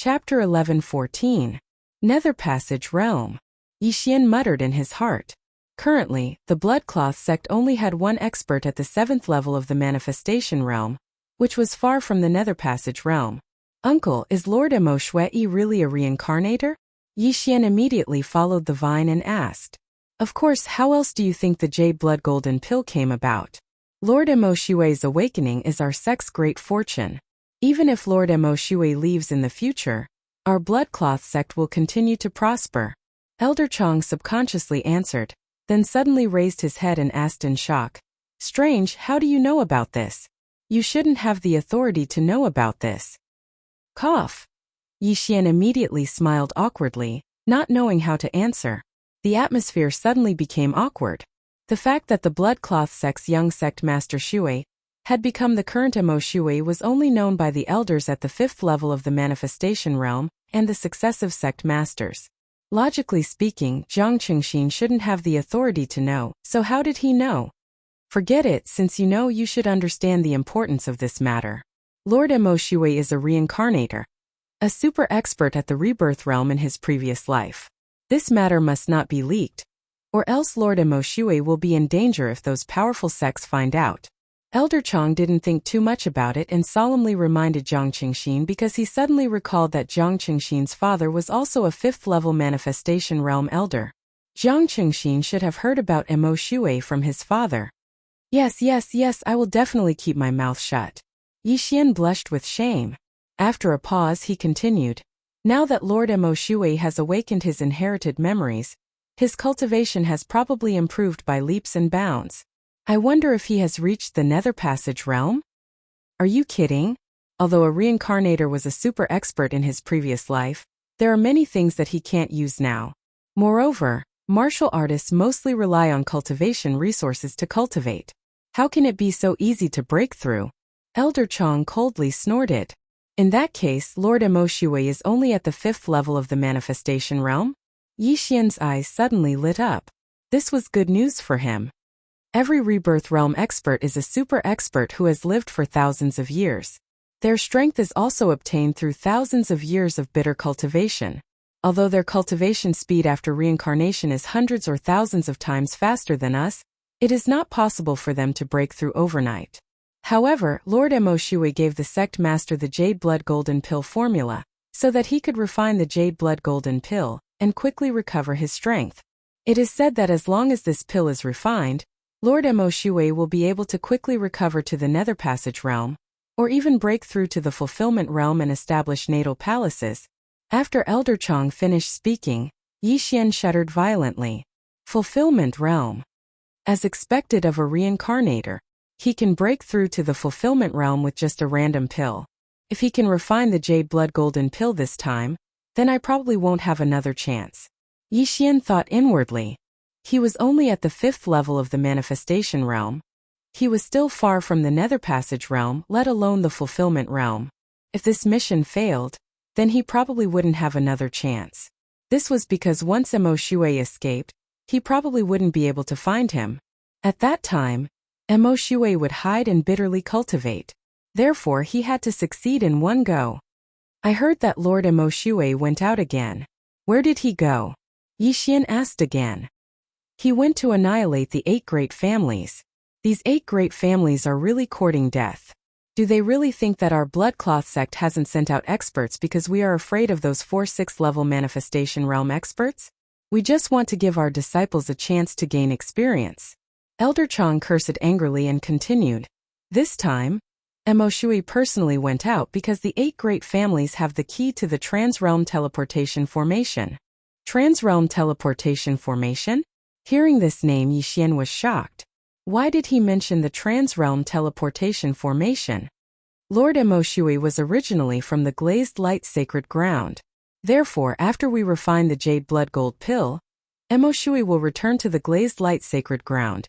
Chapter 11:14. Nether Passage Realm. Yixian muttered in his heart. Currently, the Bloodcloth sect only had one expert at the 7th level of the Manifestation Realm, which was far from the Nether Passage Realm. Uncle, is Lord Emo Shui really a reincarnator? Yixian immediately followed the vine and asked. Of course, how else do you think the Jade Blood Golden Pill came about? Lord Emo Shui's awakening is our sect's great fortune. Even if Lord Emo Shui leaves in the future, our Bloodcloth sect will continue to prosper. Elder Chong subconsciously answered, then suddenly raised his head and asked in shock. Strange, how do you know about this? You shouldn't have the authority to know about this. Cough. Yixian immediately smiled awkwardly, not knowing how to answer. The atmosphere suddenly became awkward. The fact that the Bloodcloth sect's young sect master Shui had become the current Emo Shui was only known by the elders at the 5th level of the Manifestation Realm and the successive sect masters. Logically speaking, Jiang Qingxin shouldn't have the authority to know, so how did he know? Forget it, since you know, you should understand the importance of this matter. Lord Emo Shui is a reincarnator, a super expert at the rebirth realm in his previous life. This matter must not be leaked, or else Lord Emo Shui will be in danger if those powerful sects find out. Elder Chong didn't think too much about it and solemnly reminded Jiang Qingxin because he suddenly recalled that Jiang Qingxin's father was also a 5th level Manifestation Realm elder. Jiang Qingxin should have heard about Emo Shui from his father. Yes, I will definitely keep my mouth shut. Yixian blushed with shame. After a pause he continued. Now that Lord Emo Shui has awakened his inherited memories, his cultivation has probably improved by leaps and bounds. I wonder if he has reached the Nether Passage Realm? Are you kidding? Although a reincarnator was a super expert in his previous life, there are many things that he can't use now. Moreover, martial artists mostly rely on cultivation resources to cultivate. How can it be so easy to break through? Elder Chong coldly snorted. In that case, Lord Emo Shui is only at the 5th level of the Manifestation Realm? Yixian's eyes suddenly lit up. This was good news for him. Every rebirth realm expert is a super expert who has lived for thousands of years. Their strength is also obtained through thousands of years of bitter cultivation. Although their cultivation speed after reincarnation is hundreds or thousands of times faster than us, it is not possible for them to break through overnight. However, Lord Emo Shui gave the sect master the Jade Blood Golden Pill formula, so that he could refine the Jade Blood Golden Pill and quickly recover his strength. It is said that as long as this pill is refined, Lord Emo Shui will be able to quickly recover to the Nether Passage Realm, or even break through to the Fulfillment Realm and establish natal palaces. After Elder Chong finished speaking, Yixian shuddered violently. Fulfillment Realm. As expected of a reincarnator, he can break through to the Fulfillment Realm with just a random pill. If he can refine the Jade Blood Golden Pill this time, then I probably won't have another chance. Yixian thought inwardly. He was only at the 5th level of the Manifestation Realm. He was still far from the Nether Passage Realm, let alone the Fulfillment Realm. If this mission failed, then he probably wouldn't have another chance. This was because once Emo Shui escaped, he probably wouldn't be able to find him. At that time, Emo Shui would hide and bitterly cultivate. Therefore, he had to succeed in one go. I heard that Lord Emo Shui went out again. Where did he go? Yixian asked again. He went to annihilate the 8 great families. These 8 great families are really courting death. Do they really think that our Bloodcloth sect hasn't sent out experts because we are afraid of those 4 6th level Manifestation Realm experts? We just want to give our disciples a chance to gain experience. Elder Chong cursed angrily and continued. This time, Emo Shui personally went out because the 8 great families have the key to the Transrealm Teleportation Formation. Transrealm Teleportation Formation? Hearing this name, Yixian was shocked. Why did he mention the Transrealm Teleportation Formation? Lord Emo Shui was originally from the Glazed Light Sacred Ground. Therefore, after we refine the Jade Blood Gold Pill, Emo Shui will return to the Glazed Light Sacred Ground.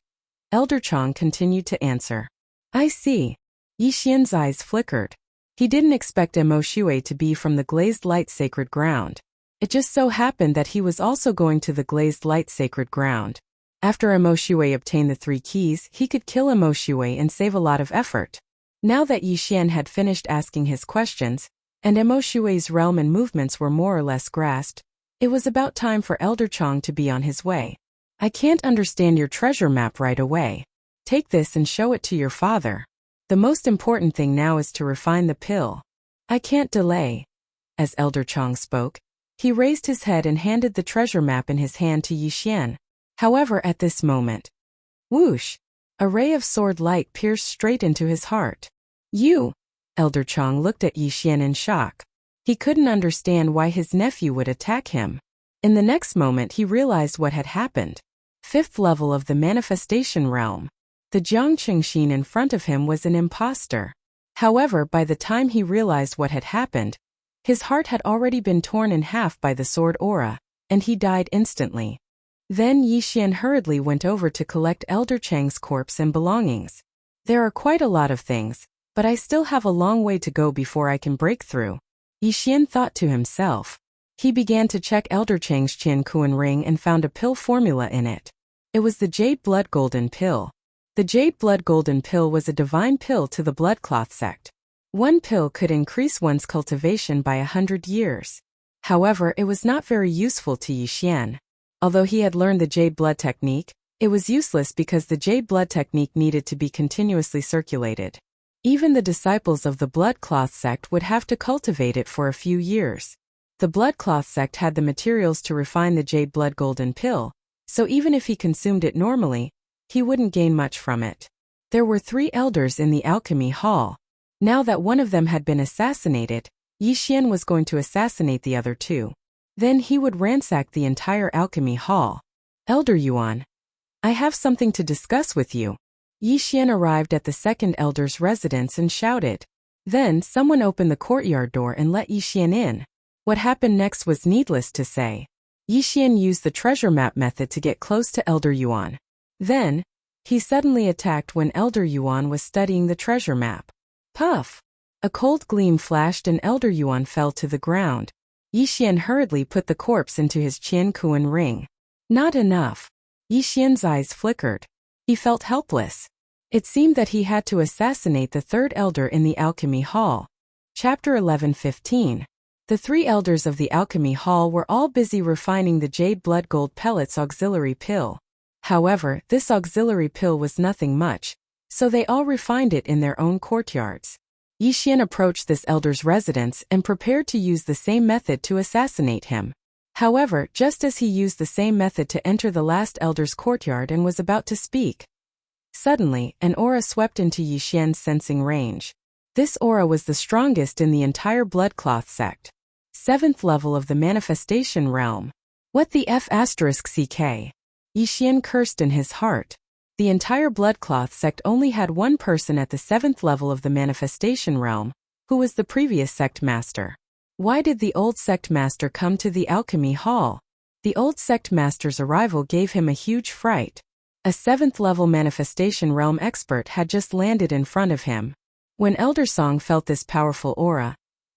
Elder Chong continued to answer. I see. Yixian's eyes flickered. He didn't expect Emo Shui to be from the Glazed Light Sacred Ground. It just so happened that he was also going to the Glazed Light Sacred Ground. After Emo Shui obtained the 3 keys, he could kill Emo Shui and save a lot of effort. Now that Yixian had finished asking his questions, and Emoshue's realm and movements were more or less grasped. It was about time for Elder Chong to be on his way. I can't understand your treasure map right away. Take this and show it to your father. The most important thing now is to refine the pill. I can't delay. As Elder Chong spoke, he raised his head and handed the treasure map in his hand to Yixian. However, at this moment, whoosh! A ray of sword light pierced straight into his heart. You! Elder Chong looked at Yixian in shock. He couldn't understand why his nephew would attack him. In the next moment he realized what had happened. 5th level of the manifestation realm. The Jiang Qingxin in front of him was an imposter. However, by the time he realized what had happened, his heart had already been torn in half by the sword aura, and he died instantly. Then Yixian hurriedly went over to collect Elder Chang's corpse and belongings. There are quite a lot of things, but I still have a long way to go before I can break through, Yixian thought to himself. He began to check Elder Chang's Qian Kuan ring and found a pill formula in it. It was the Jade Blood Golden Pill. The Jade Blood Golden Pill was a divine pill to the Bloodcloth sect. One pill could increase one's cultivation by 100 years. However, it was not very useful to Yixian. Although he had learned the Jade Blood technique, it was useless because the Jade Blood technique needed to be continuously circulated. Even the disciples of the Bloodcloth sect would have to cultivate it for a few years. The Bloodcloth sect had the materials to refine the Jade Blood Golden Pill, so even if he consumed it normally, he wouldn't gain much from it. There were 3 elders in the alchemy hall. Now that one of them had been assassinated, Yixian was going to assassinate the other 2. Then he would ransack the entire alchemy hall. Elder Yuan, I have something to discuss with you. Yixian arrived at the second elder's residence and shouted. Then someone opened the courtyard door and let Yixian in. What happened next was needless to say. Yixian used the treasure map method to get close to Elder Yuan. Then, he suddenly attacked when Elder Yuan was studying the treasure map. Puff! A cold gleam flashed and Elder Yuan fell to the ground. Yixian hurriedly put the corpse into his Qian Kuan ring. Not enough. Yixian's eyes flickered. He felt helpless. It seemed that he had to assassinate the 3rd elder in the alchemy hall. Chapter 11:15. The 3 elders of the alchemy hall were all busy refining the Jade Blood Gold Pellets auxiliary pill. However, this auxiliary pill was nothing much, so they all refined it in their own courtyards. Yixian approached this elder's residence and prepared to use the same method to assassinate him. However, just as he used the same method to enter the last elder's courtyard and was about to speak, suddenly, an aura swept into Yixian's sensing range. This aura was the strongest in the entire Bloodcloth sect. 7th level of the manifestation realm. What the F***ck? Yixian cursed in his heart. The entire Bloodcloth sect only had one person at the 7th level of the manifestation realm, who was the previous sect master. Why did the old sect master come to the alchemy hall? The old sect master's arrival gave him a huge fright. A 7th level manifestation realm expert had just landed in front of him. When Elder Song felt this powerful aura,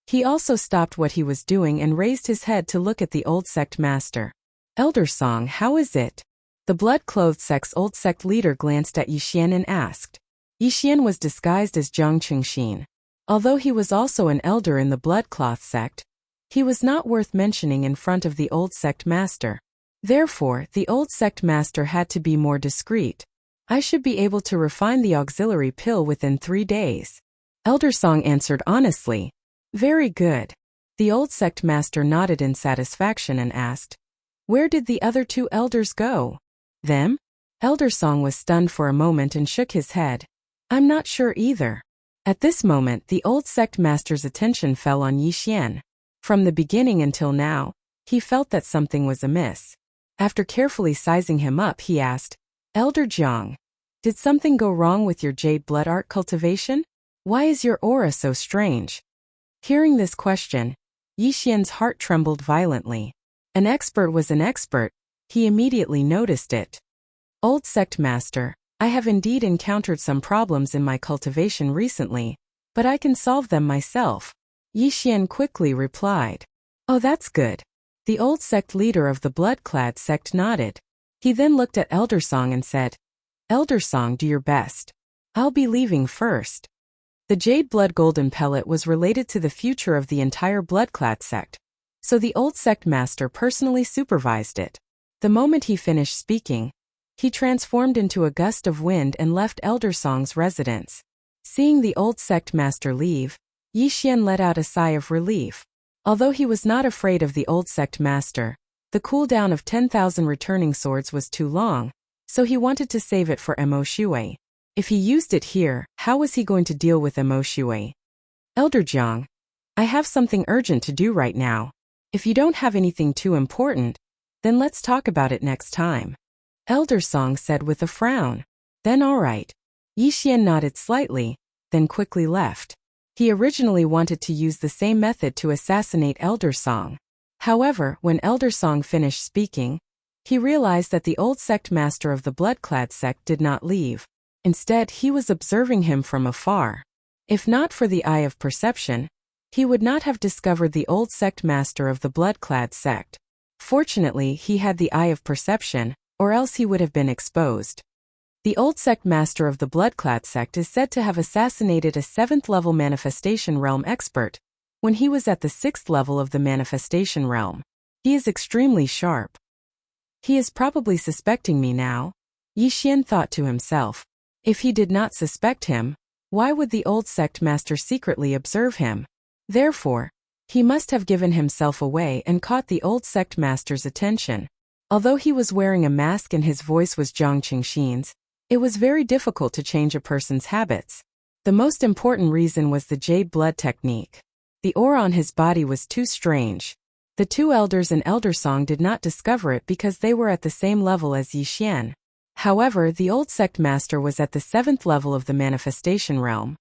he also stopped what he was doing and raised his head to look at the old sect master. Elder Song, how is it? The blood-clothed sect's old sect leader glanced at Yixian and asked. Yixian was disguised as Jiang Qingxin. Although he was also an elder in the Bloodcloth sect, he was not worth mentioning in front of the old sect master. Therefore, the old sect master had to be more discreet. I should be able to refine the auxiliary pill within 3 days. Elder Song answered honestly. Very good. The old sect master nodded in satisfaction and asked, where did the other 2 elders go? Them? Elder Song was stunned for a moment and shook his head. I'm not sure either. At this moment, the old sect master's attention fell on Yixian. From the beginning until now, he felt that something was amiss. After carefully sizing him up, he asked, Elder Jiang, did something go wrong with your jade blood art cultivation? Why is your aura so strange? Hearing this question, Yixian's heart trembled violently. An expert was an expert. He immediately noticed it. Old sect master, I have indeed encountered some problems in my cultivation recently, but I can solve them myself. Yixian quickly replied. Oh, that's good. The old sect leader of the blood-clad sect nodded. He then looked at Elder Song and said, Elder Song, do your best. I'll be leaving first. The jade blood golden pellet was related to the future of the entire bloodclad sect, so the old sect master personally supervised it. The moment he finished speaking, he transformed into a gust of wind and left Elder Song's residence. Seeing the old sect master leave, Yi Xian let out a sigh of relief. Although he was not afraid of the old sect master, the cooldown of 10,000 returning swords was too long, so he wanted to save it for Mo Shui. If he used it here, how was he going to deal with Mo Shui? Elder Jiang, I have something urgent to do right now. If you don't have anything too important, then let's talk about it next time. Elder Song said with a frown. Then all right. Yi Xian nodded slightly, then quickly left. He originally wanted to use the same method to assassinate Elder Song. However, when Elder Song finished speaking, he realized that the old sect master of the bloodclad sect did not leave. Instead, he was observing him from afar. If not for the eye of perception, he would not have discovered the old sect master of the bloodclad sect. Fortunately, he had the eye of perception, or else he would have been exposed. The old sect master of the bloodclad sect is said to have assassinated a 7th-level manifestation realm expert when he was at the 6th level of the manifestation realm. He is extremely sharp. He is probably suspecting me now, Yi Xian thought to himself. If he did not suspect him, why would the old sect master secretly observe him? Therefore, he must have given himself away and caught the old sect master's attention. Although he was wearing a mask and his voice was Zhang Qingxin's, it was very difficult to change a person's habits. The most important reason was the jade blood technique. The aura on his body was too strange. The two elders and Elder Song did not discover it because they were at the same level as Yi Xian. However, the old sect master was at the 7th level of the manifestation realm.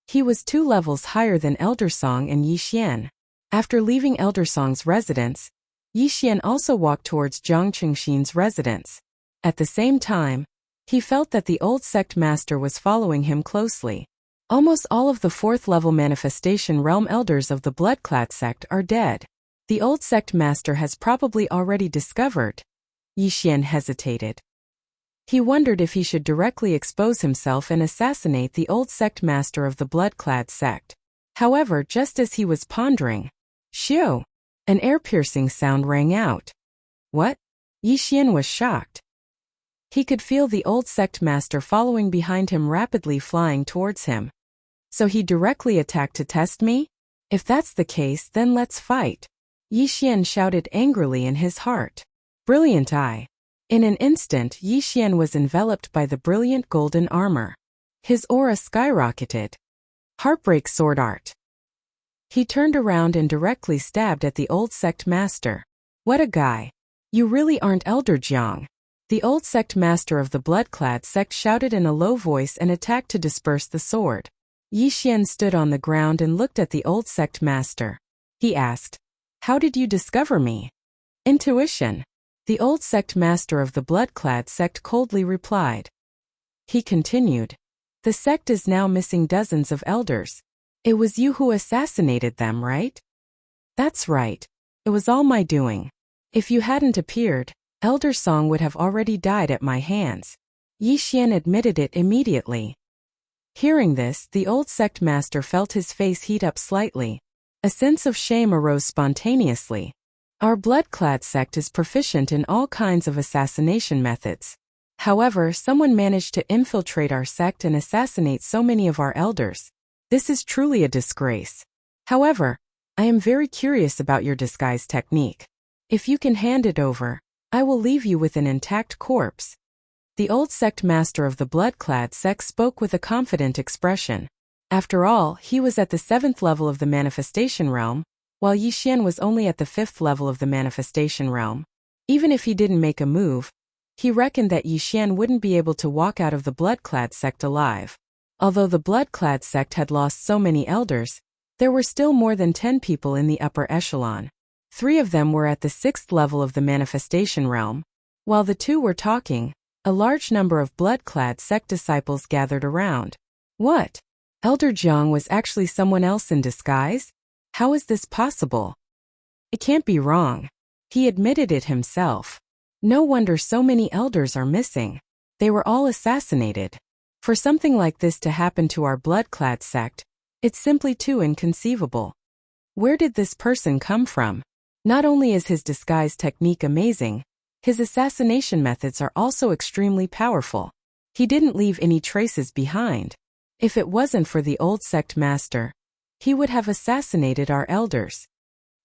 He was 2 levels higher than Elder Song and Yi Xian. After leaving Elder Song's residence, Yi Xian also walked towards Zhang Qingxin's residence. At the same time, he felt that the old sect master was following him closely. Almost all of the 4th-level manifestation realm elders of the bloodclad sect are dead. The old sect master has probably already discovered. Yi Xian hesitated. He wondered if he should directly expose himself and assassinate the old sect master of the bloodclad sect. However, just as he was pondering, shoo! An ear-piercing sound rang out. What? Yi Xian was shocked. He could feel the old sect master following behind him, rapidly flying towards him. So he directly attacked to test me? If that's the case, then let's fight. Yi Xian shouted angrily in his heart. Brilliant eye. In an instant, Yi Xian was enveloped by the brilliant golden armor. His aura skyrocketed. Heartbreak sword art. He turned around and directly stabbed at the old sect master. What a guy. You really aren't Elder Jiang. The old sect master of the bloodclad sect shouted in a low voice and attacked to disperse the sword. Yi Xian stood on the ground and looked at the old sect master. He asked, How did you discover me? Intuition. The old sect master of the bloodclad sect coldly replied. He continued. The sect is now missing dozens of elders. It was you who assassinated them, right? That's right. It was all my doing. If you hadn't appeared, Elder Song would have already died at my hands. Yi Xian admitted it immediately. Hearing this, the old sect master felt his face heat up slightly. A sense of shame arose spontaneously. Our bloodclad sect is proficient in all kinds of assassination methods. However, someone managed to infiltrate our sect and assassinate so many of our elders. This is truly a disgrace. However, I am very curious about your disguise technique. If you can hand it over, I will leave you with an intact corpse. The old sect master of the bloodclad sect spoke with a confident expression. After all, he was at the 7th level of the manifestation realm, while Yi Xian was only at the 5th level of the manifestation realm. Even if he didn't make a move, he reckoned that Yi Xian wouldn't be able to walk out of the bloodclad sect alive. Although the bloodclad sect had lost so many elders, there were still more than 10 people in the upper echelon. 3 of them were at the 6th level of the manifestation realm. While the 2 were talking, a large number of bloodclad sect disciples gathered around. What? Elder Jiang was actually someone else in disguise? How is this possible? It can't be wrong. He admitted it himself. No wonder so many elders are missing. They were all assassinated. For something like this to happen to our bloodclad sect, It's simply too inconceivable. Where did this person come from? Not only is his disguise technique amazing, his assassination methods are also extremely powerful. He didn't leave any traces behind. If it wasn't for the old sect master, he would have assassinated our elders.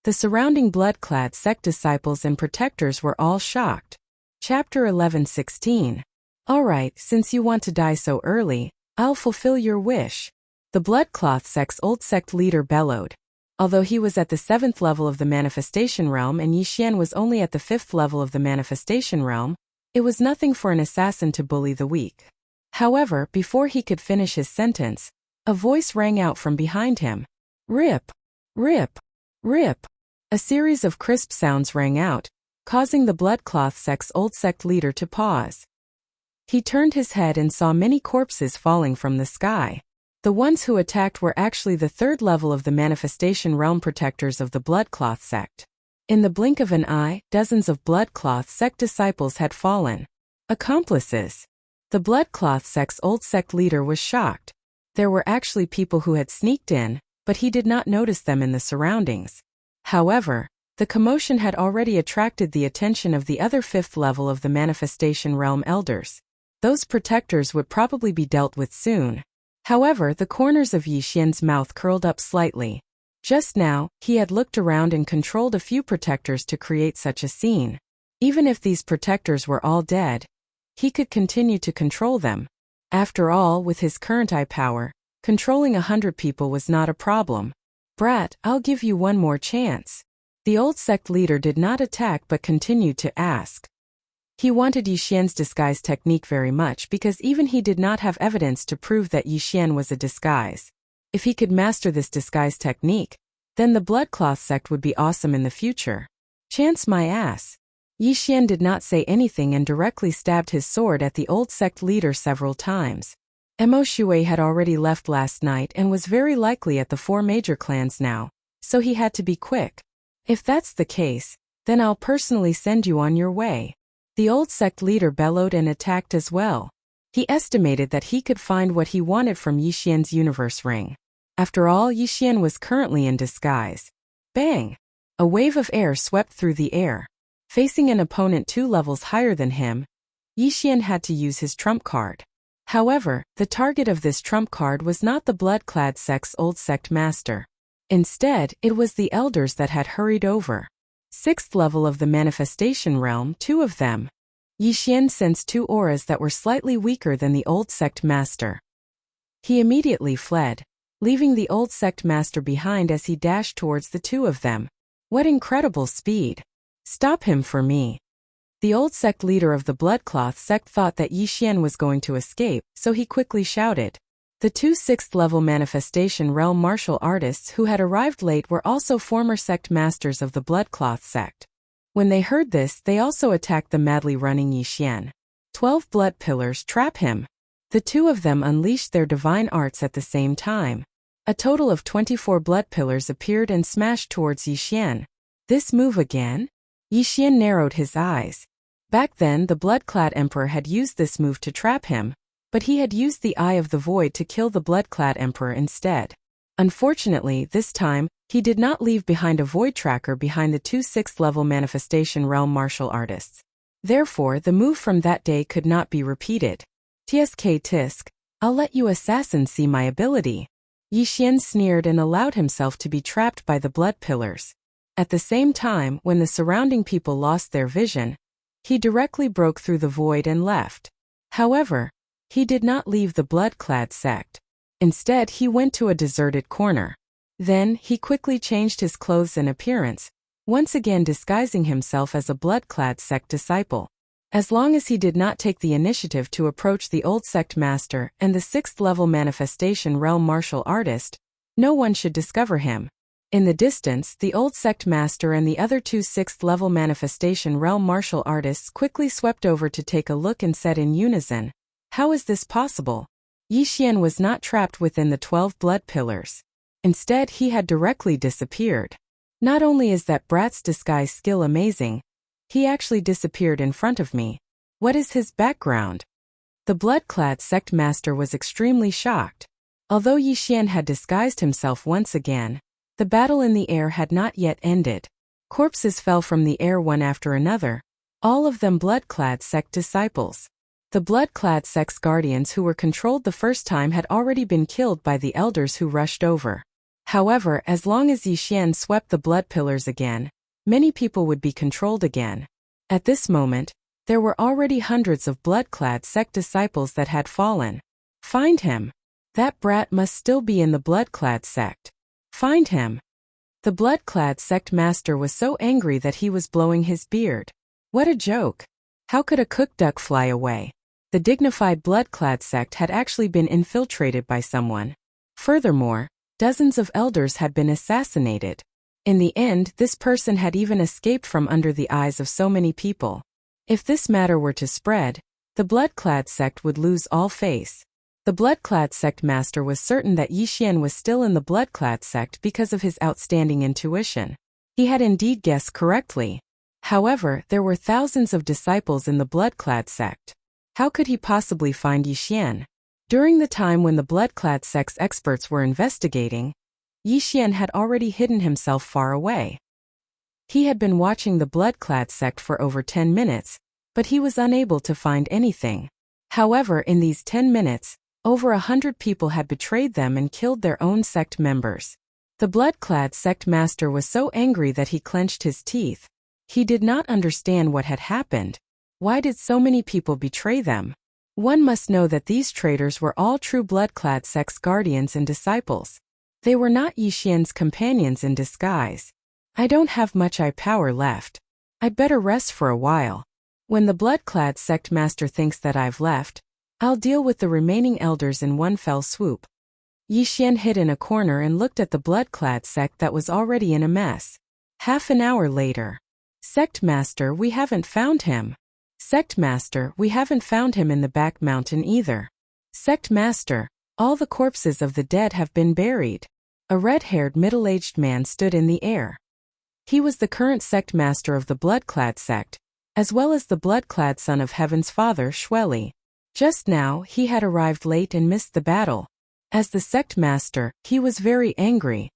The surrounding blood-clad sect disciples and protectors were all shocked. Chapter 11:16. Alright, since you want to die so early, I'll fulfill your wish. The bloodcloth sect's old sect leader bellowed. Although he was at the 7th level of the manifestation realm and Yixian was only at the 5th level of the manifestation realm, it was nothing for an assassin to bully the weak. However, before he could finish his sentence, a voice rang out from behind him. Rip! Rip! Rip! A series of crisp sounds rang out, causing the bloodcloth sect's old sect leader to pause. He turned his head and saw many corpses falling from the sky. The ones who attacked were actually the 3rd level of the manifestation realm protectors of the bloodcloth sect. In the blink of an eye, dozens of bloodcloth sect disciples had fallen. Accomplices. The bloodcloth sect's old sect leader was shocked. There were actually people who had sneaked in, but he did not notice them in the surroundings. However, the commotion had already attracted the attention of the other 5th level of the manifestation realm elders. Those protectors would probably be dealt with soon. However, the corners of Yixian's mouth curled up slightly. Just now, he had looked around and controlled a few protectors to create such a scene. Even if these protectors were all dead, he could continue to control them. After all, with his current eye power, controlling 100 people was not a problem. Brat, I'll give you one more chance. The old sect leader did not attack but continued to ask. He wanted Yixian's disguise technique very much because even he did not have evidence to prove that Yixian was a disguise. If he could master this disguise technique, then the bloodcloth sect would be awesome in the future. Chance my ass. Yixian did not say anything and directly stabbed his sword at the old sect leader several times. Mo Shui had already left last night and was very likely at the 4 major clans now, so he had to be quick. If that's the case, then I'll personally send you on your way. The old sect leader bellowed and attacked as well. He estimated that he could find what he wanted from Yixian's universe ring. After all, Yixian was currently in disguise. Bang! A wave of air swept through the air. Facing an opponent 2 levels higher than him, Yixian had to use his trump card. However, the target of this trump card was not the blood-clad sect's old sect master. Instead, it was the elders that had hurried over. 6th level of the manifestation realm, 2 of them. Yixian sensed 2 auras that were slightly weaker than the old sect master. He immediately fled, leaving the old sect master behind as he dashed towards the 2 of them. What incredible speed! Stop him for me. The old sect leader of the bloodcloth sect thought that Yixian was going to escape, so he quickly shouted. The 2 6th level manifestation realm martial artists who had arrived late were also former sect masters of the bloodcloth sect. When they heard this, they also attacked the madly running Yixian. 12 blood pillars trap him. The 2 of them unleashed their divine arts at the same time. A total of 24 blood pillars appeared and smashed towards Yixian. This move again? Yixian narrowed his eyes. Back then, the blood-clad emperor had used this move to trap him, but he had used the Eye of the Void to kill the blood-clad emperor instead. Unfortunately, this time, he did not leave behind a void tracker behind the 2 6th level manifestation realm martial artists. Therefore, the move from that day could not be repeated. Tsk tisk, I'll let you assassins see my ability. Yixian sneered and allowed himself to be trapped by the blood pillars. At the same time, when the surrounding people lost their vision, he directly broke through the void and left. However, he did not leave the blood-clad sect. Instead, he went to a deserted corner. Then, he quickly changed his clothes and appearance, once again disguising himself as a blood-clad sect disciple. As long as he did not take the initiative to approach the old sect master and the 6th level manifestation realm martial artist, no one should discover him. In the distance, the old sect master and the other 2 6th level manifestation realm martial artists quickly swept over to take a look and said in unison, "How is this possible?" Yixian was not trapped within the 12 blood pillars. Instead, he had directly disappeared. Not only is that brat's disguise skill amazing, he actually disappeared in front of me. What is his background? The blood-clad sect master was extremely shocked. Although Yixian had disguised himself once again, the battle in the air had not yet ended. Corpses fell from the air one after another, all of them blood-clad sect disciples. The blood-clad sect's guardians who were controlled the first time had already been killed by the elders who rushed over. However, as long as Yixian swept the blood pillars again, many people would be controlled again. At this moment, there were already hundreds of blood-clad sect disciples that had fallen. Find him. That brat must still be in the blood-clad sect. Find him. The blood-clad sect master was so angry that he was blowing his beard. What a joke. How could a cooked duck fly away? The dignified blood-clad sect had actually been infiltrated by someone. Furthermore, dozens of elders had been assassinated. In the end, this person had even escaped from under the eyes of so many people. If this matter were to spread, the blood-clad sect would lose all face. The blood-clad sect master was certain that Yixian was still in the blood-clad sect because of his outstanding intuition. He had indeed guessed correctly. However, there were thousands of disciples in the blood-clad sect. How could he possibly find Yixian? During the time when the blood-clad sect's experts were investigating, Yixian had already hidden himself far away. He had been watching the blood-clad sect for over 10 minutes, but he was unable to find anything. However, in these 10 minutes, over 100 people had betrayed them and killed their own sect members. The blood-clad sect master was so angry that he clenched his teeth. He did not understand what had happened. Why did so many people betray them? One must know that these traitors were all true blood-clad sect's guardians and disciples. They were not Yixian's companions in disguise. I don't have much eye power left. I'd better rest for a while. When the blood-clad sect master thinks that I've left, I'll deal with the remaining elders in one fell swoop. Yixian hid in a corner and looked at the blood-clad sect that was already in a mess. Half an hour later. Sect master, we haven't found him. Sect master, we haven't found him in the back mountain either. Sect master, all the corpses of the dead have been buried. A red-haired middle-aged man stood in the air. He was the current sect master of the blood-clad sect, as well as the blood-clad son of Heaven's father, Shueli. Just now, he had arrived late and missed the battle. As the sect master, he was very angry.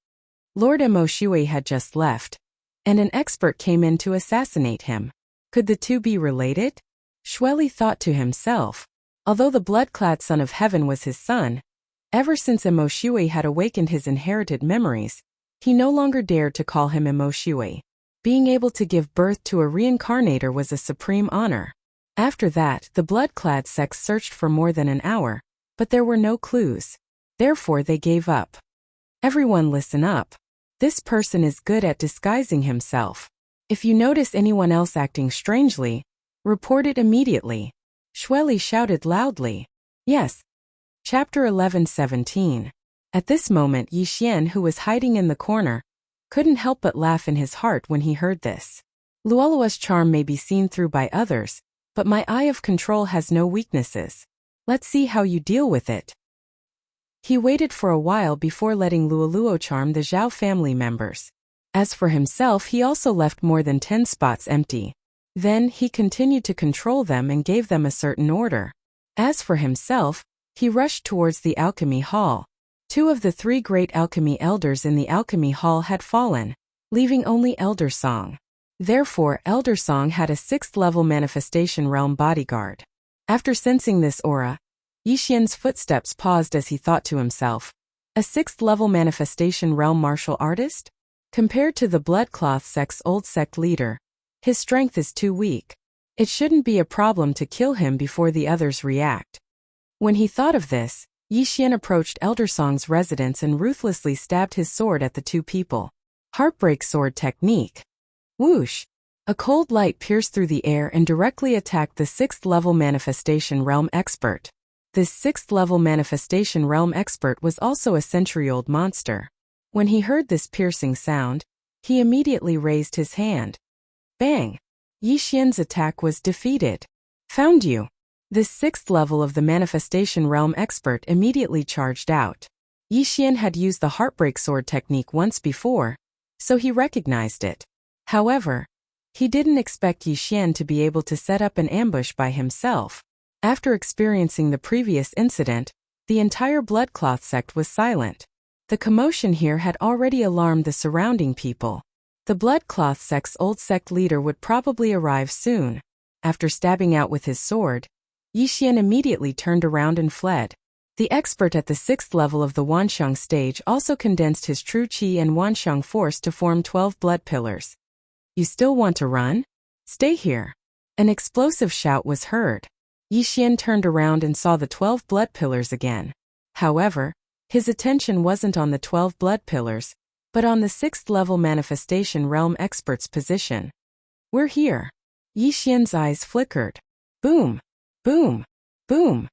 Lord Shueli had just left, and an expert came in to assassinate him. Could the two be related? Shueli thought to himself. Although the blood-clad son of heaven was his son, ever since Shueli had awakened his inherited memories, he no longer dared to call him Shueli. Being able to give birth to a reincarnator was a supreme honor. After that, the blood-clad sect searched for more than an hour, but there were no clues. Therefore they gave up. Everyone listen up. This person is good at disguising himself. If you notice anyone else acting strangely, report it immediately. Shueli shouted loudly. Yes. Chapter 11:17. At this moment Yixian, who was hiding in the corner, couldn't help but laugh in his heart when he heard this. Luolua's charm may be seen through by others, but my eye of control has no weaknesses. Let's see how you deal with it. He waited for a while before letting Luoluo charm the Zhao family members. As for himself, he also left more than 10 spots empty. Then, he continued to control them and gave them a certain order. As for himself, he rushed towards the alchemy hall. 2 of the 3 great alchemy elders in the alchemy hall had fallen, leaving only Elder Song. Therefore, Elder Song had a 6th-level manifestation realm bodyguard. After sensing this aura, Yixian's footsteps paused as he thought to himself, a 6th-level manifestation realm martial artist? Compared to the Bloodcloth sect's old sect leader, his strength is too weak. It shouldn't be a problem to kill him before the others react. When he thought of this, Yixian approached Elder Song's residence and ruthlessly stabbed his sword at the 2 people. Heartbreak sword technique. Whoosh! A cold light pierced through the air and directly attacked the 6th-level manifestation realm expert. This 6th-level manifestation realm expert was also a century-old monster. When he heard this piercing sound, he immediately raised his hand. Bang! Yixian's attack was defeated. Found you! This 6th level of the manifestation realm expert immediately charged out. Yixian had used the Heartbreak sword technique once before, so he recognized it. However, he didn't expect Yixian to be able to set up an ambush by himself. After experiencing the previous incident, The entire Bloodcloth sect was silent. The commotion here had already alarmed the surrounding people. The Bloodcloth sect's old sect leader would probably arrive soon. After stabbing out with his sword, Yixian immediately turned around and fled. The expert at the 6th level of the Wanxiang stage also condensed his true qi and Wanxiang force to form 12 blood pillars. You still want to run? Stay here. An explosive shout was heard. Yixian turned around and saw the 12 blood pillars again. However, his attention wasn't on the 12 blood pillars, but on the 6th level manifestation realm expert's position. We're here. Yixian's eyes flickered. Boom! Boom! Boom!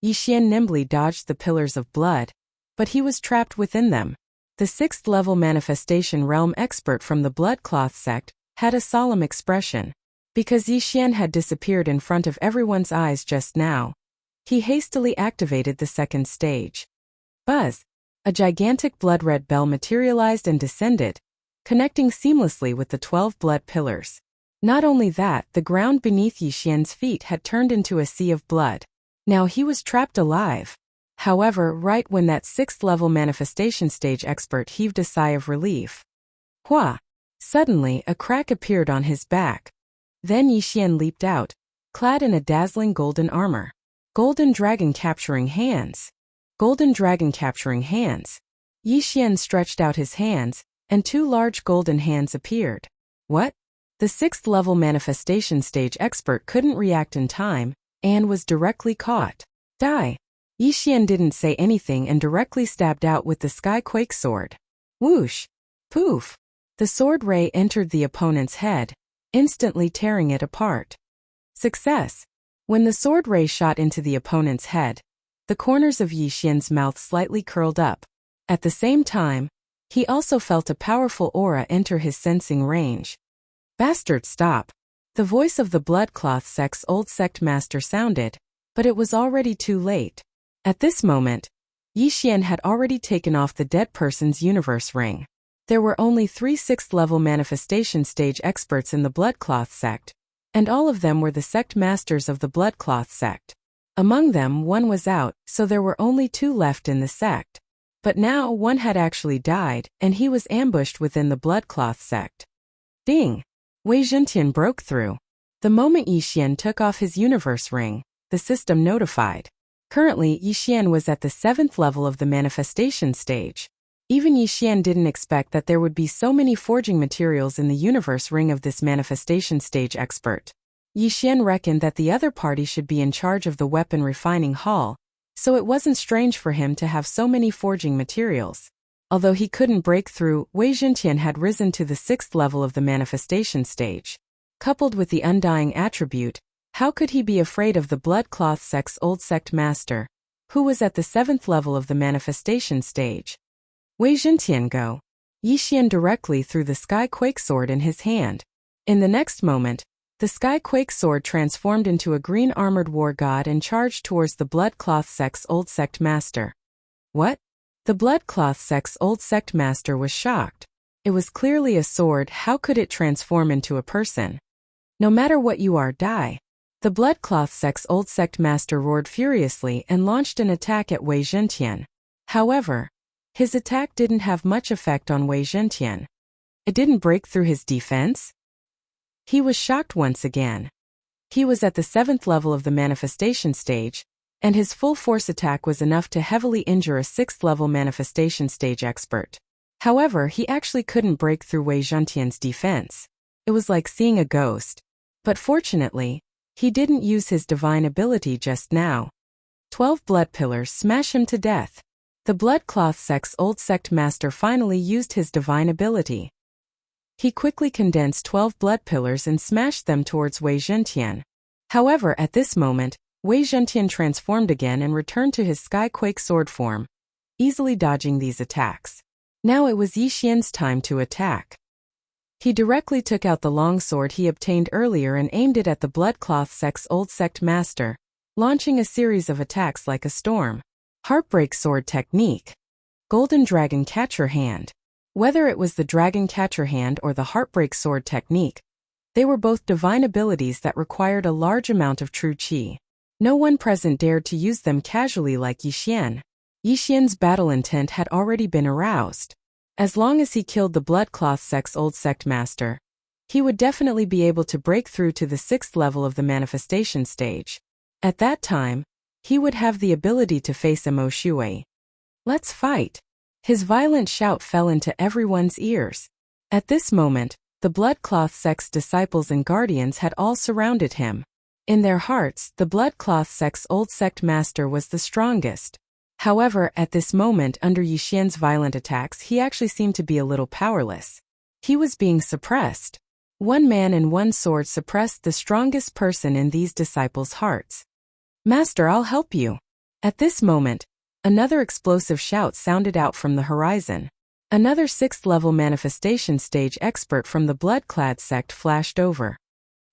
Yixian nimbly dodged the pillars of blood, but he was trapped within them. The 6th level manifestation realm expert from the Bloodcloth sect had a solemn expression. Because Yixian had disappeared in front of everyone's eyes just now, he hastily activated the 2nd stage. Buzz! A gigantic blood-red bell materialized and descended, connecting seamlessly with the 12 blood pillars. Not only that, the ground beneath Yixian's feet had turned into a sea of blood. Now he was trapped alive. However, right when that 6th level manifestation stage expert heaved a sigh of relief. Hua! Suddenly, a crack appeared on his back. Then Yixian leaped out, clad in a dazzling golden armor. Golden dragon capturing hands. Golden dragon capturing hands. Yixian stretched out his hands, and 2 large golden hands appeared. What? The 6th level manifestation stage expert couldn't react in time, and was directly caught. Die! Yixian didn't say anything and directly stabbed out with the Skyquake sword. Whoosh! Poof! The sword ray entered the opponent's head, instantly tearing it apart. Success! When the sword ray shot into the opponent's head, the corners of Yixian's mouth slightly curled up. At the same time, he also felt a powerful aura enter his sensing range. Bastard, stop! The voice of the Bloodcloth sect's old sect master sounded, but it was already too late. At this moment, Yixian had already taken off the dead person's universe ring. There were only 3 6th level manifestation stage experts in the Bloodcloth sect, and all of them were the sect masters of the Bloodcloth sect. Among them, one was out, so there were only 2 left in the sect. But now one had actually died, and he was ambushed within the Bloodcloth sect. Ding! Wei Zhentian broke through. The moment Yixian took off his universe ring, the system notified. Currently, Yixian was at the 7th level of the manifestation stage. Even Yixian didn't expect that there would be so many forging materials in the universe ring of this manifestation stage expert. Yixian reckoned that the other party should be in charge of the weapon refining hall, so it wasn't strange for him to have so many forging materials. Although he couldn't break through, Wei Zhentian had risen to the 6th level of the manifestation stage. Coupled with the undying attribute, how could he be afraid of the Bloodcloth sect's old sect master, who was at the 7th level of the manifestation stage? Wei Zhentian go! Yixian directly threw the Skyquake sword in his hand. In the next moment, the Skyquake sword transformed into a green armored war god and charged towards the Bloodcloth sect's old sect master. What? The Bloodcloth sect's old sect master was shocked. It was clearly a sword, how could it transform into a person? No matter what you are, die. The Bloodcloth sect's old sect master roared furiously and launched an attack at Wei Zhentian. However, his attack didn't have much effect on Wei Zhentian. It didn't break through his defense? He was shocked once again. He was at the 7th level of the manifestation stage, and his full force attack was enough to heavily injure a 6th level manifestation stage expert. However, he actually couldn't break through Wei Zhentian's defense. It was like seeing a ghost. But fortunately, he didn't use his divine ability just now. 12 blood pillars smash him to death. The Bloodcloth sect's old sect master finally used his divine ability. He quickly condensed 12 blood pillars and smashed them towards Wei Zhentian. However, at this moment, Wei Zhentian transformed again and returned to his Skyquake sword form, easily dodging these attacks. Now it was Yixian's time to attack. He directly took out the long sword he obtained earlier and aimed it at the Bloodcloth sect's old sect master, launching a series of attacks like a storm. Heartbreak sword technique. Golden dragon catcher hand. Whether it was the dragon catcher hand or the heartbreak sword technique, they were both divine abilities that required a large amount of true qi. No one present dared to use them casually like Yixian. Yixian's battle intent had already been aroused. As long as he killed the Bloodcloth sect's old sect master, he would definitely be able to break through to the 6th level of the manifestation stage. At that time, he would have the ability to face Mo Shui. Let's fight! His violent shout fell into everyone's ears. At this moment, the Bloodcloth sect's disciples and guardians had all surrounded him. In their hearts, the Bloodcloth sect's old sect master was the strongest. However, at this moment under Yixian's violent attacks he actually seemed to be a little powerless. He was being suppressed. One man and one sword suppressed the strongest person in these disciples' hearts. Master, I'll help you. At this moment, another explosive shout sounded out from the horizon. Another 6th level manifestation stage expert from the Bloodclad sect flashed over.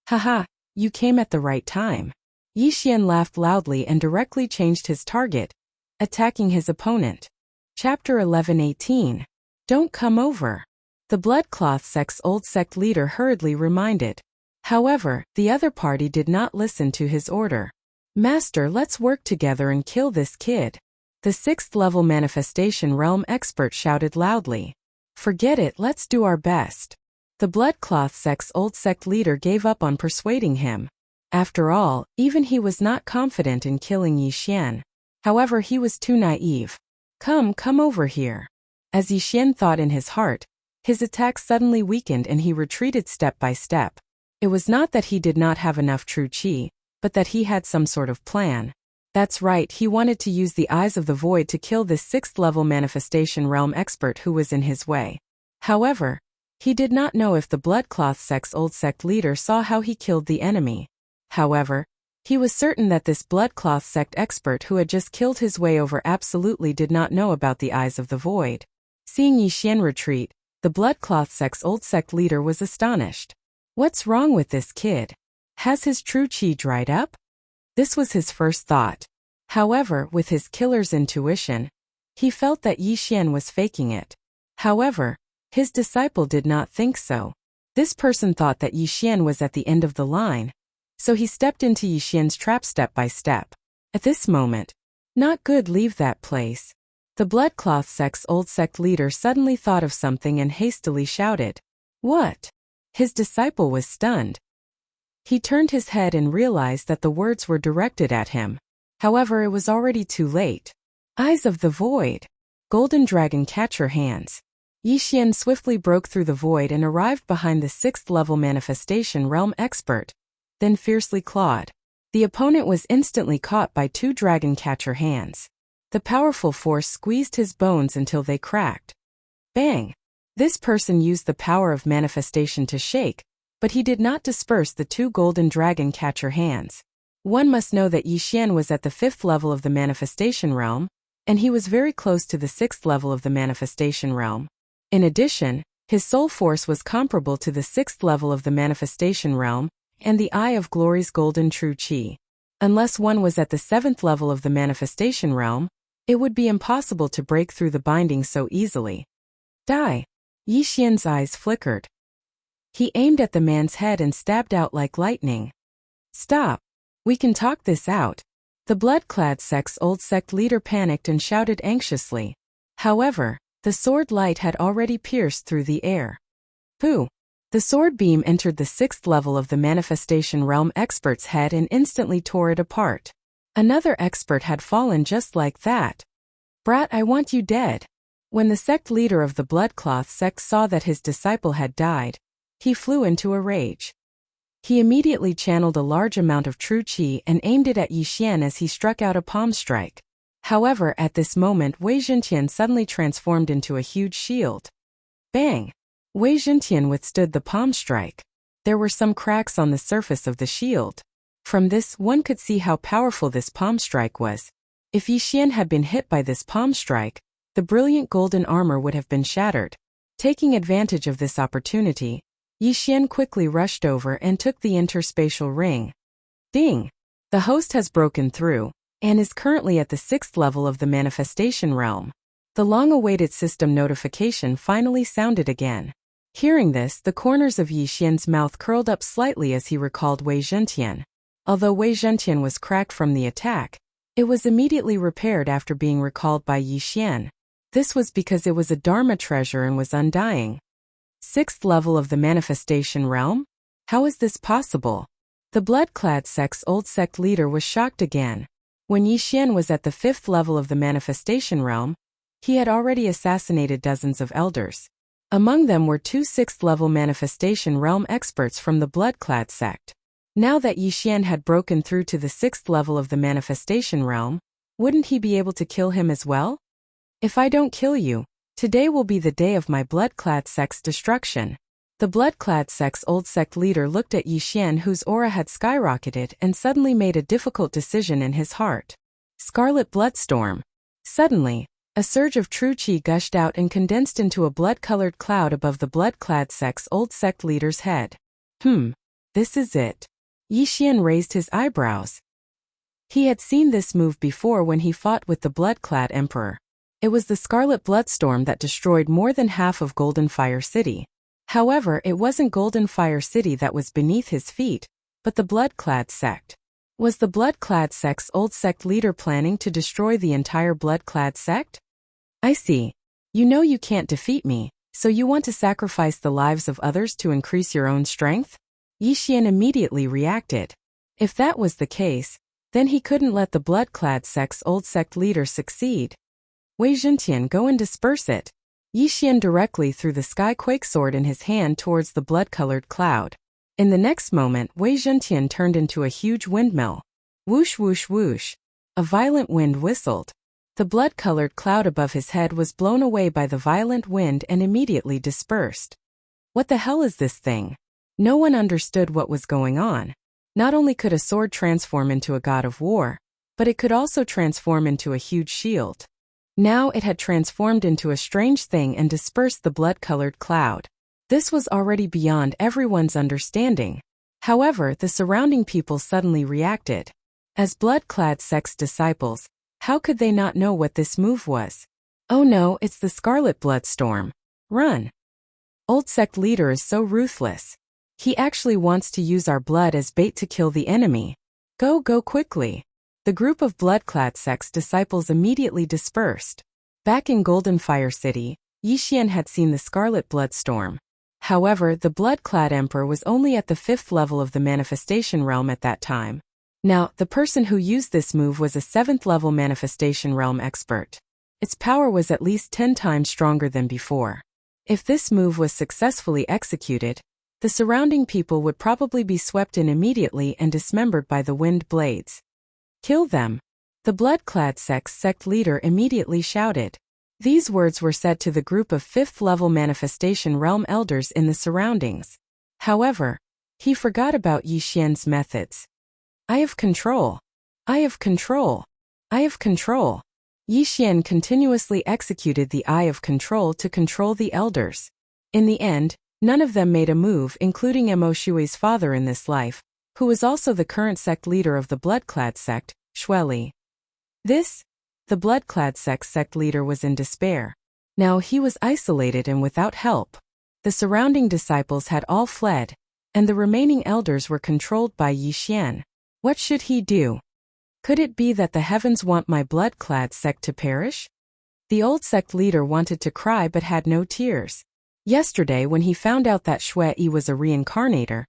Haha, you came at the right time. Yixian laughed loudly and directly changed his target, attacking his opponent. Chapter 11:18. Don't come over. The Bloodcloth sect's old sect leader hurriedly reminded. However, the other party did not listen to his order. Master, let's work together and kill this kid. The 6th level manifestation realm expert shouted loudly. Forget it, let's do our best. The Bloodcloth sect's old sect leader gave up on persuading him. After all, even he was not confident in killing Yixian. However, he was too naive. Come over here. As Yixian thought in his heart, his attack suddenly weakened and he retreated step by step. It was not that he did not have enough true qi, but that he had some sort of plan. That's right, he wanted to use the Eyes of the Void to kill this 6th level manifestation realm expert who was in his way. However, he did not know if the Bloodcloth sect's old sect leader saw how he killed the enemy. However, he was certain that this Bloodcloth sect expert who had just killed his way over absolutely did not know about the Eyes of the Void. Seeing Yixian retreat, the Bloodcloth sect's old sect leader was astonished. What's wrong with this kid? Has his true qi dried up? This was his first thought. However, with his killer's intuition, he felt that Yixian was faking it. However, his disciple did not think so. This person thought that Yixian was at the end of the line, so he stepped into Yixian's trap step by step. At this moment, not good, leave that place. The Bloodcloth sect's old sect leader suddenly thought of something and hastily shouted. What? His disciple was stunned. He turned his head and realized that the words were directed at him. However, it was already too late. Eyes of the Void. Golden Dragon Catcher Hands. Yixian swiftly broke through the void and arrived behind the 6th level manifestation realm expert, then fiercely clawed. The opponent was instantly caught by 2 dragon catcher hands. The powerful force squeezed his bones until they cracked. Bang! This person used the power of manifestation to shake, but he did not disperse the 2 golden dragon catcher hands. One must know that Yixian was at the 5th level of the manifestation realm, and he was very close to the 6th level of the manifestation realm. In addition, his soul force was comparable to the 6th level of the manifestation realm and the Eye of Glory's golden true qi. Unless one was at the 7th level of the manifestation realm, it would be impossible to break through the binding so easily. Die! Yixian's eyes flickered. He aimed at the man's head and stabbed out like lightning. Stop! We can talk this out. The Bloodclad sect's old sect leader panicked and shouted anxiously. However, the sword light had already pierced through the air. Pooh! The sword beam entered the 6th level of the manifestation realm expert's head and instantly tore it apart. Another expert had fallen just like that. Brat, I want you dead. When the sect leader of the Bloodcloth sect saw that his disciple had died, he flew into a rage. He immediately channeled a large amount of true qi and aimed it at Yixian as he struck out a palm strike. However, at this moment Wei Zhentian suddenly transformed into a huge shield. Bang! Wei Zhentian withstood the palm strike. There were some cracks on the surface of the shield. From this, one could see how powerful this palm strike was. If Yixian had been hit by this palm strike, the brilliant golden armor would have been shattered. Taking advantage of this opportunity, Yixian quickly rushed over and took the interspatial ring. Ding! The host has broken through, and is currently at the 6th level of the manifestation realm. The long-awaited system notification finally sounded again. Hearing this, the corners of Yixian's mouth curled up slightly as he recalled Wei Zhentian. Although Wei Zhentian was cracked from the attack, it was immediately repaired after being recalled by Yi Xian. This was because it was a Dharma treasure and was undying. 6th level of the manifestation realm? How is this possible? The blood-clad sect's old sect leader was shocked again. When Yi Xian was at the 5th level of the manifestation realm, he had already assassinated dozens of elders. Among them were 2 6th level manifestation realm experts from the blood-clad sect. Now that Yi Xian had broken through to the 6th level of the manifestation realm, wouldn't he be able to kill him as well? If I don't kill you, today will be the day of my blood-clad sect's destruction. The blood-clad sect's old sect leader looked at Yi Xian, whose aura had skyrocketed, and suddenly made a difficult decision in his heart. Scarlet Bloodstorm. Suddenly, a surge of true qi gushed out and condensed into a blood-colored cloud above the blood-clad sect's old sect leader's head. This is it. Yi Xian raised his eyebrows. He had seen this move before when he fought with the blood-clad emperor. It was the Scarlet Bloodstorm that destroyed more than half of Golden Fire City. However, it wasn't Golden Fire City that was beneath his feet, but the blood-clad sect. Was the blood-clad sect's old sect leader planning to destroy the entire blood-clad sect? I see. You know you can't defeat me, so you want to sacrifice the lives of others to increase your own strength? Yi Xian immediately reacted. If that was the case, then he couldn't let the blood-clad sect's old sect leader succeed. Wei Zhentian, go and disperse it. Yi Xian directly threw the sky quake sword in his hand towards the blood-colored cloud. In the next moment, Wei Zhentian turned into a huge windmill. Whoosh whoosh whoosh. A violent wind whistled. The blood-colored cloud above his head was blown away by the violent wind and immediately dispersed. What the hell is this thing? No one understood what was going on. Not only could a sword transform into a god of war, but it could also transform into a huge shield. Now it had transformed into a strange thing and dispersed the blood-colored cloud. This was already beyond everyone's understanding. However, the surrounding people suddenly reacted. As blood-clad sect's disciples, how could they not know what this move was? Oh no, it's the Scarlet Bloodstorm. Run! Old sect leader is so ruthless. He actually wants to use our blood as bait to kill the enemy. Go quickly. The group of blood-clad sect's disciples immediately dispersed. Back in Golden Fire City, Yi Xian had seen the Scarlet Bloodstorm. However, the blood-clad emperor was only at the 5th level of the manifestation realm at that time. Now, the person who used this move was a 7th level manifestation realm expert. Its power was at least 10 times stronger than before. If this move was successfully executed, the surrounding people would probably be swept in immediately and dismembered by the wind blades. Kill them! The blood-clad sect's sect leader immediately shouted. These words were said to the group of 5th level manifestation realm elders in the surroundings. However, he forgot about Yi Xian's methods. I have control. I have control. I have control. Yi Xian continuously executed the Eye of Control to control the elders. In the end, none of them made a move, including Mo Shui's father in this life, who was also the current sect leader of the blood-clad sect, Xueli. The blood-clad sect's sect leader was in despair. Now he was isolated and without help. The surrounding disciples had all fled, and the remaining elders were controlled by Yi Xian. What should he do? Could it be that the heavens want my blood-clad sect to perish? The old sect leader wanted to cry but had no tears. Yesterday, when he found out that Xuei was a reincarnator,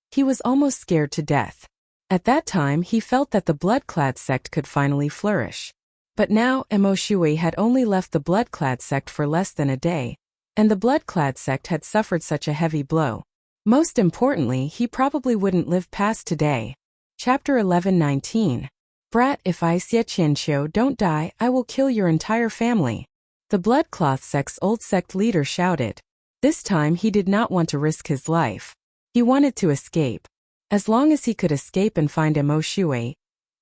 he was almost scared to death. At that time, he felt that the blood-clad sect could finally flourish. But now, Mo Shui had only left the blood-clad sect for less than a day, and the blood-clad sect had suffered such a heavy blow. Most importantly, he probably wouldn't live past today. Chapter 11:19. Brat, if I Xie Qianqiu don't die, I will kill your entire family. The bloodcloth sect's old sect leader shouted. This time he did not want to risk his life. He wanted to escape. As long as he could escape and find Mo Shui,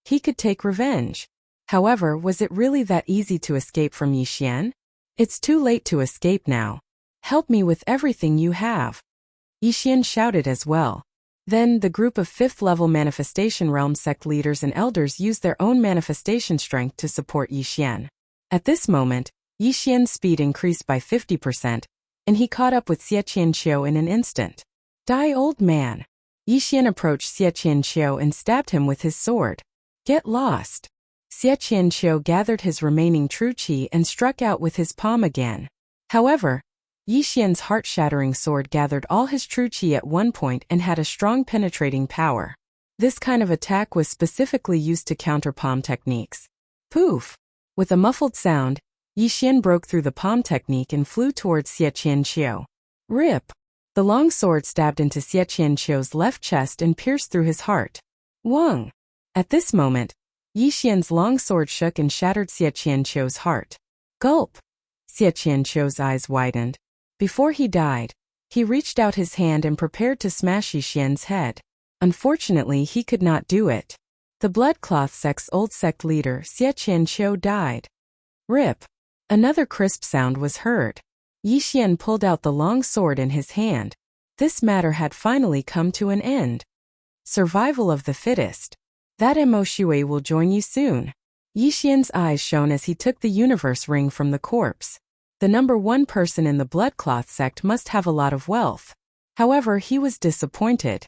he could take revenge. However, was it really that easy to escape from Yi Xian? It's too late to escape now. Help me with everything you have. Yi Xian shouted as well. Then, the group of 5th level manifestation realm sect leaders and elders used their own manifestation strength to support Yi Xian. At this moment, Yi Xian's speed increased by 50%, and he caught up with Xie Qianqiu in an instant. Die, old man. Yixian approached Xie Qianqiu and stabbed him with his sword. Get lost. Xie Qianqiu gathered his remaining true qi and struck out with his palm again. However, Yixian's heart-shattering sword gathered all his true qi at one point and had a strong penetrating power. This kind of attack was specifically used to counter palm techniques. Poof! With a muffled sound, Yixian broke through the palm technique and flew towards Xie Qianqiu. Rip! The long sword stabbed into Xie Qianqiu's left chest and pierced through his heart. Wang! At this moment, Yixian's long sword shook and shattered Xie Qianqiu's heart. Gulp! Xie Qianqiu's eyes widened. Before he died, he reached out his hand and prepared to smash Yixian's head. Unfortunately, he could not do it. The Bloodcloth sect's old sect leader, Xie Qianqiu, died. Rip! Another crisp sound was heard. Yixian pulled out the long sword in his hand. This matter had finally come to an end. Survival of the fittest. That Mo Shui will join you soon. Yixian's eyes shone as he took the universe ring from the corpse. The number one person in the Bloodcloth sect must have a lot of wealth. However, he was disappointed.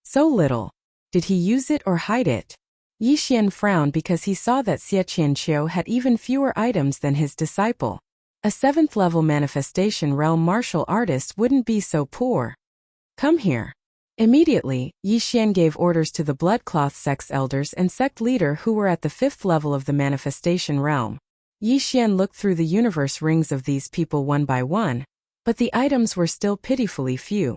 So little. Did he use it or hide it? Yixian frowned because he saw that Xie Qianqiu had even fewer items than his disciple. A 7th-level manifestation realm martial artist wouldn't be so poor. Come here. Immediately, Yixian gave orders to the Bloodcloth sect's elders and sect leader who were at the 5th level of the manifestation realm. Yixian looked through the universe rings of these people one by one, but the items were still pitifully few.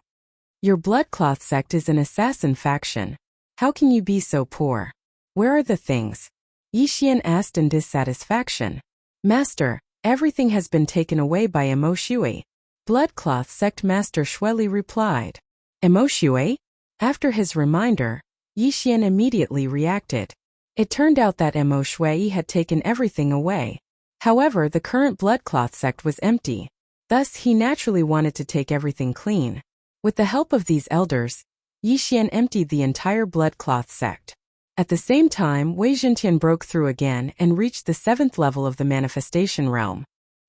Your Bloodcloth sect is an assassin faction. How can you be so poor? Where are the things? Yixian asked in dissatisfaction. Master, everything has been taken away by Mo Shui. Bloodcloth sect Master Shueli replied. Mo Shui? After his reminder, Yixian immediately reacted. It turned out that Mo Shui had taken everything away. However, the current Bloodcloth sect was empty. Thus, he naturally wanted to take everything clean. With the help of these elders, Yixian emptied the entire Bloodcloth sect. At the same time, Wei Zhentian broke through again and reached the 7th level of the manifestation realm.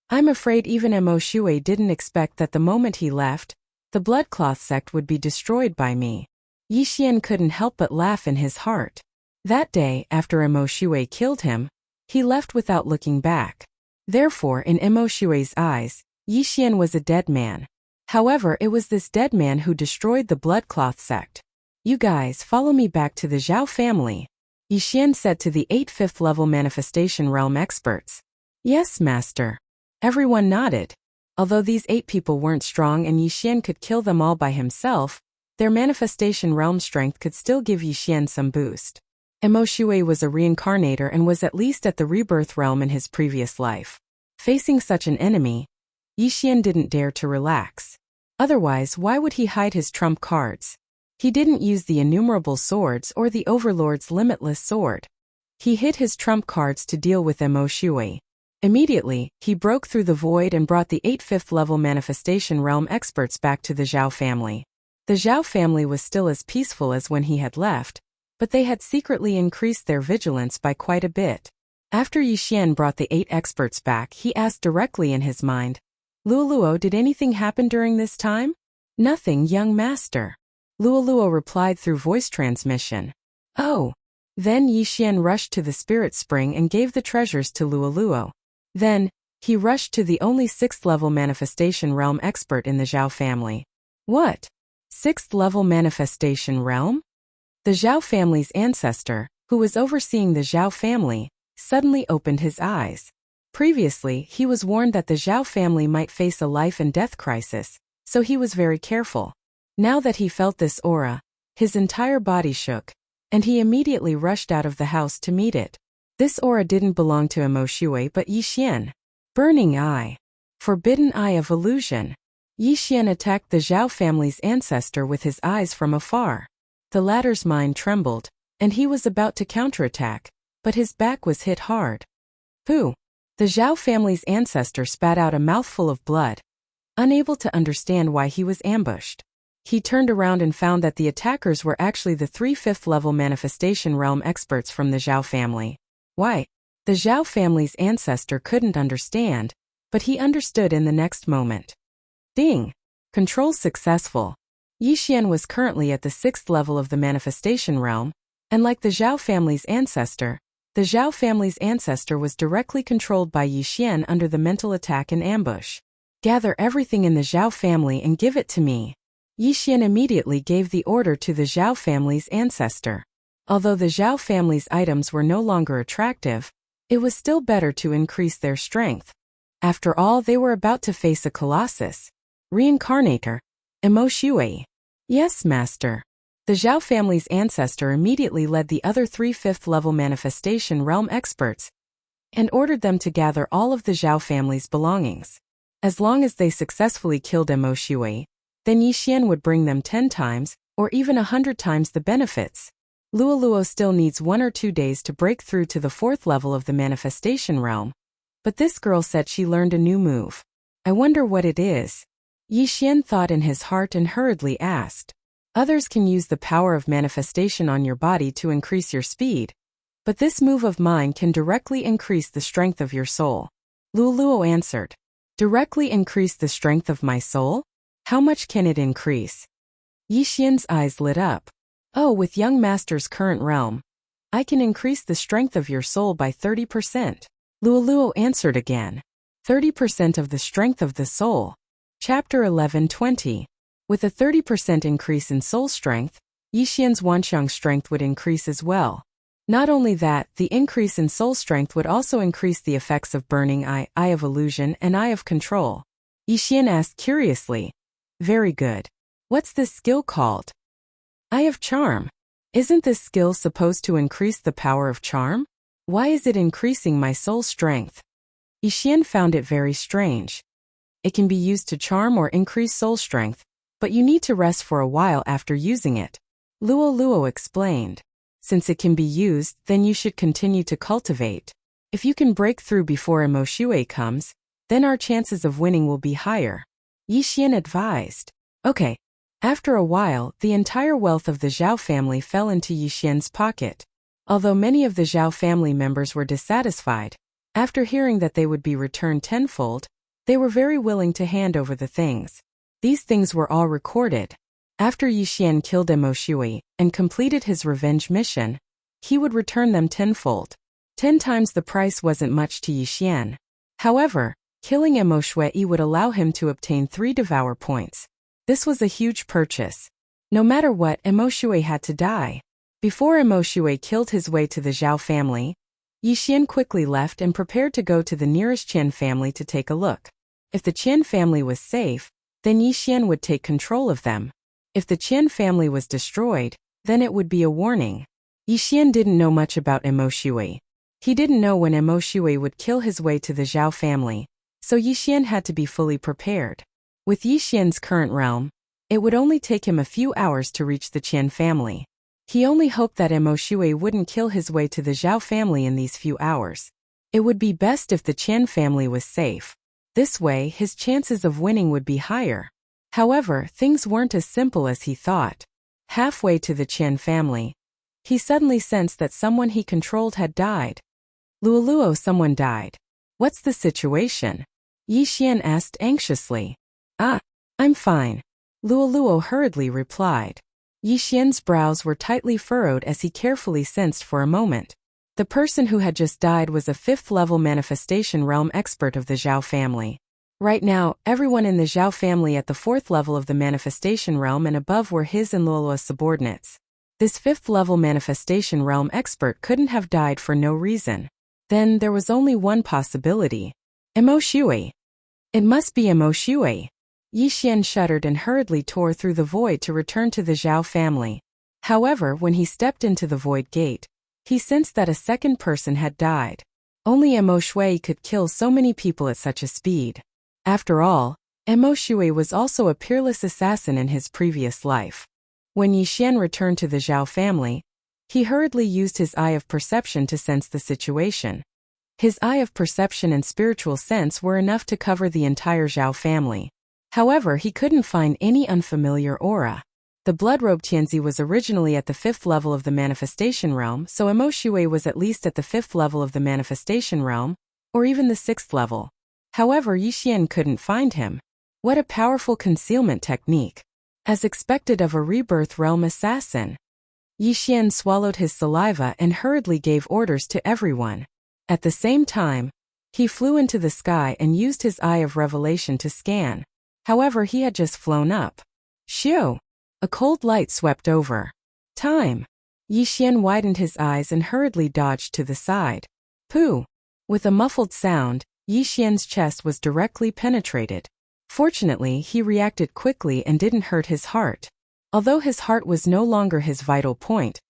I'm afraid even Mo Shui didn't expect that the moment he left, the Bloodcloth sect would be destroyed by me. Yixian couldn't help but laugh in his heart. That day, after Mo Shui killed him, he left without looking back. Therefore, in Mo Shui's eyes, Yixian was a dead man. However, it was this dead man who destroyed the Bloodcloth sect. You guys follow me back to the Zhao family, Yixian said to the 8th 5th level manifestation realm experts. Yes, master. Everyone nodded. Although these 8 people weren't strong and Yixian could kill them all by himself, their manifestation realm strength could still give Yixian some boost. Mo Shui was a reincarnator and was at least at the rebirth realm in his previous life. Facing such an enemy, Yixian didn't dare to relax. Otherwise, why would he hide his trump cards? He didn't use the innumerable swords or the Overlord's limitless sword. He hid his trump cards to deal with Mo Shui. Immediately, he broke through the void and brought the 8th 5th level manifestation realm experts back to the Zhao family. The Zhao family was still as peaceful as when he had left, but they had secretly increased their vigilance by quite a bit. After Yixian brought the 8 experts back, he asked directly in his mind, Luoluo, did anything happen during this time? Nothing, young master. Luoluo replied through voice transmission. Oh. Then Yixian rushed to the spirit spring and gave the treasures to Luoluo. Then, he rushed to the only 6th level manifestation realm expert in the Zhao family. What? 6th level manifestation realm? The Zhao family's ancestor, who was overseeing the Zhao family, suddenly opened his eyes. Previously, he was warned that the Zhao family might face a life and death crisis, so he was very careful. Now that he felt this aura, his entire body shook, and he immediately rushed out of the house to meet it. This aura didn't belong to Mo Shui but Yixian. Burning Eye. Forbidden Eye of Illusion. Yixian attacked the Zhao family's ancestor with his eyes from afar. The latter's mind trembled, and he was about to counterattack, but his back was hit hard. Pooh! The Zhao family's ancestor spat out a mouthful of blood. Unable to understand why he was ambushed, he turned around and found that the attackers were actually the 3 5th level manifestation realm experts from the Zhao family. Why? The Zhao family's ancestor couldn't understand, but he understood in the next moment. Ding! Control successful. Yixian was currently at the 6th level of the manifestation realm, and like the Zhao family's ancestor, the Zhao family's ancestor was directly controlled by Yixian under the mental attack and ambush. Gather everything in the Zhao family and give it to me. Yixian immediately gave the order to the Zhao family's ancestor. Although the Zhao family's items were no longer attractive, it was still better to increase their strength. After all, they were about to face a colossus. Reincarnator. Emo Shui. Yes, master. The Zhao family's ancestor immediately led the other 3 5th-level manifestation realm experts and ordered them to gather all of the Zhao family's belongings. As long as they successfully killed Emo Shui, then Yixian would bring them 10 times, or even 100 times the benefits. Luoluo still needs 1 or 2 days to break through to the 4th level of the manifestation realm, but this girl said she learned a new move. I wonder what it is. Yixian thought in his heart and hurriedly asked. Others can use the power of manifestation on your body to increase your speed, but this move of mine can directly increase the strength of your soul. Luoluo answered. Directly increase the strength of my soul? How much can it increase? Yixian's eyes lit up. Oh, with young master's current realm, I can increase the strength of your soul by 30%. Luoluo answered again. 30% of the strength of the soul. Chapter 11:20. With a 30% increase in soul strength, Yixian's Wanxiang strength would increase as well. Not only that, the increase in soul strength would also increase the effects of Burning Eye, Eye of Illusion, and Eye of Control. Yixian asked curiously. Very good. What's this skill called? Eye of Charm. Isn't this skill supposed to increase the power of charm? Why is it increasing my soul strength? Yixian found it very strange. It can be used to charm or increase soul strength, but you need to rest for a while after using it. Luoluo explained. Since it can be used, then you should continue to cultivate. If you can break through before Emo Shui comes, then our chances of winning will be higher. Yixian advised. Okay. After a while, the entire wealth of the Zhao family fell into Yixian's pocket. Although many of the Zhao family members were dissatisfied, after hearing that they would be returned tenfold, they were very willing to hand over the things. These things were all recorded. After Yixian killed Emo Shui and completed his revenge mission, he would return them tenfold. 10 times the price wasn't much to Yixian. However, killing Emo Shui would allow him to obtain 3 Devour points. This was a huge purchase. No matter what, Emo Shui had to die. Before Emo Shui killed his way to the Zhao family, Yixian quickly left and prepared to go to the nearest Qian family to take a look. If the Qian family was safe, then Yixian would take control of them. If the Qian family was destroyed, then it would be a warning. Yixian didn't know much about Emo Shui. He didn't know when Emo Shui would kill his way to the Zhao family, so Yixian had to be fully prepared. With Yixian's current realm, it would only take him a few hours to reach the Qian family. He only hoped that Emo Shui wouldn't kill his way to the Zhao family in these few hours. It would be best if the Qian family was safe. This way, his chances of winning would be higher. However, things weren't as simple as he thought. Halfway to the Qian family, he suddenly sensed that someone he controlled had died. Luoluo, someone died. What's the situation? Yixian asked anxiously. I'm fine. Luoluo hurriedly replied. Yixian's brows were tightly furrowed as he carefully sensed for a moment. The person who had just died was a 5th-level manifestation realm expert of the Zhao family. Right now, everyone in the Zhao family at the 4th level of the manifestation realm and above were his and Luoluo's subordinates. This 5th-level manifestation realm expert couldn't have died for no reason. Then there was only one possibility. Emo Shui. It must be Emo Shui. Yixian shuddered and hurriedly tore through the void to return to the Zhao family. However, when he stepped into the void gate, he sensed that a second person had died. Only Emo Shui could kill so many people at such a speed. After all, Emo Shui was also a peerless assassin in his previous life. When Yixian returned to the Zhao family, he hurriedly used his eye of perception to sense the situation. His eye of perception and spiritual sense were enough to cover the entire Zhao family. However, he couldn't find any unfamiliar aura. The blood-robe Tianzi was originally at the 5th level of the manifestation realm, so Emo Shui was at least at the 5th level of the manifestation realm, or even the 6th level. However, Yixian couldn't find him. What a powerful concealment technique. as expected of a rebirth realm assassin. Yixian swallowed his saliva and hurriedly gave orders to everyone. At the same time, he flew into the sky and used his eye of revelation to scan. However, he had just flown up. Shoo! A cold light swept over. Time! Yixian widened his eyes and hurriedly dodged to the side. Pooh! With a muffled sound, Yixian's chest was directly penetrated. Fortunately, he reacted quickly and didn't hurt his heart. Although his heart was no longer his vital point,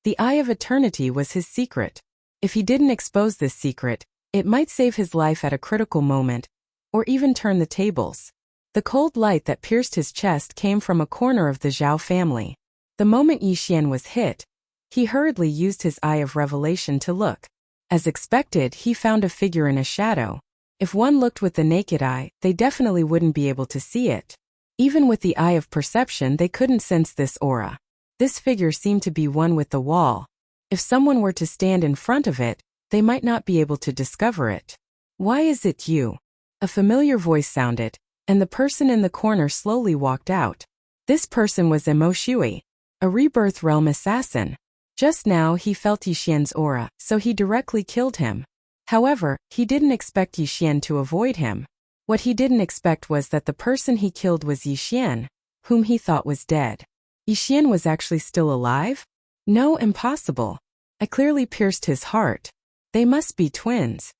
the Eye of Eternity was his secret. If he didn't expose this secret, it might save his life at a critical moment, or even turn the tables. The cold light that pierced his chest came from a corner of the Zhao family. The moment Yixian was hit, he hurriedly used his Eye of Revelation to look. As expected, he found a figure in a shadow. If one looked with the naked eye, they definitely wouldn't be able to see it. Even with the Eye of Perception, they couldn't sense this aura. This figure seemed to be one with the wall. If someone were to stand in front of it, they might not be able to discover it. Why is it you? A familiar voice sounded, and the person in the corner slowly walked out. This person was Emo Shui, a rebirth realm assassin. Just now he felt Yixian's aura, so he directly killed him. However, he didn't expect Yixian to avoid him. What he didn't expect was that the person he killed was Yixian, whom he thought was dead. Yixian was actually still alive? No, impossible. I clearly pierced his heart. They must be twins.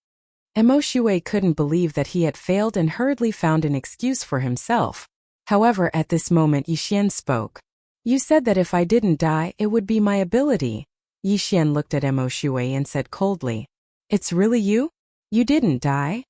Emo Shui couldn't believe that he had failed and hurriedly found an excuse for himself. However, at this moment Yixian spoke. You said that if I didn't die, it would be my ability. Yixian looked at Emo Shui and said coldly, It's really you? You didn't die?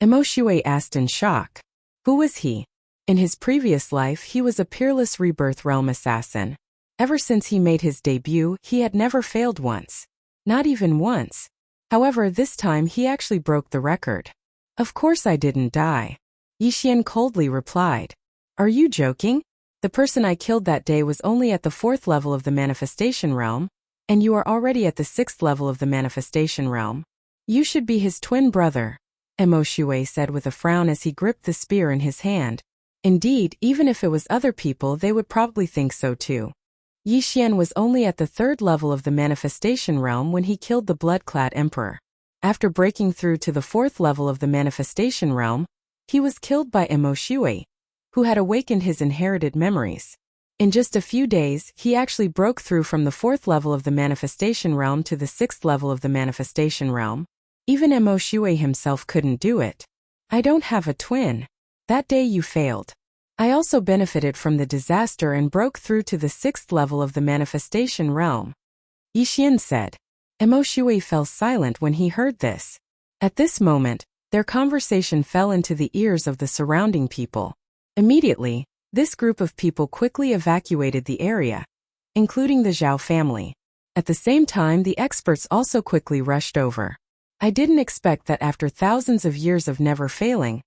Emo Shui asked in shock. Who was he? In his previous life, he was a peerless rebirth realm assassin. Ever since he made his debut, he had never failed once. Not even once. However, this time he actually broke the record. Of course I didn't die. Yixian coldly replied. Are you joking? The person I killed that day was only at the 4th level of the manifestation realm, and you are already at the 6th level of the manifestation realm. You should be his twin brother, Emo Shui said with a frown as he gripped the spear in his hand. Indeed, even if it was other people, they would probably think so too. Yixian was only at the 3rd level of the manifestation realm when he killed the blood-clad emperor. After breaking through to the 4th level of the manifestation realm, he was killed by Emo Shui, who had awakened his inherited memories. In just a few days, he actually broke through from the 4th level of the manifestation realm to the 6th level of the manifestation realm. Even Emo Shui himself couldn't do it. I don't have a twin. That day you failed. I also benefited from the disaster and broke through to the 6th level of the manifestation realm, Yixian said. Emo Shui fell silent when he heard this. At this moment, their conversation fell into the ears of the surrounding people. Immediately, this group of people quickly evacuated the area, including the Zhao family. At the same time, the experts also quickly rushed over. I didn't expect that after thousands of years of never failing,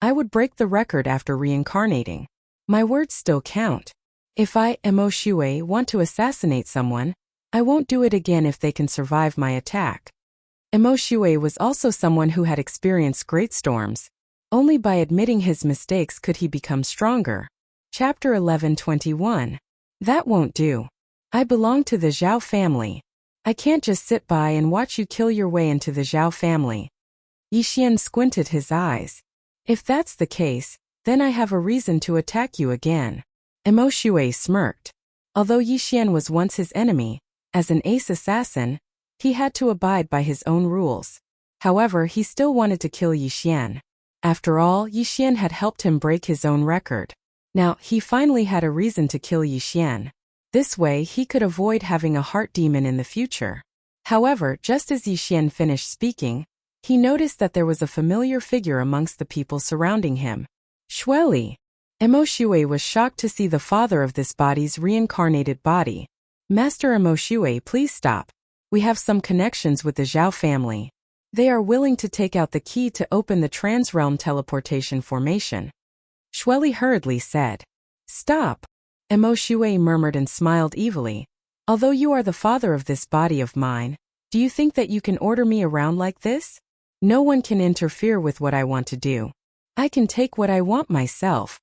I would break the record after reincarnating. My words still count. If I, Emo Shui, want to assassinate someone, I won't do it again if they can survive my attack. Emo Shui was also someone who had experienced great storms. Only by admitting his mistakes could he become stronger. Chapter 11:21. That won't do. I belong to the Zhao family. I can't just sit by and watch you kill your way into the Zhao family. Yixian squinted his eyes. If that's the case, then I have a reason to attack you again. Emo Shui smirked. Although Yixian was once his enemy, as an ace assassin, he had to abide by his own rules. However, he still wanted to kill Yixian. After all, Yixian had helped him break his own record. Now, he finally had a reason to kill Yixian. This way, he could avoid having a heart demon in the future. However, just as Yixian finished speaking, he noticed that there was a familiar figure amongst the people surrounding him. Shueli. Emo Shui was shocked to see the father of this body's reincarnated body. Master Emo Shui, please stop. We have some connections with the Zhao family. They are willing to take out the key to open the Transrealm teleportation formation. Shueli hurriedly said. Stop. Emo Shui murmured and smiled evilly. Although you are the father of this body of mine, do you think that you can order me around like this? No one can interfere with what I want to do. I can take what I want myself.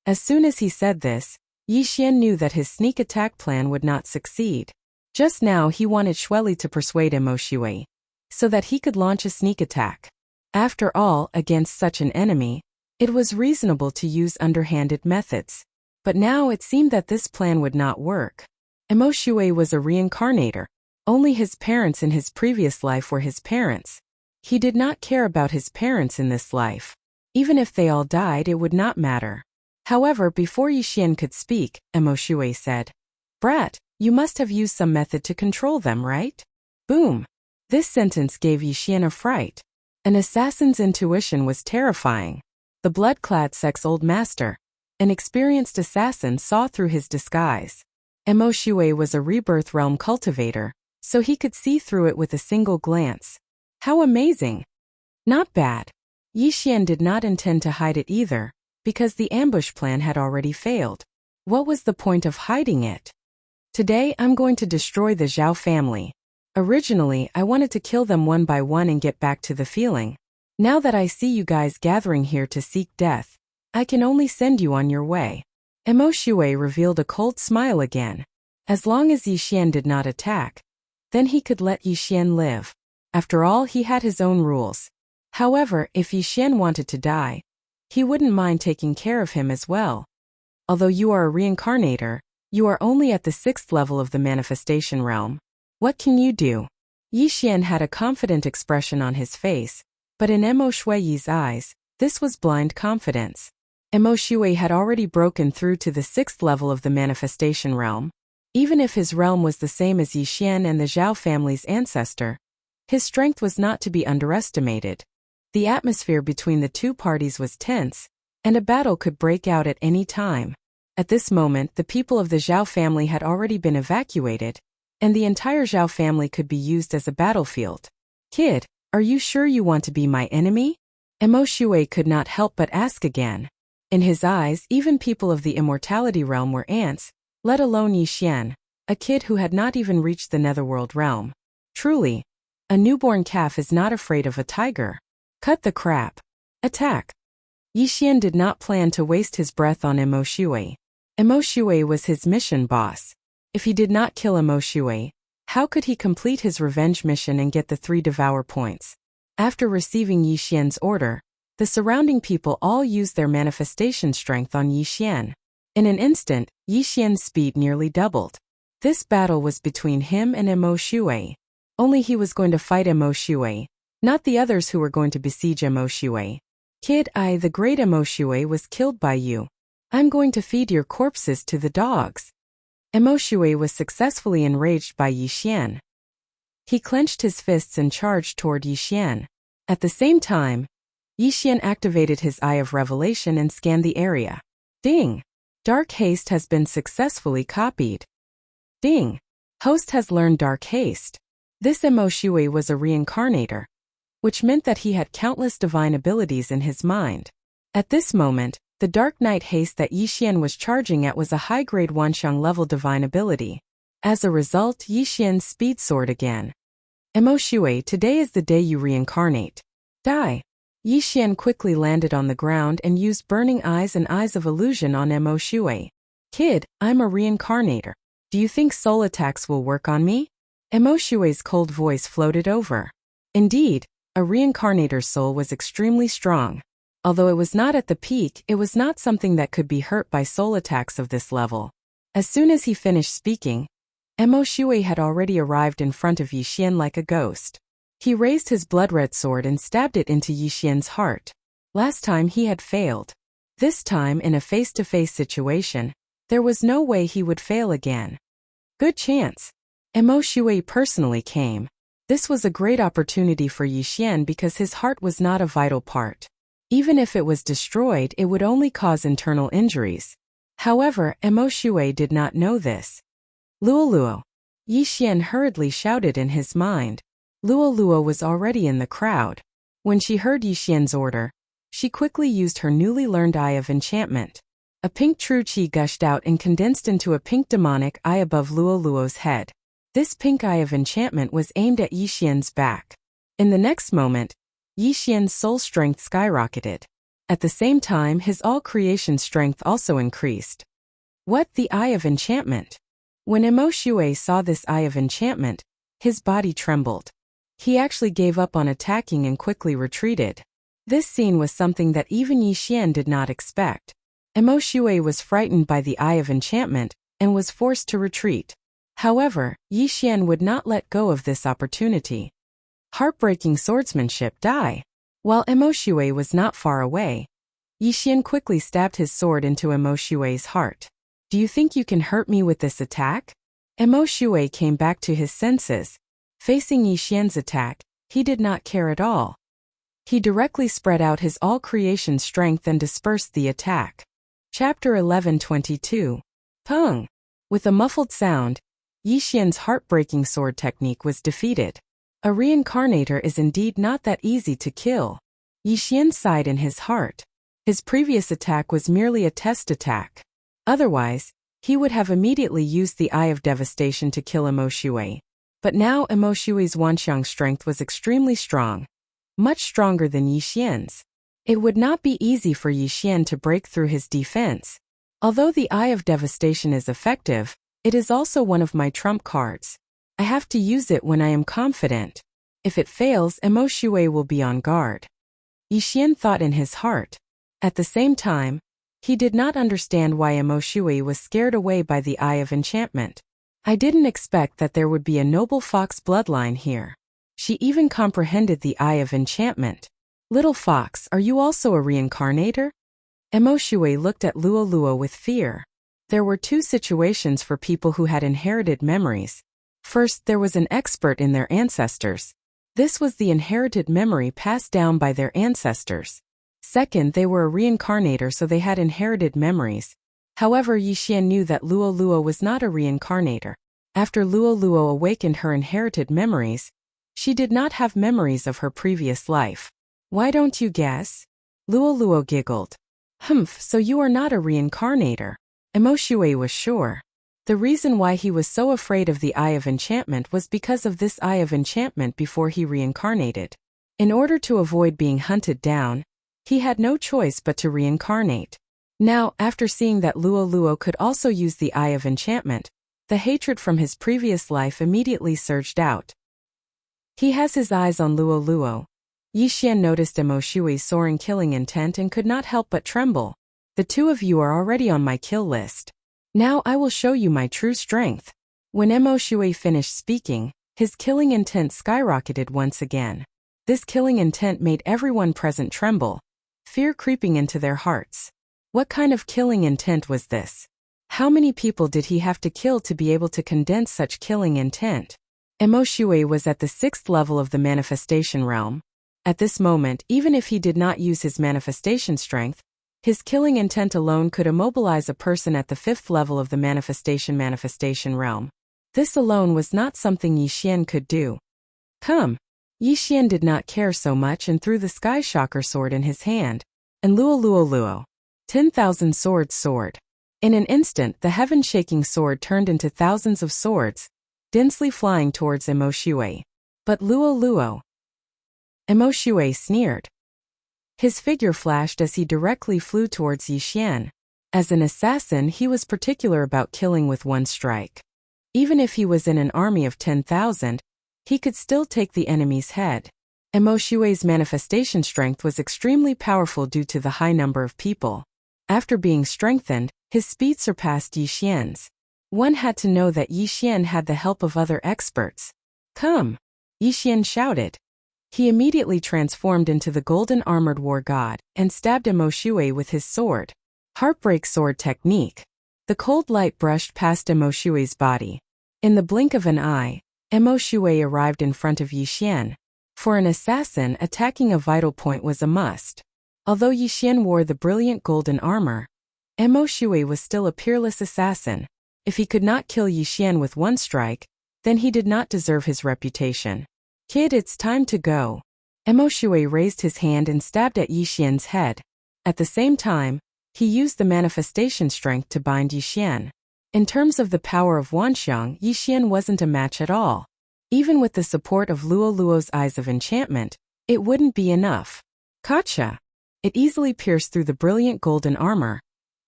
As soon as he said this, Yi Xian knew that his sneak attack plan would not succeed. Just now he wanted Shueli to persuade Emo Shui, so that he could launch a sneak attack. After all, against such an enemy, it was reasonable to use underhanded methods. But now it seemed that this plan would not work. Emo Shui was a reincarnator. Only his parents in his previous life were his parents. He did not care about his parents in this life. Even if they all died, it would not matter. However, before Yi Xian could speak, Emo Shui said, "Brat, you must have used some method to control them, right?" Boom! This sentence gave Yi Xian a fright. An assassin's intuition was terrifying. The blood-clad sect's old master, an experienced assassin, saw through his disguise. Emo Shui was a rebirth realm cultivator, so he could see through it with a single glance. How amazing! Not bad. Yi Xian did not intend to hide it either, because the ambush plan had already failed. What was the point of hiding it? Today I'm going to destroy the Zhao family. Originally, I wanted to kill them one by one and get back to the feeling. Now that I see you guys gathering here to seek death, I can only send you on your way. Emo Shui revealed a cold smile again. As long as Yi Xian did not attack, then he could let Yi Xian live. After all, he had his own rules. However, if Yi Xian wanted to die, he wouldn't mind taking care of him as well. Although you are a reincarnator, you are only at the 6th level of the manifestation realm. What can you do? Yi Xian had a confident expression on his face, but in Emo Shui's eyes, this was blind confidence. Emo Shui had already broken through to the 6th level of the manifestation realm. Even if his realm was the same as Yi Xian and the Zhao family's ancestor, his strength was not to be underestimated. The atmosphere between the two parties was tense, and a battle could break out at any time. At this moment, the people of the Zhao family had already been evacuated, and the entire Zhao family could be used as a battlefield. Kid, are you sure you want to be my enemy? Emo Shui could not help but ask again. In his eyes, even people of the immortality realm were ants, let alone Yi Xian, a kid who had not even reached the netherworld realm. Truly, a newborn calf is not afraid of a tiger. Cut the crap. Attack. Yi Xian did not plan to waste his breath on Emo Shui. Emo Shui was his mission boss. If he did not kill Emo Shui, how could he complete his revenge mission and get the 3 devour points? After receiving Yi Xian's order, the surrounding people all used their manifestation strength on Yi Xian. In an instant, Yi Xian's speed nearly doubled. This battle was between him and Emo Shui. Only he was going to fight Emo Shui, not the others who were going to besiege Emo Shui. Kid, the great Emo Shui was killed by you. I'm going to feed your corpses to the dogs. Emo Shui was successfully enraged by Yi Xian. He clenched his fists and charged toward Yi Xian. At the same time, Yi Xian activated his Eye of Revelation and scanned the area. Ding! Dark Haste has been successfully copied. Ding! Host has learned Dark Haste. This Emo Shui was a reincarnator, which meant that he had countless divine abilities in his mind. At this moment, the Dark Knight Haste that Yi Xian was charging at was a high-grade Wanxiang level divine ability. As a result, Yi Xian's speed soared again. Emo Shui, today is the day you reincarnate. Die! Yi Xian quickly landed on the ground and used Burning Eyes and Eyes of Illusion on Emo Shui. Kid, I'm a reincarnator. Do you think soul attacks will work on me? Emo Shui's cold voice floated over. Indeed, a reincarnator's soul was extremely strong. Although it was not at the peak, it was not something that could be hurt by soul attacks of this level. As soon as he finished speaking, Emo Shui had already arrived in front of Yi Xian like a ghost. He raised his blood-red sword and stabbed it into Yi Xian's heart. Last time he had failed. This time, in a face-to-face situation, there was no way he would fail again. Good chance. Emo Shui personally came. This was a great opportunity for Yi Xian because his heart was not a vital part. Even if it was destroyed, it would only cause internal injuries. However, Emo Shui did not know this. Luo Luo. Yi Xian hurriedly shouted in his mind. Luo Luo was already in the crowd. When she heard Yi Xian's order, she quickly used her newly learned Eye of Enchantment. A pink true qi gushed out and condensed into a pink demonic eye above Luo Luo's head. This pink Eye of Enchantment was aimed at Yi Xian's back. In the next moment, Yi Xian's soul strength skyrocketed. At the same time, his all-creation strength also increased. What, the Eye of Enchantment? When Emo saw this Eye of Enchantment, his body trembled. He actually gave up on attacking and quickly retreated. This scene was something that even Yi Xian did not expect. Emo was frightened by the Eye of Enchantment and was forced to retreat. However, Yi Xian would not let go of this opportunity. Heartbreaking swordsmanship, die. While Emo was not far away, Yi Xian quickly stabbed his sword into Emo heart. Do you think you can hurt me with this attack? Emo came back to his senses. Facing Yi Xian's attack, he did not care at all. He directly spread out his all-creation strength and dispersed the attack. Chapter 11:22. Pung! With a muffled sound, Yi Xian's heartbreaking sword technique was defeated. A reincarnator is indeed not that easy to kill. Yi Xian sighed in his heart. His previous attack was merely a test attack. Otherwise, he would have immediately used the Eye of Devastation to kill Emo But now Emo Wanxiang strength was extremely strong, much stronger than Yi Xian's. It would not be easy for Yi Xian to break through his defense. Although the Eye of Devastation is effective, it is also one of my trump cards. I have to use it when I am confident. If it fails, Emo will be on guard. Yi Xian thought in his heart. At the same time, he did not understand why Emo was scared away by the Eye of Enchantment. I didn't expect that there would be a noble fox bloodline here. She even comprehended the Eye of Enchantment. Little fox, are you also a reincarnator? Emo looked at Luo with fear. There were two situations for people who had inherited memories. First, there was an expert in their ancestors. This was the inherited memory passed down by their ancestors. Second, they were a reincarnator, so they had inherited memories. However, Yi Xian knew that Luo was not a reincarnator. After Luo awakened her inherited memories, she did not have memories of her previous life. Why don't you guess? Luo giggled. Humph, so you are not a reincarnator. Emo was sure. The reason why he was so afraid of the Eye of Enchantment was because of this Eye of Enchantment before he reincarnated. In order to avoid being hunted down, he had no choice but to reincarnate. Now, after seeing that Luo could also use the Eye of Enchantment, the hatred from his previous life immediately surged out. He has his eyes on Luo. Yi Xian noticed Emo soaring killing intent and could not help but tremble. The two of you are already on my kill list. Now I will show you my true strength. When Emo finished speaking, his killing intent skyrocketed once again. This killing intent made everyone present tremble, fear creeping into their hearts. What kind of killing intent was this? How many people did he have to kill to be able to condense such killing intent? Emo was at the 6th level of the manifestation realm. At this moment, even if he did not use his manifestation strength, his killing intent alone could immobilize a person at the 5th level of the manifestation realm. This alone was not something Yi Xian could do. Come! Yi Xian did not care so much and threw the Sky Shocker sword in his hand. And Luo. 10,000 swords sword. In an instant, the heaven-shaking sword turned into thousands of swords, densely flying towards Emo But Luo. Emo sneered. His figure flashed as he directly flew towards Yi Xian. As an assassin, he was particular about killing with one strike. Even if he was in an army of 10,000, he could still take the enemy's head. Emo manifestation strength was extremely powerful due to the high number of people. After being strengthened, his speed surpassed Yi Xian's. One had to know that Yi Xian had the help of other experts. Come! Yi Xian shouted. He immediately transformed into the golden armored war god and stabbed Emo with his sword. Heartbreak sword technique. The cold light brushed past Emo body. In the blink of an eye, Emo arrived in front of Yi Xian. For an assassin, attacking a vital point was a must. Although Yi Xian wore the brilliant golden armor, Emo was still a peerless assassin. If he could not kill Yi Xian with one strike, then he did not deserve his reputation. Kid, it's time to go. Emo raised his hand and stabbed at Yi Xian's head. At the same time, he used the manifestation strength to bind Yi Xian. In terms of the power of Wanxiang, Yi Xian wasn't a match at all. Even with the support of Luo's Eyes of Enchantment, it wouldn't be enough. Gotcha! It easily pierced through the brilliant golden armor,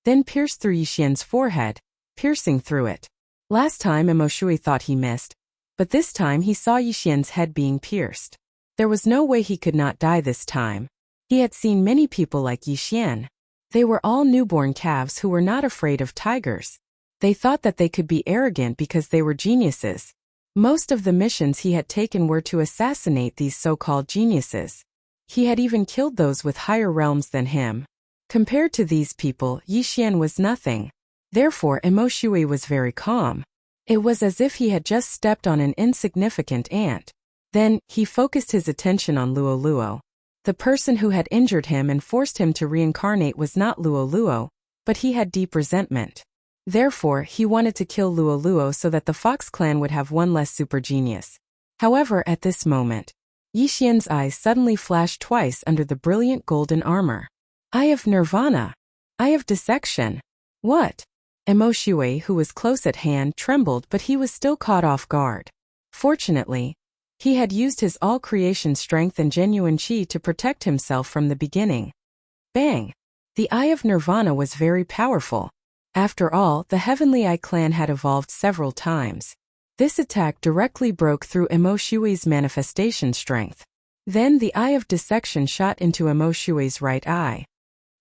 then pierced through Yi Xian's forehead, piercing through it. Last time Imo Shui thought he missed, but this time he saw Yixian's head being pierced. There was no way he could not die this time. He had seen many people like Yixian. They were all newborn calves who were not afraid of tigers. They thought that they could be arrogant because they were geniuses. Most of the missions he had taken were to assassinate these so-called geniuses. He had even killed those with higher realms than him. Compared to these people, Yixian was nothing. Therefore, Imo Shui was very calm. It was as if he had just stepped on an insignificant ant. Then, he focused his attention on Luo Luo. The person who had injured him and forced him to reincarnate was not Luo Luo, but he had deep resentment. Therefore, he wanted to kill Luo Luo so that the Fox clan would have one less super genius. However, at this moment, Yixian's eyes suddenly flashed twice under the brilliant golden armor. Eye of Nirvana! Eye of Dissection! What? Imo Shui, who was close at hand, trembled, but he was still caught off guard. Fortunately, he had used his all-creation strength and genuine chi to protect himself from the beginning. Bang! The Eye of Nirvana was very powerful. After all, the Heavenly Eye clan had evolved several times. This attack directly broke through Imo Shui's manifestation strength. Then the Eye of Dissection shot into Imo Shui's right eye.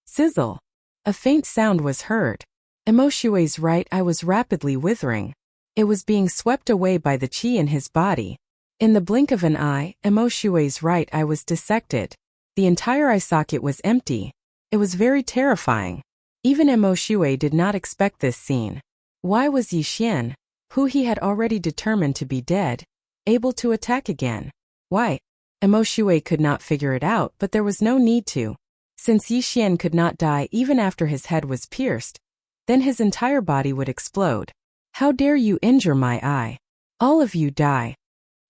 Sizzle! A faint sound was heard. Imo Shui's right eye was rapidly withering. It was being swept away by the chi in his body. In the blink of an eye, Imo Shui's right eye was dissected. The entire eye socket was empty. It was very terrifying. Even Imo Shui did not expect this scene. Why was Yixian, who he had already determined to be dead, able to attack again? Why? Imo Shui could not figure it out, but there was no need to. Since Yixian could not die even after his head was pierced, then his entire body would explode. How dare you injure my eye? All of you die.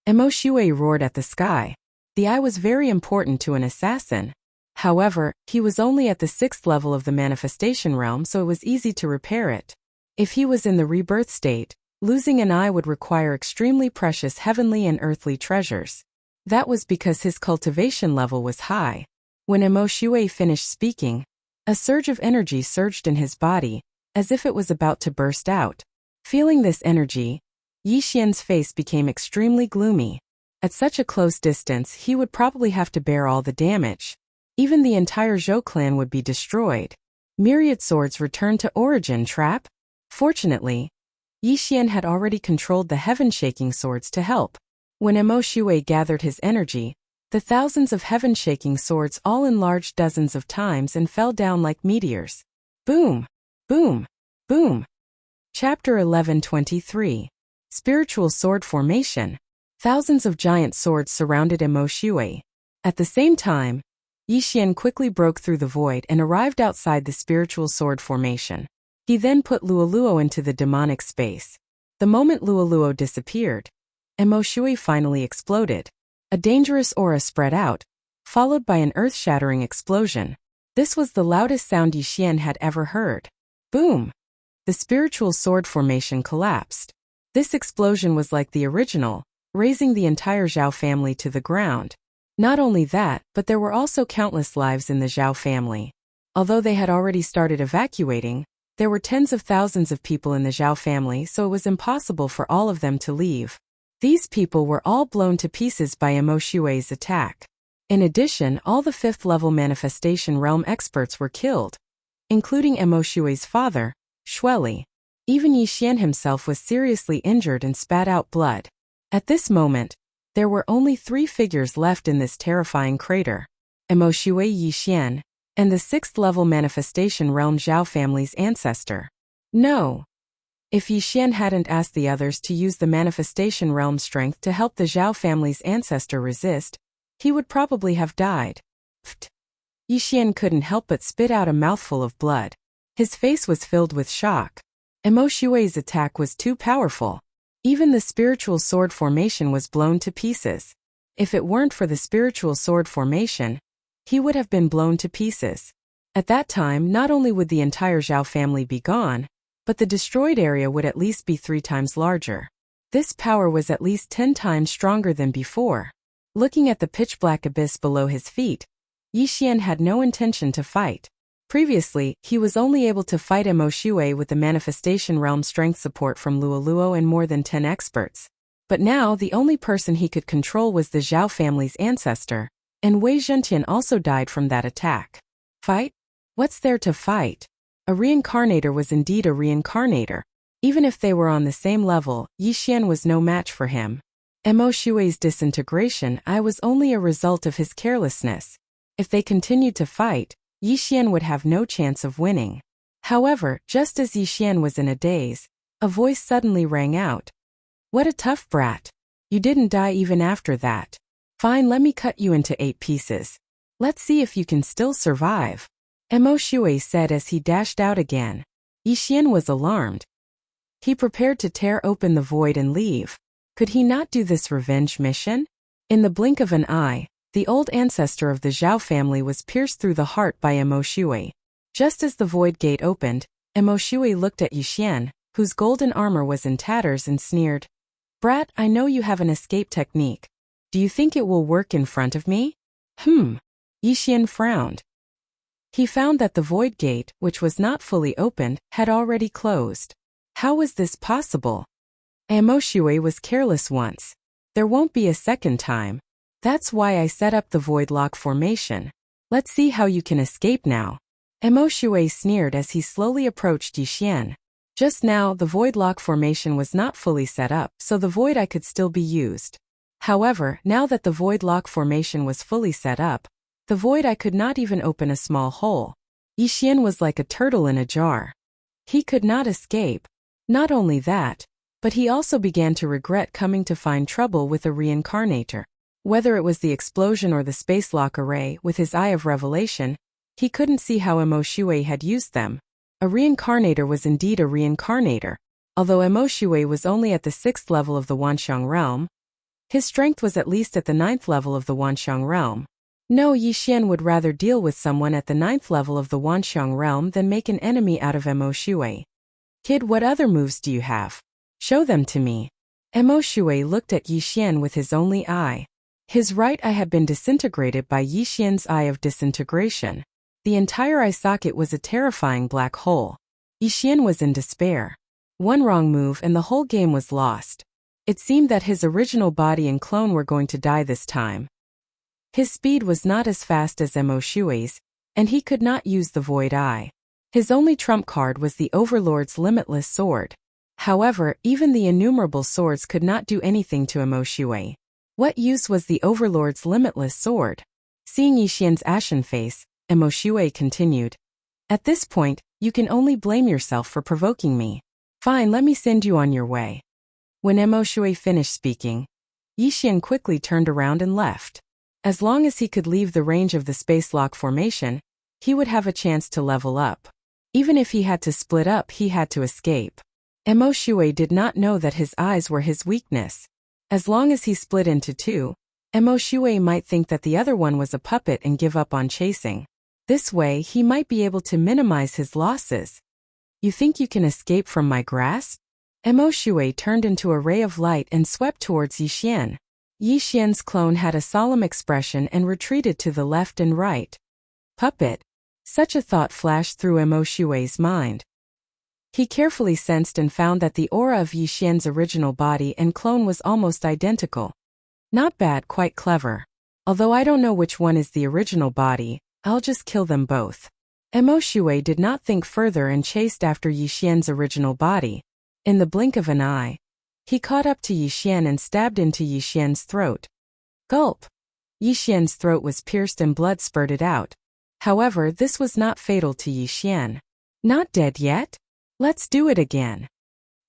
Imo Shui roared at the sky. The eye was very important to an assassin. However, he was only at the 6th level of the manifestation realm, so it was easy to repair it. If he was in the rebirth state, losing an eye would require extremely precious heavenly and earthly treasures. That was because his cultivation level was high. When Imo Shui finished speaking, a surge of energy surged in his body, as if it was about to burst out. Feeling this energy, Yixian's face became extremely gloomy. At such a close distance, he would probably have to bear all the damage. Even the entire Zhou clan would be destroyed. Myriad swords returned to origin trap. Fortunately, Yixian had already controlled the heaven-shaking swords to help. When Imo Shui gathered his energy, the thousands of heaven-shaking swords all enlarged dozens of times and fell down like meteors. Boom! Boom! Boom! Chapter 1123. Spiritual Sword Formation. Thousands of giant swords surrounded Imo Shui. At the same time, Yixian quickly broke through the void and arrived outside the spiritual sword formation. He then put Luo Luo into the demonic space. The moment Luo Luo disappeared, Imo Shui finally exploded. A dangerous aura spread out, followed by an earth-shattering explosion. This was the loudest sound Yixian had ever heard. Boom! The spiritual sword formation collapsed. This explosion was like the original, raising the entire Zhao family to the ground. Not only that, but there were also countless lives in the Zhao family. Although they had already started evacuating, there were tens of thousands of people in the Zhao family, so it was impossible for all of them to leave. These people were all blown to pieces by Imo Shui's attack. In addition, all the 5th level manifestation realm experts were killed, including Imo Shui's father, Shueli. Even Yixian himself was seriously injured and spat out blood. At this moment, there were only 3 figures left in this terrifying crater: Imo Shui, Yixian, and the 6th level manifestation realm Zhao family's ancestor. No! If Yixian hadn't asked the others to use the manifestation realm strength to help the Zhao family's ancestor resist, he would probably have died. Pfft! Yixian couldn't help but spit out a mouthful of blood. His face was filled with shock. Imo Shui's attack was too powerful. Even the spiritual sword formation was blown to pieces. If it weren't for the spiritual sword formation, he would have been blown to pieces. At that time, not only would the entire Zhao family be gone, but the destroyed area would at least be 3 times larger. This power was at least 10 times stronger than before. Looking at the pitch-black abyss below his feet, Yixian had no intention to fight. Previously, he was only able to fight Emo Shui with the Manifestation Realm strength support from Luoluo and more than 10 experts. But now the only person he could control was the Zhao family's ancestor, and Wei Zhentian also died from that attack. Fight? What's there to fight? A reincarnator was indeed a reincarnator. Even if they were on the same level, Yixian was no match for him. Emo Shui's disintegration was only a result of his carelessness. If they continued to fight, Yixian would have no chance of winning. However, just as Yixian was in a daze, a voice suddenly rang out. What a tough brat. You didn't die even after that. Fine, let me cut you into 8 pieces. Let's see if you can still survive. Emo Shui said as he dashed out again. Yixian was alarmed. He prepared to tear open the void and leave. Could he not do this revenge mission? In the blink of an eye, the old ancestor of the Zhao family was pierced through the heart by Emo Shui. Just as the void gate opened, Emo Shui looked at Yixian, whose golden armor was in tatters, and sneered. Brat, I know you have an escape technique. Do you think it will work in front of me? Yixian frowned. He found that the void gate, which was not fully opened, had already closed. How was this possible? Emo Shui was careless once. There won't be a second time. That's why I set up the void lock formation. Let's see how you can escape now. Emo Shui sneered as he slowly approached Yixian. Just now, the void lock formation was not fully set up, so the void eye could still be used. However, now that the void lock formation was fully set up, the void eye could not even open a small hole. Yixian was like a turtle in a jar. He could not escape. Not only that, but he also began to regret coming to find trouble with a reincarnator. Whether it was the explosion or the space lock array, with his eye of revelation, he couldn't see how Emo Shui had used them. A reincarnator was indeed a reincarnator. Although Emo Shui was only at the 6th level of the Wanxiang realm, his strength was at least at the 9th level of the Wanxiang realm. No, Yixian would rather deal with someone at the 9th level of the Wanxiang realm than make an enemy out of Emo Shui. Kid, what other moves do you have? Show them to me. Emo Shui looked at Yixian with his only eye. His right eye had been disintegrated by Yixian's eye of disintegration. The entire eye socket was a terrifying black hole. Yixian was in despair. One wrong move and the whole game was lost. It seemed that his original body and clone were going to die this time. His speed was not as fast as Emo Shui's, and he could not use the void eye. His only trump card was the Overlord's limitless sword. However, even the innumerable swords could not do anything to Emo Shui. What use was the Overlord's limitless sword? Seeing Yixian's ashen face, Emo Shui continued. At this point, you can only blame yourself for provoking me. Fine, let me send you on your way. When Emo Shui finished speaking, Yixian quickly turned around and left. As long as he could leave the range of the space lock formation, he would have a chance to level up. Even if he had to split up, he had to escape. Emo Shui did not know that his eyes were his weakness. As long as he split into 2, Emo Shui might think that the other one was a puppet and give up on chasing. This way, he might be able to minimize his losses. You think you can escape from my grasp? Emo Shui turned into a ray of light and swept towards Yixian. Yixian's clone had a solemn expression and retreated to the left and right. Puppet? Such a thought flashed through Emo Shui's mind. He carefully sensed and found that the aura of Yixian's original body and clone was almost identical. Not bad, quite clever. Although I don't know which one is the original body, I'll just kill them both. Emo Shui did not think further and chased after Yixian's original body. In the blink of an eye, he caught up to Yixian and stabbed into Yixian's throat. Gulp! Yixian's throat was pierced and blood spurted out. However, this was not fatal to Yixian. Not dead yet? Let's do it again.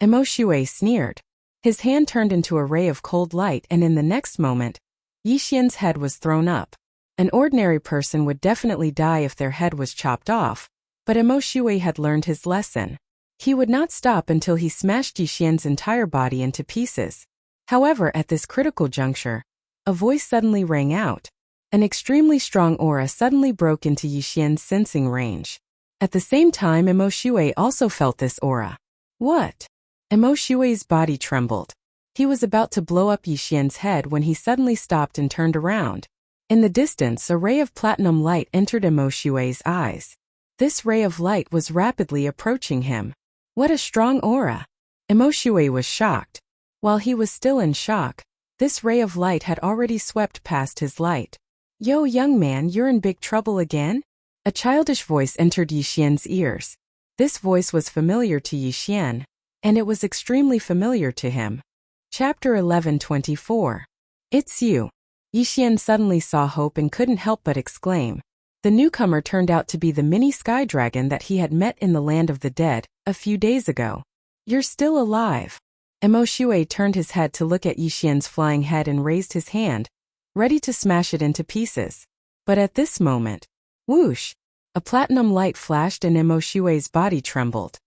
Emo Shui sneered. His hand turned into a ray of cold light and in the next moment, Yixian's head was thrown up. An ordinary person would definitely die if their head was chopped off, but Emo Shui had learned his lesson. He would not stop until he smashed Yixian's entire body into pieces. However, at this critical juncture, a voice suddenly rang out. An extremely strong aura suddenly broke into Yixian's sensing range. At the same time, Emo Shui also felt this aura. What? Emo Shui's body trembled. He was about to blow up Yixian's head when he suddenly stopped and turned around. In the distance, a ray of platinum light entered Emo Shui's eyes. This ray of light was rapidly approaching him. What a strong aura! Emoshue was shocked. While he was still in shock, this ray of light had already swept past his light. Yo, young man, you're in big trouble again? A childish voice entered Yixian's ears. This voice was familiar to Yixian, and it was extremely familiar to him. Chapter 11:24. It's you. Yixian suddenly saw hope and couldn't help but exclaim. The newcomer turned out to be the mini sky dragon that he had met in the land of the dead a few days ago. You're still alive. Emoshue turned his head to look at Yixian's flying head and raised his hand, ready to smash it into pieces. But at this moment, whoosh! A platinum light flashed and Emoshue's body trembled.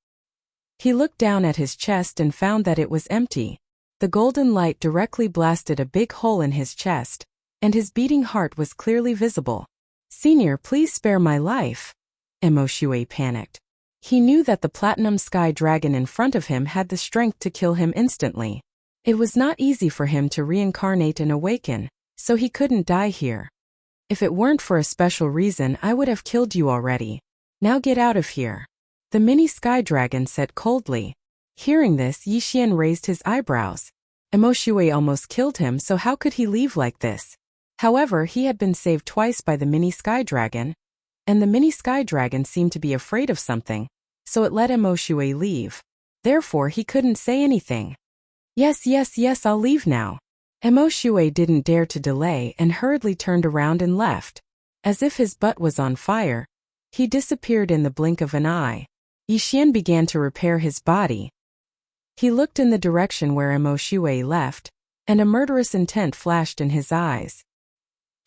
He looked down at his chest and found that it was empty. The golden light directly blasted a big hole in his chest, and his beating heart was clearly visible. Senior, please spare my life. Emoshue panicked. He knew that the platinum sky dragon in front of him had the strength to kill him instantly. It was not easy for him to reincarnate and awaken, so he couldn't die here. If it weren't for a special reason, I would have killed you already. Now get out of here. The mini sky dragon said coldly. Hearing this, Yixian raised his eyebrows. Emoshue almost killed him, so how could he leave like this? However, he had been saved twice by the mini sky dragon, and the mini sky dragon seemed to be afraid of something, so it let Emoshue leave. Therefore, he couldn't say anything. Yes, I'll leave now. Emoshue didn't dare to delay and hurriedly turned around and left. As if his butt was on fire, he disappeared in the blink of an eye. Yixian began to repair his body. He looked in the direction where Emoshue left, and a murderous intent flashed in his eyes.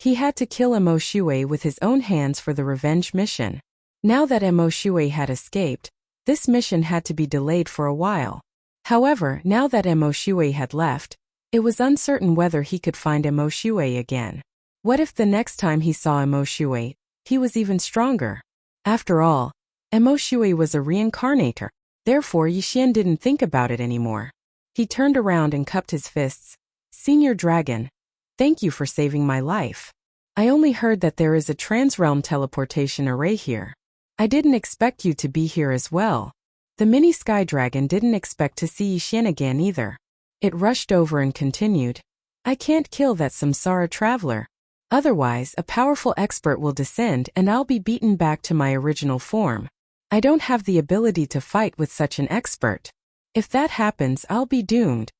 He had to kill Emoshue with his own hands for the revenge mission. Now that Emoshue had escaped, this mission had to be delayed for a while. However, now that Emoshue had left, it was uncertain whether he could find Emoshue again. What if the next time he saw Emoshue, he was even stronger? After all, Emoshue was a reincarnator. Therefore, Yixian didn't think about it anymore. He turned around and cupped his fists. Senior Dragon, thank you for saving my life. I only heard that there is a transrealm teleportation array here. I didn't expect you to be here as well. The mini sky dragon didn't expect to see Yixian again either. It rushed over and continued. I can't kill that samsara traveler. Otherwise, a powerful expert will descend and I'll be beaten back to my original form. I don't have the ability to fight with such an expert. If that happens, I'll be doomed.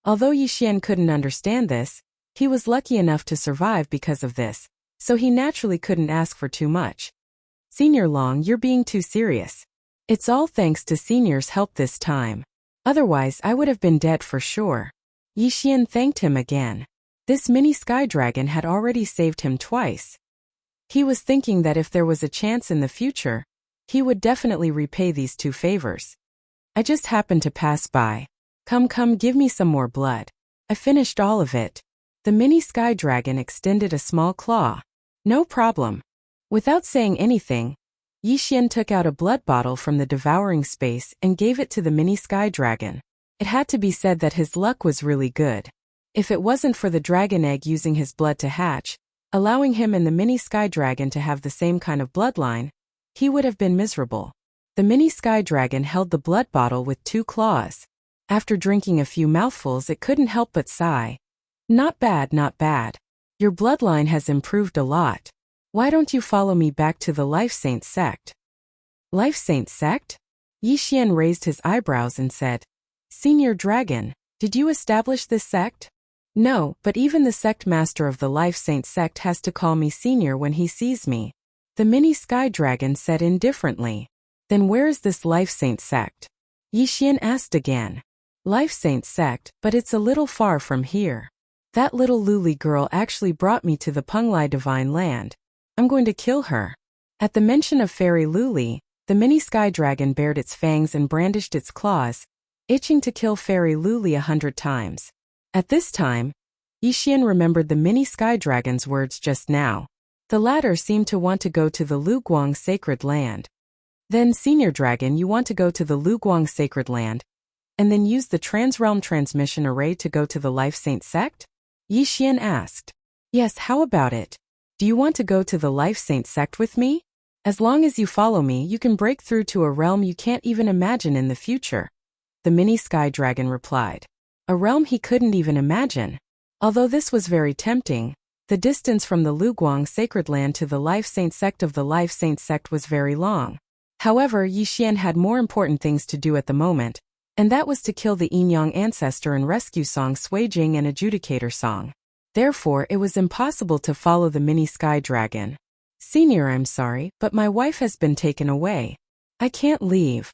Although Yixian couldn't understand this, he was lucky enough to survive because of this, so he naturally couldn't ask for too much. Senior Long, you're being too serious. It's all thanks to Senior's help this time. Otherwise, I would have been dead for sure. Yixian thanked him again. This mini sky dragon had already saved him twice. He was thinking that if there was a chance in the future, he would definitely repay these two favors. I just happened to pass by. Come, give me some more blood. I finished all of it. The mini sky dragon extended a small claw. No problem. Without saying anything, Yixian took out a blood bottle from the devouring space and gave it to the mini sky dragon. It had to be said that his luck was really good. If it wasn't for the dragon egg using his blood to hatch, allowing him and the mini sky dragon to have the same kind of bloodline, he would have been miserable. The mini sky dragon held the blood bottle with two claws. After drinking a few mouthfuls, it couldn't help but sigh. Not bad. Your bloodline has improved a lot. Why don't you follow me back to the Life Saint sect? Life Saint sect? Yixian raised his eyebrows and said, Senior Dragon, did you establish this sect? No, but even the sect master of the Life Saint sect has to call me senior when he sees me. The mini sky dragon said indifferently. Then where is this Life Saint sect? Yixian asked again. Life Saint sect, but it's a little far from here. That little Luli girl actually brought me to the Penglai divine land. I'm going to kill her. At the mention of Fairy Luli, the mini sky dragon bared its fangs and brandished its claws, itching to kill Fairy Luli 100 times. At this time, Yixian remembered the mini sky dragon's words just now. The latter seemed to want to go to the Luguang sacred land. Then, Senior Dragon, you want to go to the Luguang sacred land, and then use the transrealm transmission array to go to the Life Saint sect? Yixian asked. Yes, how about it? Do you want to go to the Life Saint sect with me? As long as you follow me, you can break through to a realm you can't even imagine in the future. The mini sky dragon replied. A realm he couldn't even imagine. Although this was very tempting, the distance from the Luguang sacred land to the Life Saint sect of the Life Saint sect was very long. However, Yixian had more important things to do at the moment, and that was to kill the Yinyang ancestor and rescue Song Suijing and Adjudicator Song. Therefore, it was impossible to follow the mini sky dragon. Senior, I'm sorry, but my wife has been taken away. I can't leave.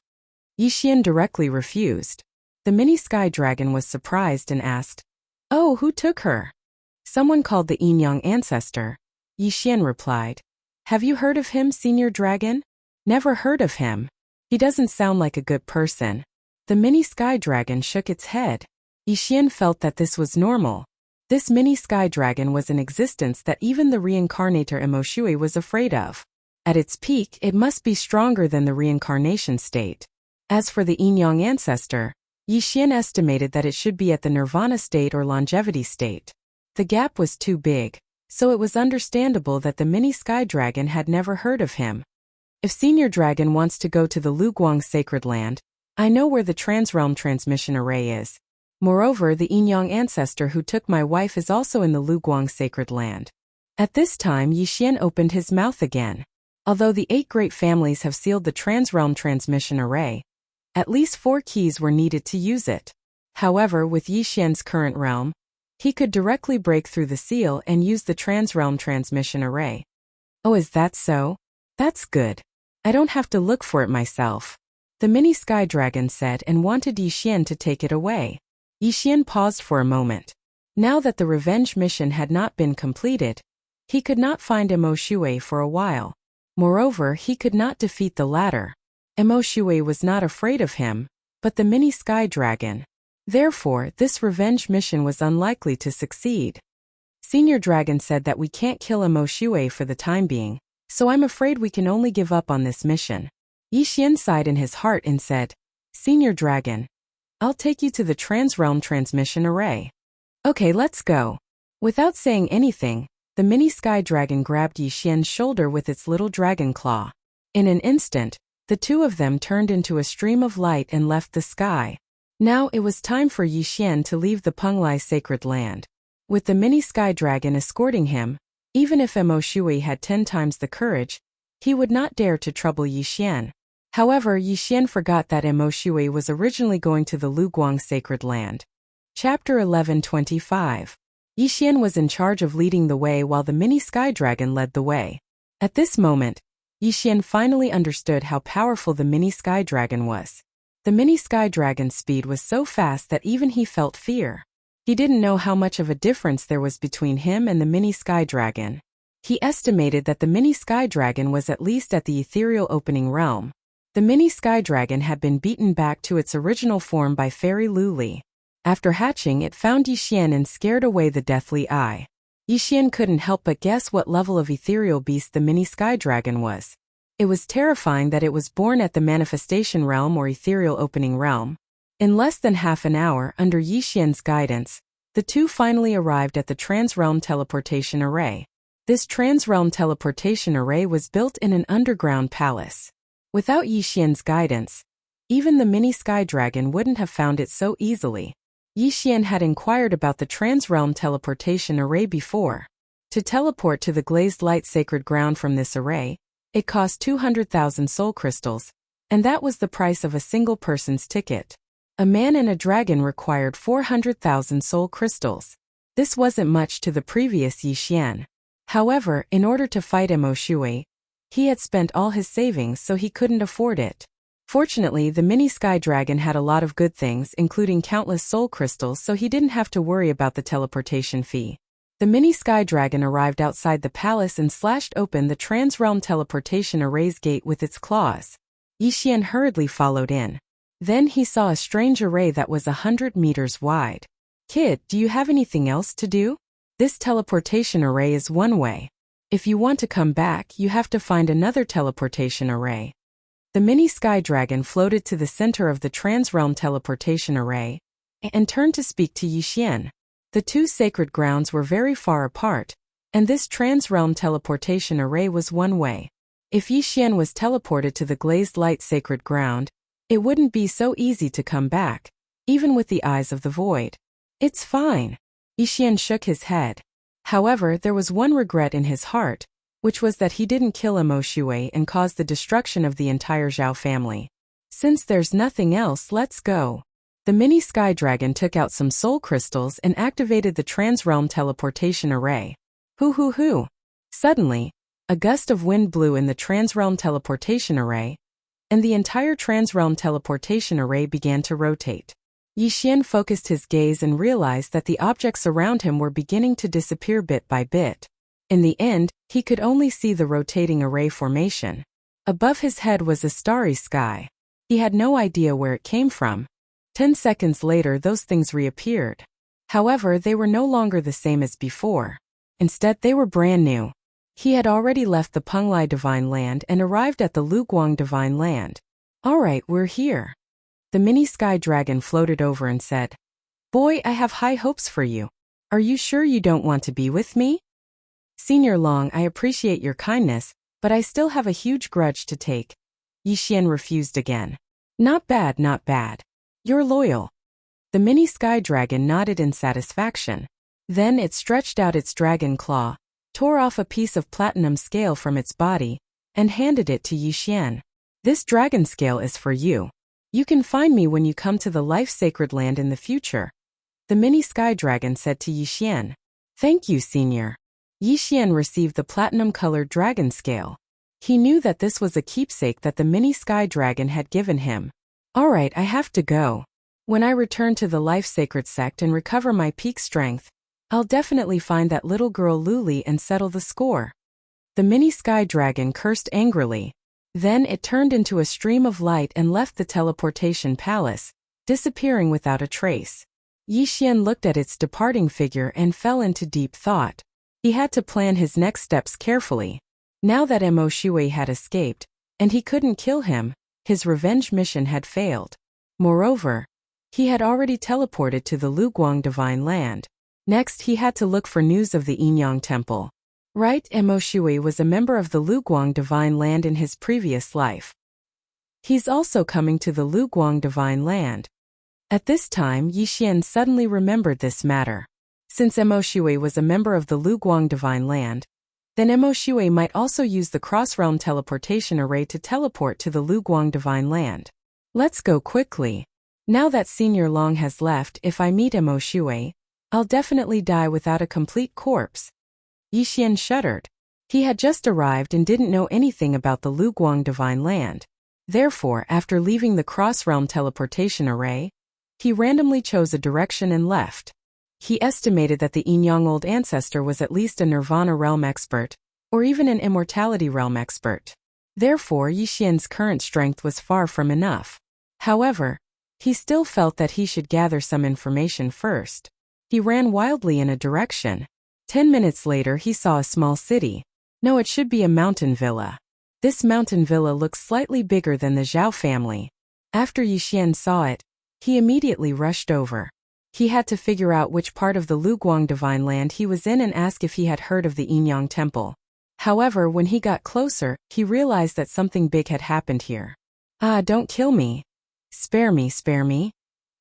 Yixian directly refused. The mini sky dragon was surprised and asked, Oh, who took her? Someone called the Yinyang ancestor. Yixian replied. Have you heard of him, Senior Dragon? Never heard of him. He doesn't sound like a good person. The mini sky dragon shook its head. Yixian felt that this was normal. This mini sky dragon was an existence that even the reincarnator Emoshui was afraid of. At its peak, it must be stronger than the reincarnation state. As for the Yinyang ancestor, Yixian estimated that it should be at the nirvana state or longevity state. The gap was too big, so it was understandable that the mini sky dragon had never heard of him. If Senior Dragon wants to go to the Luguang sacred land, I know where the transrealm transmission array is. Moreover, the Yinyang ancestor who took my wife is also in the Luguang sacred land. At this time, Yixian opened his mouth again. Although the 8 great families have sealed the transrealm transmission array, at least 4 keys were needed to use it. However, with Yixian's current realm, he could directly break through the seal and use the transrealm transmission array. Oh, is that so? That's good. I don't have to look for it myself. The mini sky dragon said and wanted Yixian to take it away. Yixian paused for a moment. Now that the revenge mission had not been completed, he could not find Emoshui for a while. Moreover, he could not defeat the latter. Emoshui was not afraid of him, but the mini sky dragon. Therefore, this revenge mission was unlikely to succeed. Senior Dragon said that we can't kill Emoshui for the time being, so I'm afraid we can only give up on this mission. Yixian sighed in his heart and said, Senior Dragon, I'll take you to the transrealm transmission array. Okay, let's go. Without saying anything, the mini sky dragon grabbed Yixian's shoulder with its little dragon claw. In an instant, the two of them turned into a stream of light and left the sky. Now it was time for Yixian to leave the Penglai sacred land. With the mini sky dragon escorting him, even if Emoshui had 10 times the courage, he would not dare to trouble Yixian. However, Yixian forgot that Emoshui was originally going to the Luguang sacred land. Chapter 11:25. Yixian was in charge of leading the way while the mini sky dragon led the way. At this moment, Yixian finally understood how powerful the mini sky dragon was. The mini sky dragon's speed was so fast that even he felt fear. He didn't know how much of a difference there was between him and the mini sky dragon. He estimated that the mini sky dragon was at least at the ethereal opening realm. The mini sky dragon had been beaten back to its original form by Fairy Luli. After hatching, it found Yixian and scared away the deathly eye. Yixian couldn't help but guess what level of ethereal beast the mini sky dragon was. It was terrifying that it was born at the manifestation realm or ethereal opening realm. In less than half an hour, under Yixian's guidance, the two finally arrived at the transrealm teleportation array. This transrealm teleportation array was built in an underground palace. Without Yixian's guidance, even the mini sky dragon wouldn't have found it so easily. Yixian had inquired about the transrealm teleportation array before. To teleport to the glazed light sacred ground from this array, it cost 200,000 soul crystals, and that was the price of a single person's ticket. A man and a dragon required 400,000 soul crystals. This wasn't much to the previous Yixian. However, in order to fight Emoshui, he had spent all his savings so he couldn't afford it. Fortunately, the mini sky dragon had a lot of good things, including countless soul crystals, so he didn't have to worry about the teleportation fee. The mini sky dragon arrived outside the palace and slashed open the transrealm teleportation array's gate with its claws. Yixian hurriedly followed in. Then he saw a strange array that was 100 meters wide. Kid, do you have anything else to do? This teleportation array is one way. If you want to come back, you have to find another teleportation array. The mini sky dragon floated to the center of the transrealm teleportation array and turned to speak to Yixian. The two sacred grounds were very far apart, and this transrealm teleportation array was one way. If Yixian was teleported to the glazed light sacred ground, it wouldn't be so easy to come back, even with the eyes of the void. It's fine. Yixian shook his head. However, there was one regret in his heart, which was that he didn't kill Emo Shui and cause the destruction of the entire Zhao family. Since there's nothing else, let's go. The mini sky dragon took out some soul crystals and activated the transrealm teleportation array. Hoo. Suddenly, a gust of wind blew in the transrealm teleportation array, and the entire transrealm teleportation array began to rotate. Yixian focused his gaze and realized that the objects around him were beginning to disappear bit by bit. In the end, he could only see the rotating array formation. Above his head was a starry sky. He had no idea where it came from. 10 seconds later, those things reappeared. However, they were no longer the same as before. Instead, they were brand new. He had already left the Penglai Divine Land and arrived at the Luguang Divine Land. Alright, we're here. The mini sky dragon floated over and said, "Boy, I have high hopes for you. Are you sure you don't want to be with me?" "Senior Long, I appreciate your kindness, but I still have a huge grudge to take." Yixian refused again. Not bad. You're loyal." The mini sky dragon nodded in satisfaction. Then it stretched out its dragon claw, tore off a piece of platinum scale from its body, and handed it to Yixian. "This dragon scale is for you. You can find me when you come to the life sacred land in the future," the mini sky dragon said to Yixian. "Thank you, senior." Yixian received the platinum-colored dragon scale. He knew that this was a keepsake that the mini sky dragon had given him. "Alright, I have to go. When I return to the life sacred sect and recover my peak strength, I'll definitely find that little girl Luli and settle the score." The mini sky dragon cursed angrily. Then it turned into a stream of light and left the teleportation palace, disappearing without a trace. Yixian looked at its departing figure and fell into deep thought. He had to plan his next steps carefully. Now that Emo Shui had escaped, and he couldn't kill him, his revenge mission had failed. Moreover, he had already teleported to the Luguang Divine Land. Next, he had to look for news of the Yinyang Temple. Right, Emo Shui was a member of the Luguang Divine Land in his previous life. He's also coming to the Luguang Divine Land. At this time, Yixian suddenly remembered this matter. Since Emo Shui was a member of the Luguang Divine Land, then Emo Shui might also use the cross-realm teleportation array to teleport to the Luguang Divine Land. Let's go quickly. Now that Senior Long has left, if I meet Emo Shui, I'll definitely die without a complete corpse. Yixian shuddered. He had just arrived and didn't know anything about the Luguang Divine Land. Therefore, after leaving the cross-realm teleportation array, he randomly chose a direction and left. He estimated that the Yinyang Old Ancestor was at least a Nirvana realm expert, or even an Immortality realm expert. Therefore, Yixian's current strength was far from enough. However, he still felt that he should gather some information first. He ran wildly in a direction. 10 minutes later, he saw a small city. No, it should be a mountain villa. This mountain villa looks slightly bigger than the Zhao family. After Yixian saw it, he immediately rushed over. He had to figure out which part of the Luguang Divine Land he was in and ask if he had heard of the Yinyang Temple. However, when he got closer, he realized that something big had happened here. "Ah, don't kill me. Spare me.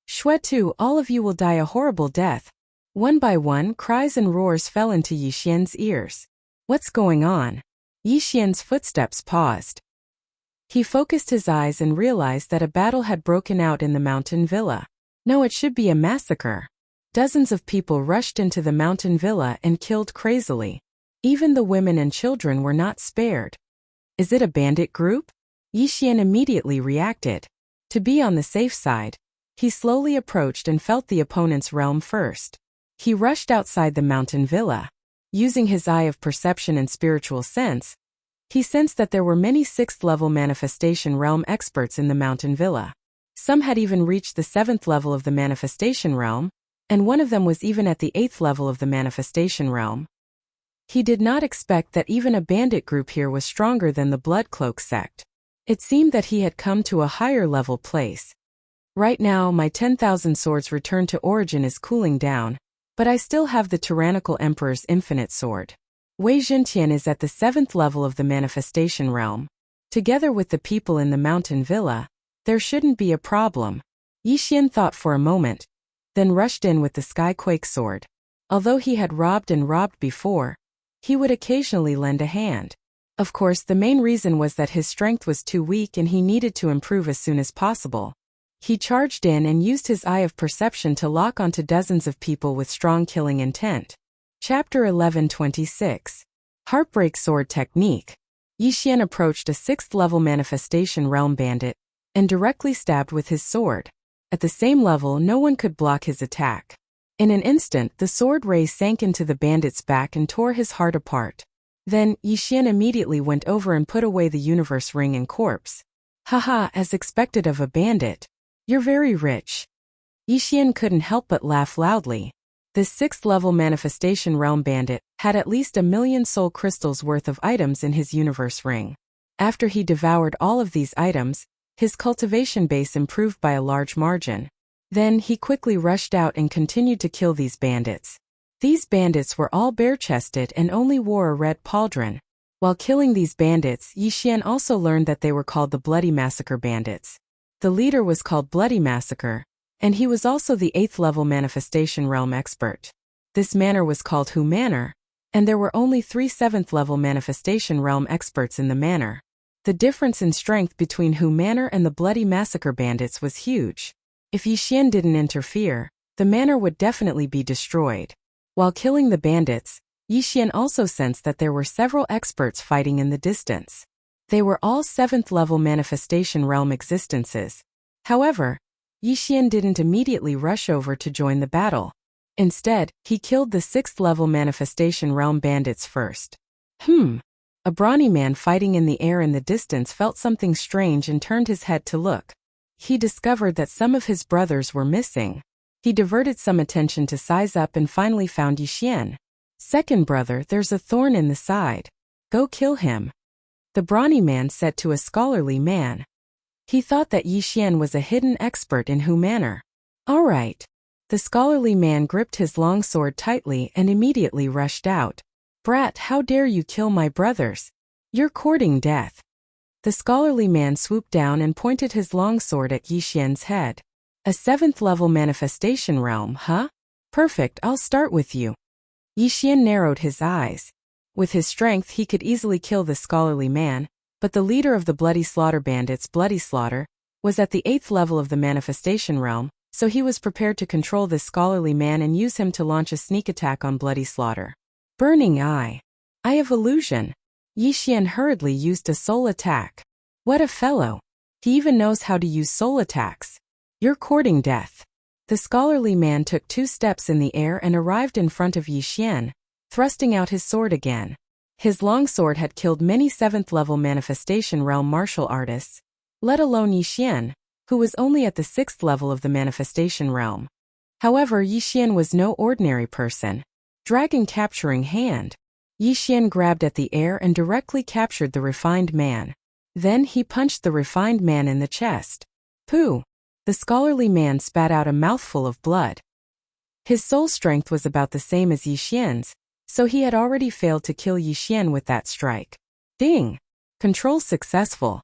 Shuetu, all of you will die a horrible death." One by one, cries and roars fell into Yixian's ears. What's going on? Yixian's footsteps paused. He focused his eyes and realized that a battle had broken out in the mountain villa. No, it should be a massacre. Dozens of people rushed into the mountain villa and killed crazily. Even the women and children were not spared. Is it a bandit group? Yixian immediately reacted. To be on the safe side, he slowly approached and felt the opponent's realm first. He rushed outside the mountain villa. Using his eye of perception and spiritual sense, he sensed that there were many 6th-level manifestation realm experts in the mountain villa. Some had even reached the 7th level of the manifestation realm, and one of them was even at the 8th level of the manifestation realm. He did not expect that even a bandit group here was stronger than the Bloodcloak sect. It seemed that he had come to a higher level place. Right now, my 10,000 swords return to origin is cooling down, but I still have the tyrannical emperor's infinite sword. Wei Zhentian is at the 7th level of the manifestation realm. Together with the people in the mountain villa, there shouldn't be a problem. Yixian thought for a moment, then rushed in with the Skyquake sword. Although he had robbed before, he would occasionally lend a hand. Of course, the main reason was that his strength was too weak and he needed to improve as soon as possible. He charged in and used his eye of perception to lock onto dozens of people with strong killing intent. Chapter 1126. Heartbreak Sword Technique. Yixian approached a 6th level manifestation realm bandit and directly stabbed with his sword. At the same level, no one could block his attack. In an instant, the sword ray sank into the bandit's back and tore his heart apart. Then, Yixian immediately went over and put away the universe ring and corpse. Haha, as expected of a bandit. You're very rich. Yixian couldn't help but laugh loudly. This 6th level manifestation realm bandit had at least 1,000,000 soul crystals worth of items in his universe ring. After he devoured all of these items, his cultivation base improved by a large margin. Then he quickly rushed out and continued to kill these bandits. These bandits were all bare-chested and only wore a red pauldron. While killing these bandits, Yixian also learned that they were called the Bloody Massacre Bandits. The leader was called Bloody Massacre, and he was also the 8th level manifestation realm expert. This manor was called Hu Manor, and there were only 3 7th level manifestation realm experts in the manor. The difference in strength between Hu Manor and the Bloody Massacre Bandits was huge. If Yixian didn't interfere, the manor would definitely be destroyed. While killing the bandits, Yixian also sensed that there were several experts fighting in the distance. They were all 7th level manifestation realm existences. However, Yixian didn't immediately rush over to join the battle. Instead, he killed the 6th level manifestation realm bandits first. A brawny man fighting in the air in the distance felt something strange and turned his head to look. He discovered that some of his brothers were missing. He diverted some attention to size up and finally found Yixian. "Second brother, there's a thorn in the side. Go kill him," the brawny man said to a scholarly man. He thought that Yixian was a hidden expert in Hu Manor. "All right." The scholarly man gripped his long sword tightly and immediately rushed out. "Brat, how dare you kill my brothers? You're courting death." The scholarly man swooped down and pointed his long sword at Yixian's head. "A 7th level manifestation realm, huh? Perfect, I'll start with you." Yixian narrowed his eyes. With his strength he could easily kill the scholarly man, but the leader of the Bloody Slaughter Bandits, Bloody Slaughter, was at the 8th level of the manifestation realm, so he was prepared to control this scholarly man and use him to launch a sneak attack on Bloody Slaughter. Burning Eye. Eye of Illusion. Yixian hurriedly used a soul attack. What a fellow. He even knows how to use soul attacks. You're courting death. The scholarly man took 2 steps in the air and arrived in front of Yixian, thrusting out his sword again. His long sword had killed many 7th level manifestation realm martial artists, let alone Yixian, who was only at the 6th level of the manifestation realm. However, Yixian was no ordinary person. Dragon Capturing Hand. Yixian grabbed at the air and directly captured the refined man. Then he punched the refined man in the chest. Pooh! The scholarly man spat out a mouthful of blood. His soul strength was about the same as Yixian's, so he had already failed to kill Yixian with that strike. Ding! Control successful.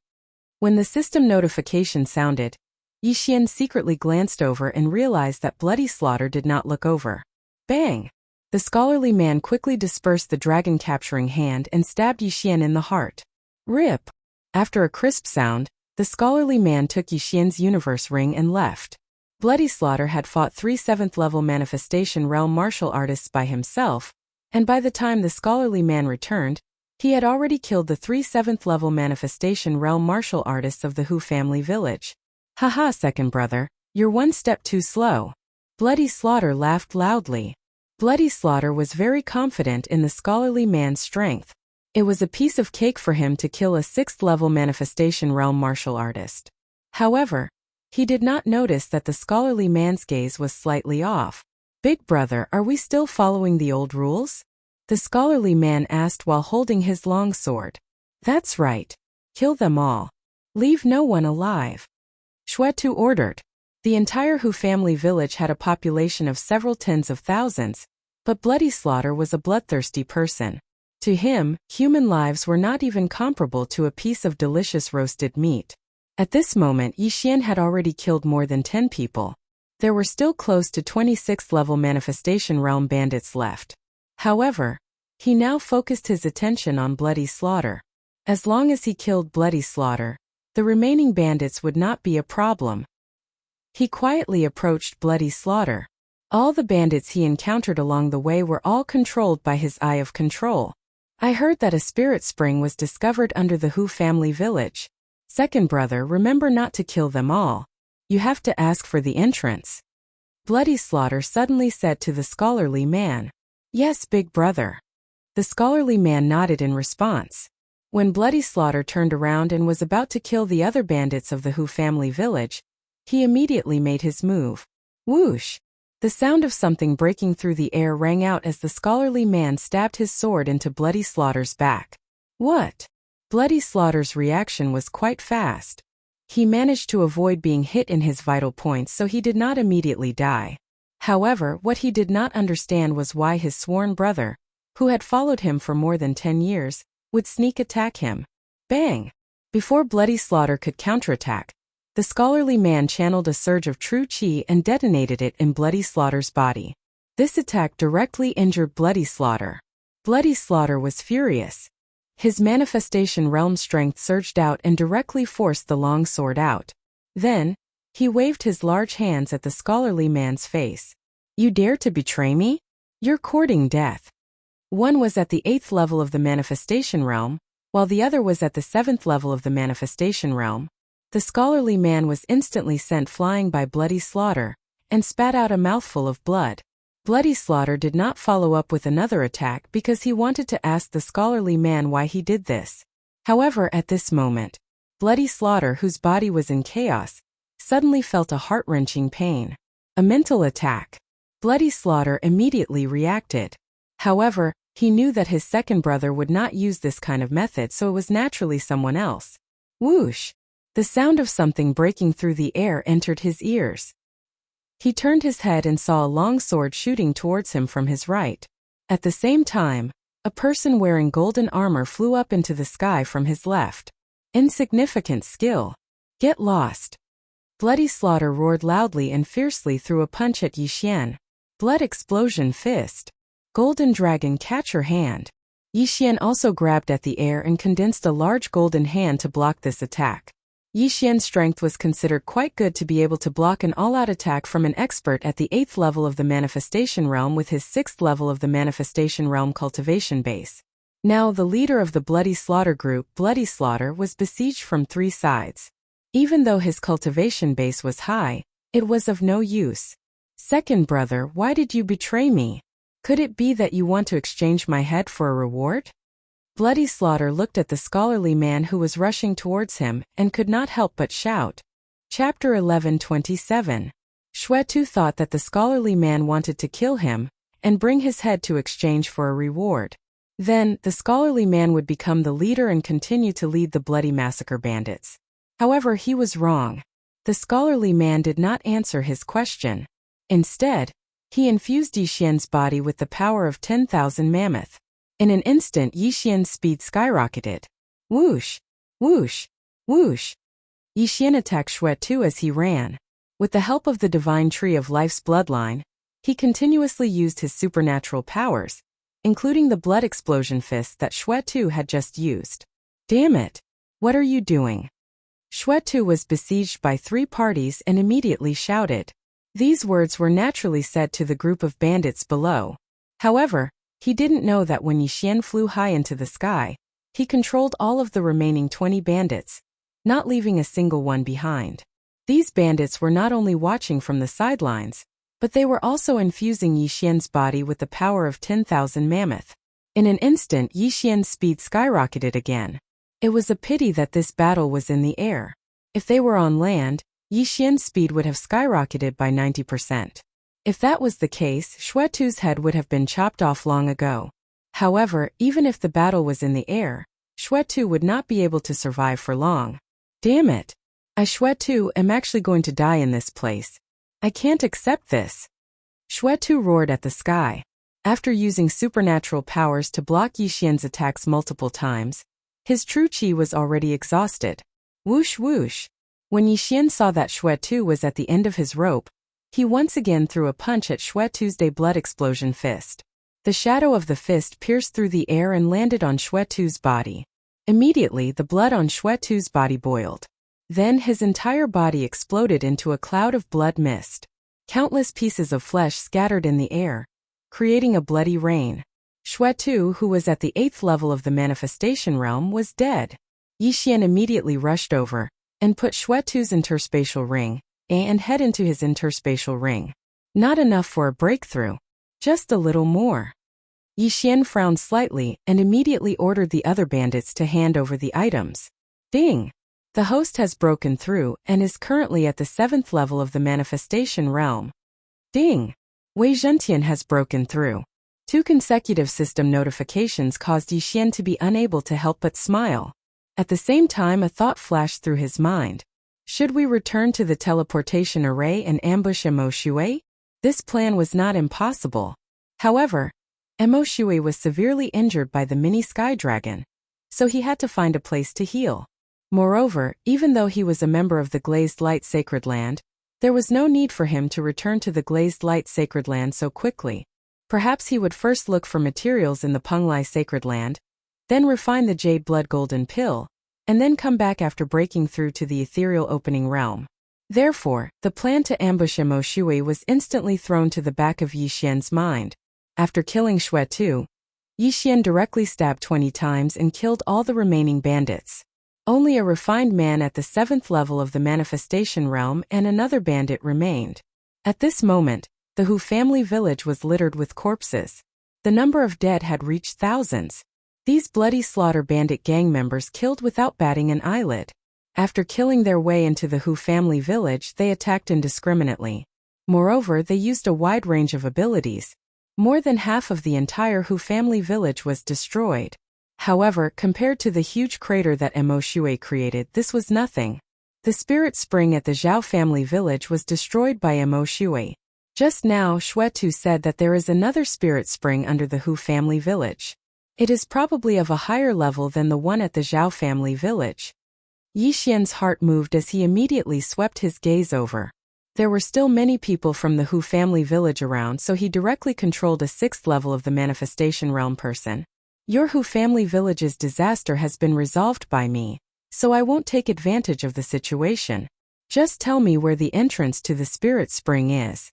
When the system notification sounded, Yixian secretly glanced over and realized that Bloody Slaughter did not look over. Bang! The scholarly man quickly dispersed the dragon capturing hand and stabbed Yixian in the heart. Rip! After a crisp sound, the scholarly man took Yixian's universe ring and left. Bloody Slaughter had fought 3 7th level manifestation realm martial artists by himself, and by the time the scholarly man returned, he had already killed the 3 7th level manifestation realm martial artists of the Hu family village. Haha, second brother, you're one step too slow. Bloody Slaughter laughed loudly. Bloody Slaughter was very confident in the scholarly man's strength. It was a piece of cake for him to kill a 6th level manifestation realm martial artist. However, he did not notice that the scholarly man's gaze was slightly off. Big brother, are we still following the old rules? The scholarly man asked while holding his long sword. That's right. Kill them all. Leave no one alive. Shuetu ordered. The entire Hu family village had a population of several tens of thousands, but Bloody Slaughter was a bloodthirsty person. To him, human lives were not even comparable to a piece of delicious roasted meat. At this moment, Yixian had already killed more than 10 people. There were still close to 26th-level Manifestation Realm bandits left. However, he now focused his attention on Bloody Slaughter. As long as he killed Bloody Slaughter, the remaining bandits would not be a problem. He quietly approached Bloody Slaughter. All the bandits he encountered along the way were all controlled by his eye of control. I heard that a spirit spring was discovered under the Hu family village. Second brother, remember not to kill them all. You have to ask for the entrance. Bloody Slaughter suddenly said to the scholarly man. Yes, big brother. The scholarly man nodded in response. When Bloody Slaughter turned around and was about to kill the other bandits of the Hu family village, he immediately made his move. Whoosh! The sound of something breaking through the air rang out as the scholarly man stabbed his sword into Bloody Slaughter's back. What? Bloody Slaughter's reaction was quite fast. He managed to avoid being hit in his vital points, so he did not immediately die. However, what he did not understand was why his sworn brother, who had followed him for more than 10 years, would sneak attack him. Bang! Before Bloody Slaughter could counterattack, the scholarly man channeled a surge of true chi and detonated it in Bloody Slaughter's body. This attack directly injured Bloody Slaughter. Bloody Slaughter was furious. His Manifestation Realm strength surged out and directly forced the long sword out. Then, he waved his large hands at the scholarly man's face. You dare to betray me? You're courting death. One was at the 8th level of the Manifestation Realm, while the other was at the 7th level of the Manifestation Realm. The scholarly man was instantly sent flying by Bloody Slaughter, and spat out a mouthful of blood. Bloody Slaughter did not follow up with another attack because he wanted to ask the scholarly man why he did this. However, at this moment, Bloody Slaughter, whose body was in chaos, suddenly felt a heart-wrenching pain. A mental attack. Bloody Slaughter immediately reacted. However, he knew that his second brother would not use this kind of method, so it was naturally someone else. Whoosh! The sound of something breaking through the air entered his ears. He turned his head and saw a long sword shooting towards him from his right. At the same time, a person wearing golden armor flew up into the sky from his left. Insignificant skill. Get lost. Bloody Slaughter roared loudly and fiercely threw a punch at Yixian. Blood explosion fist. Golden dragon catcher hand. Yixian also grabbed at the air and condensed a large golden hand to block this attack. Yixian's strength was considered quite good to be able to block an all-out attack from an expert at the 8th level of the Manifestation Realm with his 6th level of the Manifestation Realm cultivation base. Now the leader of the Bloody Slaughter group, Bloody Slaughter, was besieged from 3 sides. Even though his cultivation base was high, it was of no use. Second brother, why did you betray me? Could it be that you want to exchange my head for a reward? Bloody Slaughter looked at the scholarly man who was rushing towards him and could not help but shout. Chapter 11:27. Xuetu thought that the scholarly man wanted to kill him and bring his head to exchange for a reward. Then, the scholarly man would become the leader and continue to lead the bloody massacre bandits. However, he was wrong. The scholarly man did not answer his question. Instead, he infused Yixian's body with the power of 10,000 mammoth. In an instant, Yixian's speed skyrocketed. Whoosh! Whoosh! Whoosh! Yixian attacked Xuetu as he ran. With the help of the divine tree of life's bloodline, he continuously used his supernatural powers, including the blood explosion fist that Xuetu had just used. Damn it! What are you doing? Xuetu was besieged by 3 parties and immediately shouted. These words were naturally said to the group of bandits below. However, he didn't know that when Yixian flew high into the sky, he controlled all of the remaining 20 bandits, not leaving a single one behind. These bandits were not only watching from the sidelines, but they were also infusing Yixian's body with the power of 10,000 mammoth. In an instant, Yixian's speed skyrocketed again. It was a pity that this battle was in the air. If they were on land, Yixian's speed would have skyrocketed by 90%. If that was the case, Xuetu's head would have been chopped off long ago. However, even if the battle was in the air, Xuetu would not be able to survive for long. Damn it! I Xuetu am actually going to die in this place. I can't accept this. Xuetu roared at the sky. After using supernatural powers to block Yixian's attacks multiple times, his true qi was already exhausted. Whoosh whoosh. When Yixian saw that Xuetu was at the end of his rope, he once again threw a punch at Xuetu's blood explosion fist. The shadow of the fist pierced through the air and landed on Xuetu's body. Immediately, the blood on Xuetu's body boiled. Then his entire body exploded into a cloud of blood mist. Countless pieces of flesh scattered in the air, creating a bloody rain. Xuetu, who was at the 8th level of the manifestation realm, was dead. Yixian immediately rushed over and put Xuetu's interspatial ring and head into his interspatial ring. Not enough for a breakthrough. Just a little more. Yixian frowned slightly and immediately ordered the other bandits to hand over the items. Ding! The host has broken through and is currently at the 7th level of the manifestation realm. Ding! Wei Zhentian has broken through. 2 consecutive system notifications caused Yixian to be unable to help but smile. At the same time, a thought flashed through his mind. Should we return to the teleportation array and ambush Emo Shui? This plan was not impossible. However, Emo Shui was severely injured by the mini sky dragon, so he had to find a place to heal. Moreover, even though he was a member of the Glazed Light Sacred Land, there was no need for him to return to the Glazed Light Sacred Land so quickly. Perhaps he would first look for materials in the Penglai Sacred Land, then refine the Jade Blood Golden Pill, and then come back after breaking through to the ethereal opening realm. Therefore, the plan to ambush Emo Shui was instantly thrown to the back of Yixian's mind. After killing Xuetu, Yixian directly stabbed 20 times and killed all the remaining bandits. Only a refined man at the 7th level of the manifestation realm and another bandit remained. At this moment, the Hu family village was littered with corpses. The number of dead had reached thousands. These bloody slaughter bandit gang members killed without batting an eyelid. After killing their way into the Hu family village, they attacked indiscriminately. Moreover, they used a wide range of abilities. More than half of the entire Hu family village was destroyed. However, compared to the huge crater that Emo Shui created, this was nothing. The spirit spring at the Zhao family village was destroyed by Emo Shui. Just now, Xuetu said that there is another spirit spring under the Hu family village. It is probably of a higher level than the one at the Zhao family village. Yixian's heart moved as he immediately swept his gaze over. There were still many people from the Hu family village around, so he directly controlled a 6th level of the manifestation realm person. Your Hu family village's disaster has been resolved by me, so I won't take advantage of the situation. Just tell me where the entrance to the spirit spring is.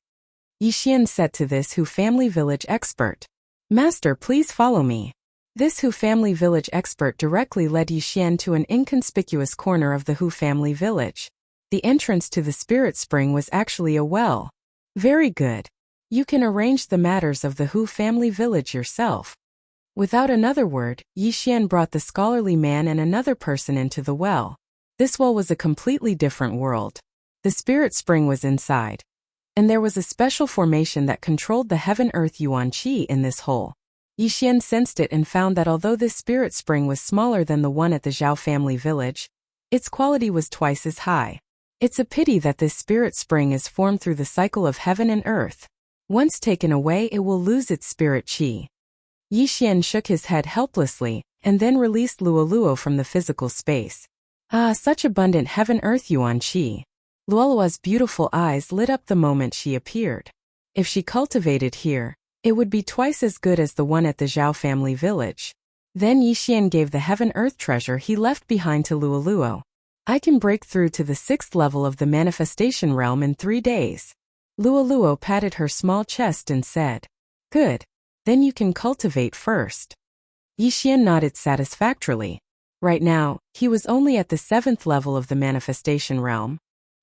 Yixian said to this Hu family village expert. Master, please follow me. This Hu family village expert directly led Yixian to an inconspicuous corner of the Hu family village. The entrance to the spirit spring was actually a well. Very good. You can arrange the matters of the Hu family village yourself. Without another word, Yixian brought the scholarly man and another person into the well. This well was a completely different world. The spirit spring was inside, and there was a special formation that controlled the heaven-earth yuan qi in this hole. Yixian sensed it and found that although this spirit spring was smaller than the one at the Zhao family village, its quality was twice as high. It's a pity that this spirit spring is formed through the cycle of heaven and earth. Once taken away, it will lose its spirit qi. Yixian shook his head helplessly, and then released Luoluo from the physical space. Ah, such abundant heaven-earth yuan qi. Luoluo's beautiful eyes lit up the moment she appeared. If she cultivated here, it would be twice as good as the one at the Zhao family village. Then Yixian gave the heaven-earth treasure he left behind to Luoluo. I can break through to the 6th level of the manifestation realm in 3 days. Luoluo patted her small chest and said, Good. Then you can cultivate first. Yixian nodded satisfactorily. Right now, he was only at the 7th level of the manifestation realm.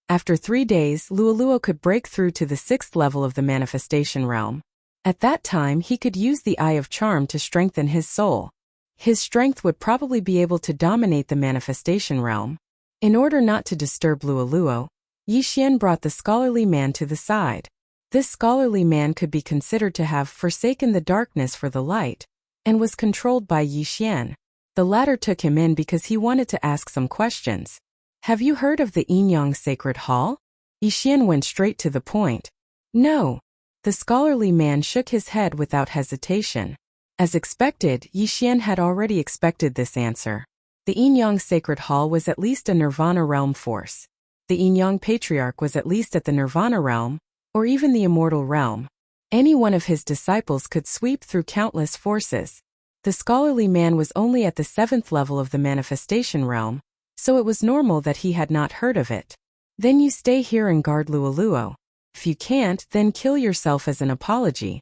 After 3 days, Luoluo could break through to the 6th level of the manifestation realm. At that time, he could use the Eye of Charm to strengthen his soul. His strength would probably be able to dominate the manifestation realm. In order not to disturb Luoluo, Yixian brought the scholarly man to the side. This scholarly man could be considered to have forsaken the darkness for the light, and was controlled by Yixian. The latter took him in because he wanted to ask some questions. Have you heard of the Yinyang Sacred Hall? Yixian went straight to the point. No. The scholarly man shook his head without hesitation. As expected, Yixian had already expected this answer. The Yin-Yang Sacred Hall was at least a Nirvana realm force. The Yin-Yang Patriarch was at least at the Nirvana realm, or even the Immortal realm. Any one of his disciples could sweep through countless forces. The scholarly man was only at the 7th level of the manifestation realm, so it was normal that he had not heard of it. Then you stay here and guard Luoluo. If you can't, then kill yourself as an apology.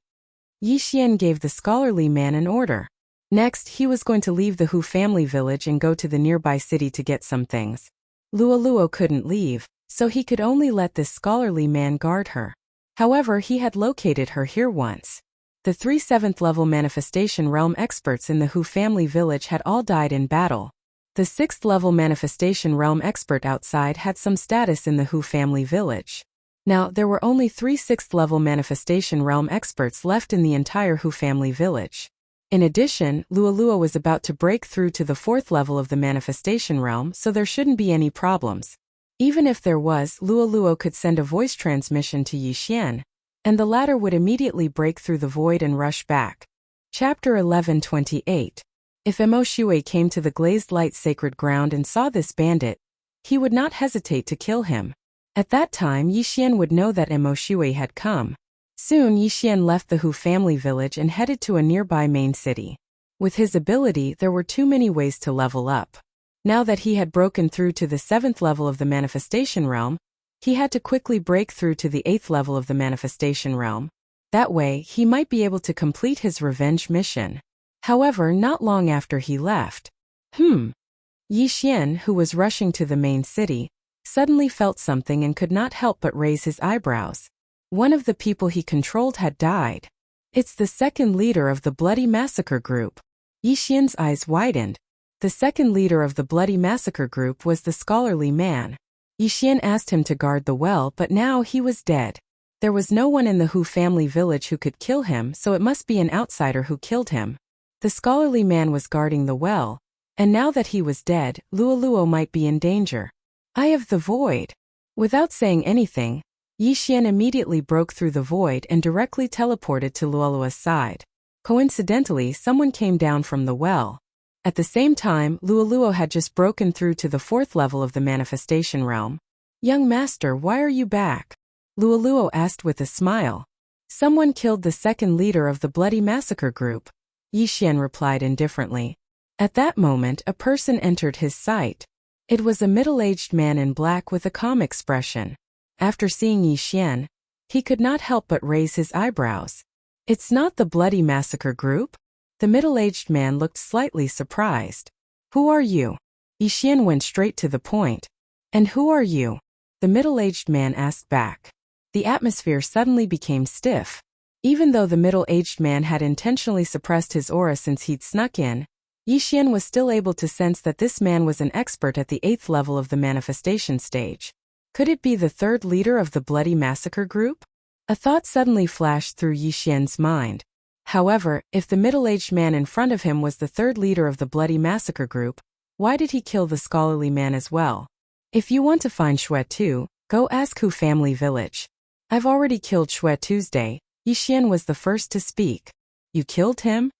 Yixian gave the scholarly man an order. Next, he was going to leave the Hu family village and go to the nearby city to get some things. Luoluo couldn't leave, so he could only let this scholarly man guard her. However, he had located her here once. The 3 7th level manifestation realm experts in the Hu family village had all died in battle. The 6th level manifestation realm expert outside had some status in the Hu family village. Now, there were only 3 6th level manifestation realm experts left in the entire Hu family village. In addition, Luoluo was about to break through to the 4th level of the manifestation realm, so there shouldn't be any problems. Even if there was, Luoluo could send a voice transmission to Yixian, and the latter would immediately break through the void and rush back. Chapter 11:28. If Mo Shui came to the glazed light sacred ground and saw this bandit, he would not hesitate to kill him. At that time, Yixian would know that Mo Shui had come. Soon, Yixian left the Hu family village and headed to a nearby main city. With his ability, there were too many ways to level up. Now that he had broken through to the 7th level of the manifestation realm, he had to quickly break through to the 8th level of the manifestation realm. That way, he might be able to complete his revenge mission. However, not long after he left, Yixian, who was rushing to the main city, suddenly felt something and could not help but raise his eyebrows. One of the people he controlled had died. It's the second leader of the Bloody Massacre Group. Yixian's eyes widened. The second leader of the Bloody Massacre Group was the scholarly man. Yixian asked him to guard the well, but now he was dead. There was no one in the Hu family village who could kill him, so it must be an outsider who killed him. The scholarly man was guarding the well, and now that he was dead, Luoluo might be in danger. Eye of the Void. Without saying anything, Yixian immediately broke through the void and directly teleported to Luoluo's side. Coincidentally, someone came down from the well. At the same time, Luoluo had just broken through to the 4th level of the manifestation realm. "Young master, why are you back?" Luoluo asked with a smile. "Someone killed the second leader of the Bloody Massacre Group," Yixian replied indifferently. At that moment, a person entered his sight. It was a middle-aged man in black with a calm expression. After seeing Yixian, he could not help but raise his eyebrows. "It's not the Bloody Massacre Group?" The middle-aged man looked slightly surprised. "Who are you?" Yixian went straight to the point. "And who are you?" the middle-aged man asked back. The atmosphere suddenly became stiff. Even though the middle-aged man had intentionally suppressed his aura since he'd snuck in, Yixian was still able to sense that this man was an expert at the 8th level of the manifestation stage. Could it be the third leader of the Bloody Massacre Group? A thought suddenly flashed through Yixian's mind. However, if the middle-aged man in front of him was the third leader of the Bloody Massacre Group, why did he kill the scholarly man as well? If you want to find Xuetu, go ask Hu family village. I've already killed Xue Tuesday. Yixian was the first to speak. You killed him?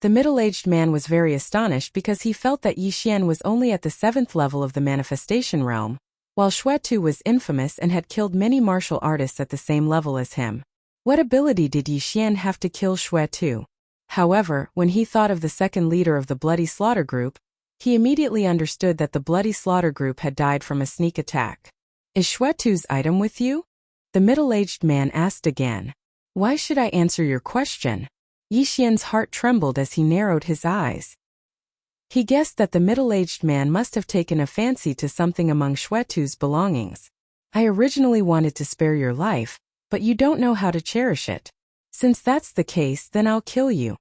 The middle-aged man was very astonished because he felt that Yixian was only at the 7th level of the manifestation realm, while Xuetu was infamous and had killed many martial artists at the same level as him. What ability did Yixian have to kill Xuetu? However, when he thought of the second leader of the Bloody Slaughter Group, he immediately understood that the Bloody Slaughter Group had died from a sneak attack. Is Xuetu's item with you? The middle-aged man asked again. Why should I answer your question? Yixian's heart trembled as he narrowed his eyes. He guessed that the middle-aged man must have taken a fancy to something among Xuetu's belongings. I originally wanted to spare your life, but you don't know how to cherish it. Since that's the case, then I'll kill you.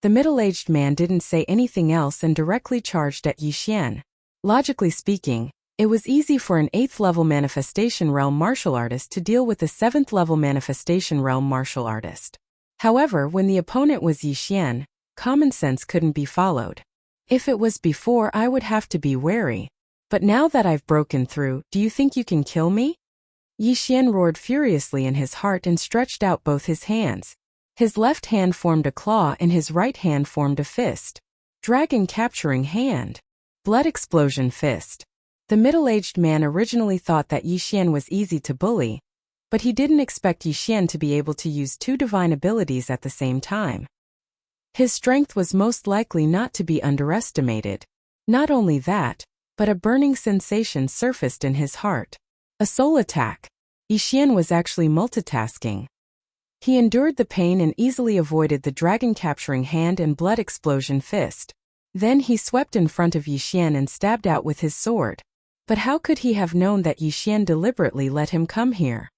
The middle-aged man didn't say anything else and directly charged at Yixian. Logically speaking, it was easy for an 8th-level manifestation realm martial artist to deal with a 7th-level manifestation realm martial artist. However, when the opponent was Yixian, common sense couldn't be followed. If it was before, I would have to be wary. But now that I've broken through, do you think you can kill me? Yixian roared furiously in his heart and stretched out both his hands. His left hand formed a claw and his right hand formed a fist. Dragon capturing hand. Blood explosion fist. The middle-aged man originally thought that Yixian was easy to bully, but he didn't expect Yixian to be able to use two divine abilities at the same time. His strength was most likely not to be underestimated. Not only that, but a burning sensation surfaced in his heart. A soul attack. Yixian was actually multitasking. He endured the pain and easily avoided the dragon capturing hand and blood explosion fist. Then he swept in front of Yixian and stabbed out with his sword. But how could he have known that Yixian deliberately let him come here?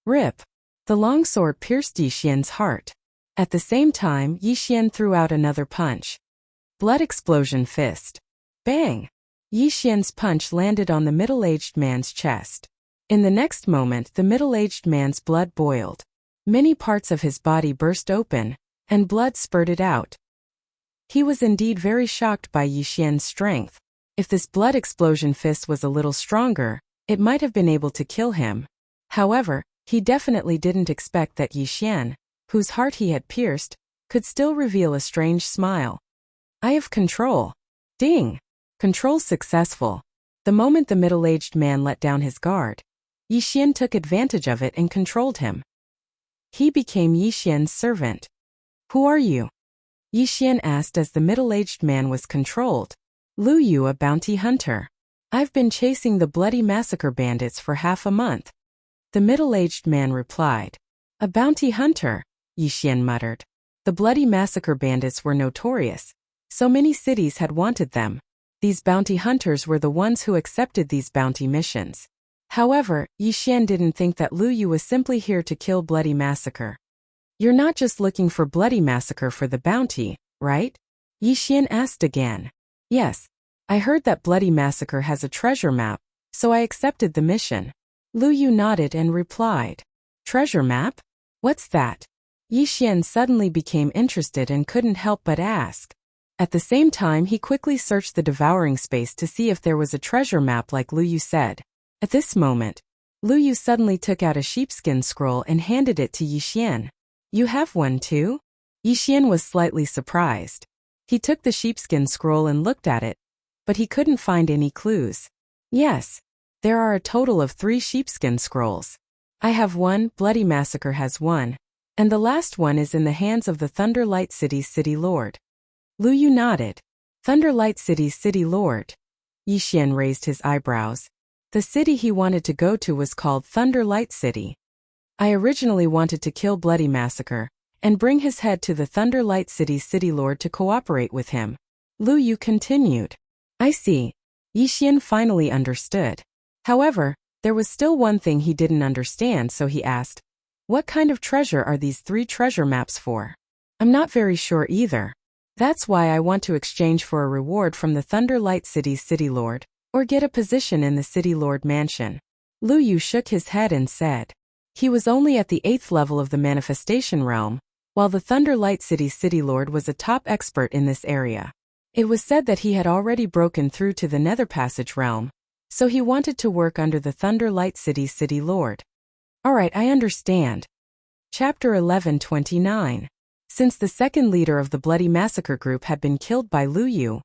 Rip. The long sword pierced Yixian's heart. At the same time, Yixian threw out another punch. Blood explosion fist. Bang! Yixian's punch landed on the middle-aged man's chest. In the next moment, the middle-aged man's blood boiled. Many parts of his body burst open, and blood spurted out. He was indeed very shocked by Yixian's strength. If this blood explosion fist was a little stronger, it might have been able to kill him. However, he definitely didn't expect that Yixian, whose heart he had pierced, could still reveal a strange smile. I have control. Ding! Control successful. The moment the middle-aged man let down his guard, Yixian took advantage of it and controlled him. He became Yixian's servant. Who are you? Yixian asked as the middle-aged man was controlled. Lu Yu, a bounty hunter. I've been chasing the bloody massacre bandits for half a month. The middle-aged man replied. A bounty hunter, Yixian muttered. The bloody massacre bandits were notorious. So many cities had wanted them. These bounty hunters were the ones who accepted these bounty missions. However, Yixian didn't think that Lu Yu was simply here to kill bloody massacre. You're not just looking for bloody massacre for the bounty, right? Yixian asked again. Yes. I heard that bloody massacre has a treasure map, so I accepted the mission. Lu Yu nodded and replied. Treasure map? What's that? Yixian suddenly became interested and couldn't help but ask. At the same time, he quickly searched the devouring space to see if there was a treasure map like Lu Yu said. At this moment, Lu Yu suddenly took out a sheepskin scroll and handed it to Yixian. You have one too? Yixian was slightly surprised. He took the sheepskin scroll and looked at it, but he couldn't find any clues. Yes, there are a total of 3 sheepskin scrolls. I have one, Bloody Massacre has one, and the last one is in the hands of the Thunder Light City's city lord. Lu Yu nodded. Thunder Light City's city lord. Yixian raised his eyebrows. The city he wanted to go to was called Thunder Light City. I originally wanted to kill Bloody Massacre and bring his head to the Thunder Light City's city lord to cooperate with him. Lu Yu continued. I see. Yixian finally understood. However, there was still one thing he didn't understand, so he asked, what kind of treasure are these 3 treasure maps for? I'm not very sure either. That's why I want to exchange for a reward from the Thunder Light City's city lord, or get a position in the city lord mansion. Lu Yu shook his head and said. He was only at the 8th level of the manifestation realm, while the Thunder Light City's city lord was a top expert in this area. It was said that he had already broken through to the Nether Passage realm, so he wanted to work under the Thunder Light City's city lord. Alright, I understand. Chapter 11:29. Since the second leader of the Bloody Massacre group had been killed by Lu Yu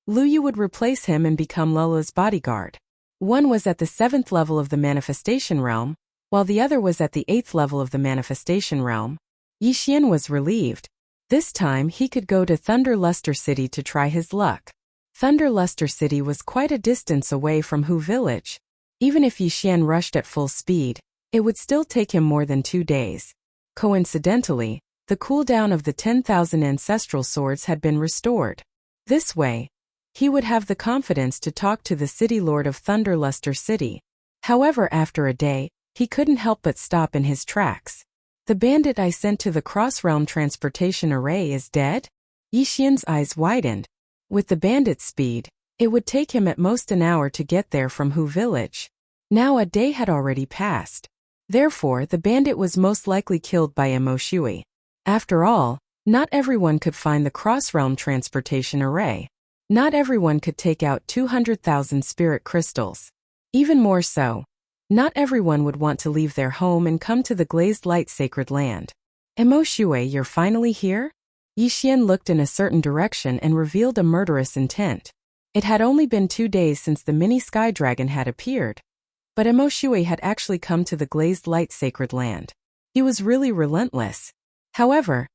would replace him and become Lola's bodyguard. One was at the 7th level of the manifestation realm, while the other was at the 8th level of the manifestation realm. Yixian was relieved. This time he could go to Thunder Luster City to try his luck. Thunder Luster City was quite a distance away from Hu Village. Even if Yixian rushed at full speed, it would still take him more than 2 days. Coincidentally, the cooldown of the 10,000 ancestral swords had been restored. This way, he would have the confidence to talk to the city lord of Thunder Luster City. However, after a day, he couldn't help but stop in his tracks. The bandit I sent to the cross-realm transportation array is dead? Yixian's eyes widened. With the bandit's speed, it would take him at most an hour to get there from Hu Village. Now a day had already passed. Therefore, the bandit was most likely killed by Mo Shui. After all, not everyone could find the cross-realm transportation array. Not everyone could take out 200,000 spirit crystals. Even more so, Not everyone would want to leave their home and come to the glazed light sacred land. Emo Shui, you're finally here? Yixian looked in a certain direction and revealed a murderous intent. It had only been 2 days since the mini sky dragon had appeared, but Emo Shui had actually come to the glazed light sacred land. He was really relentless. However,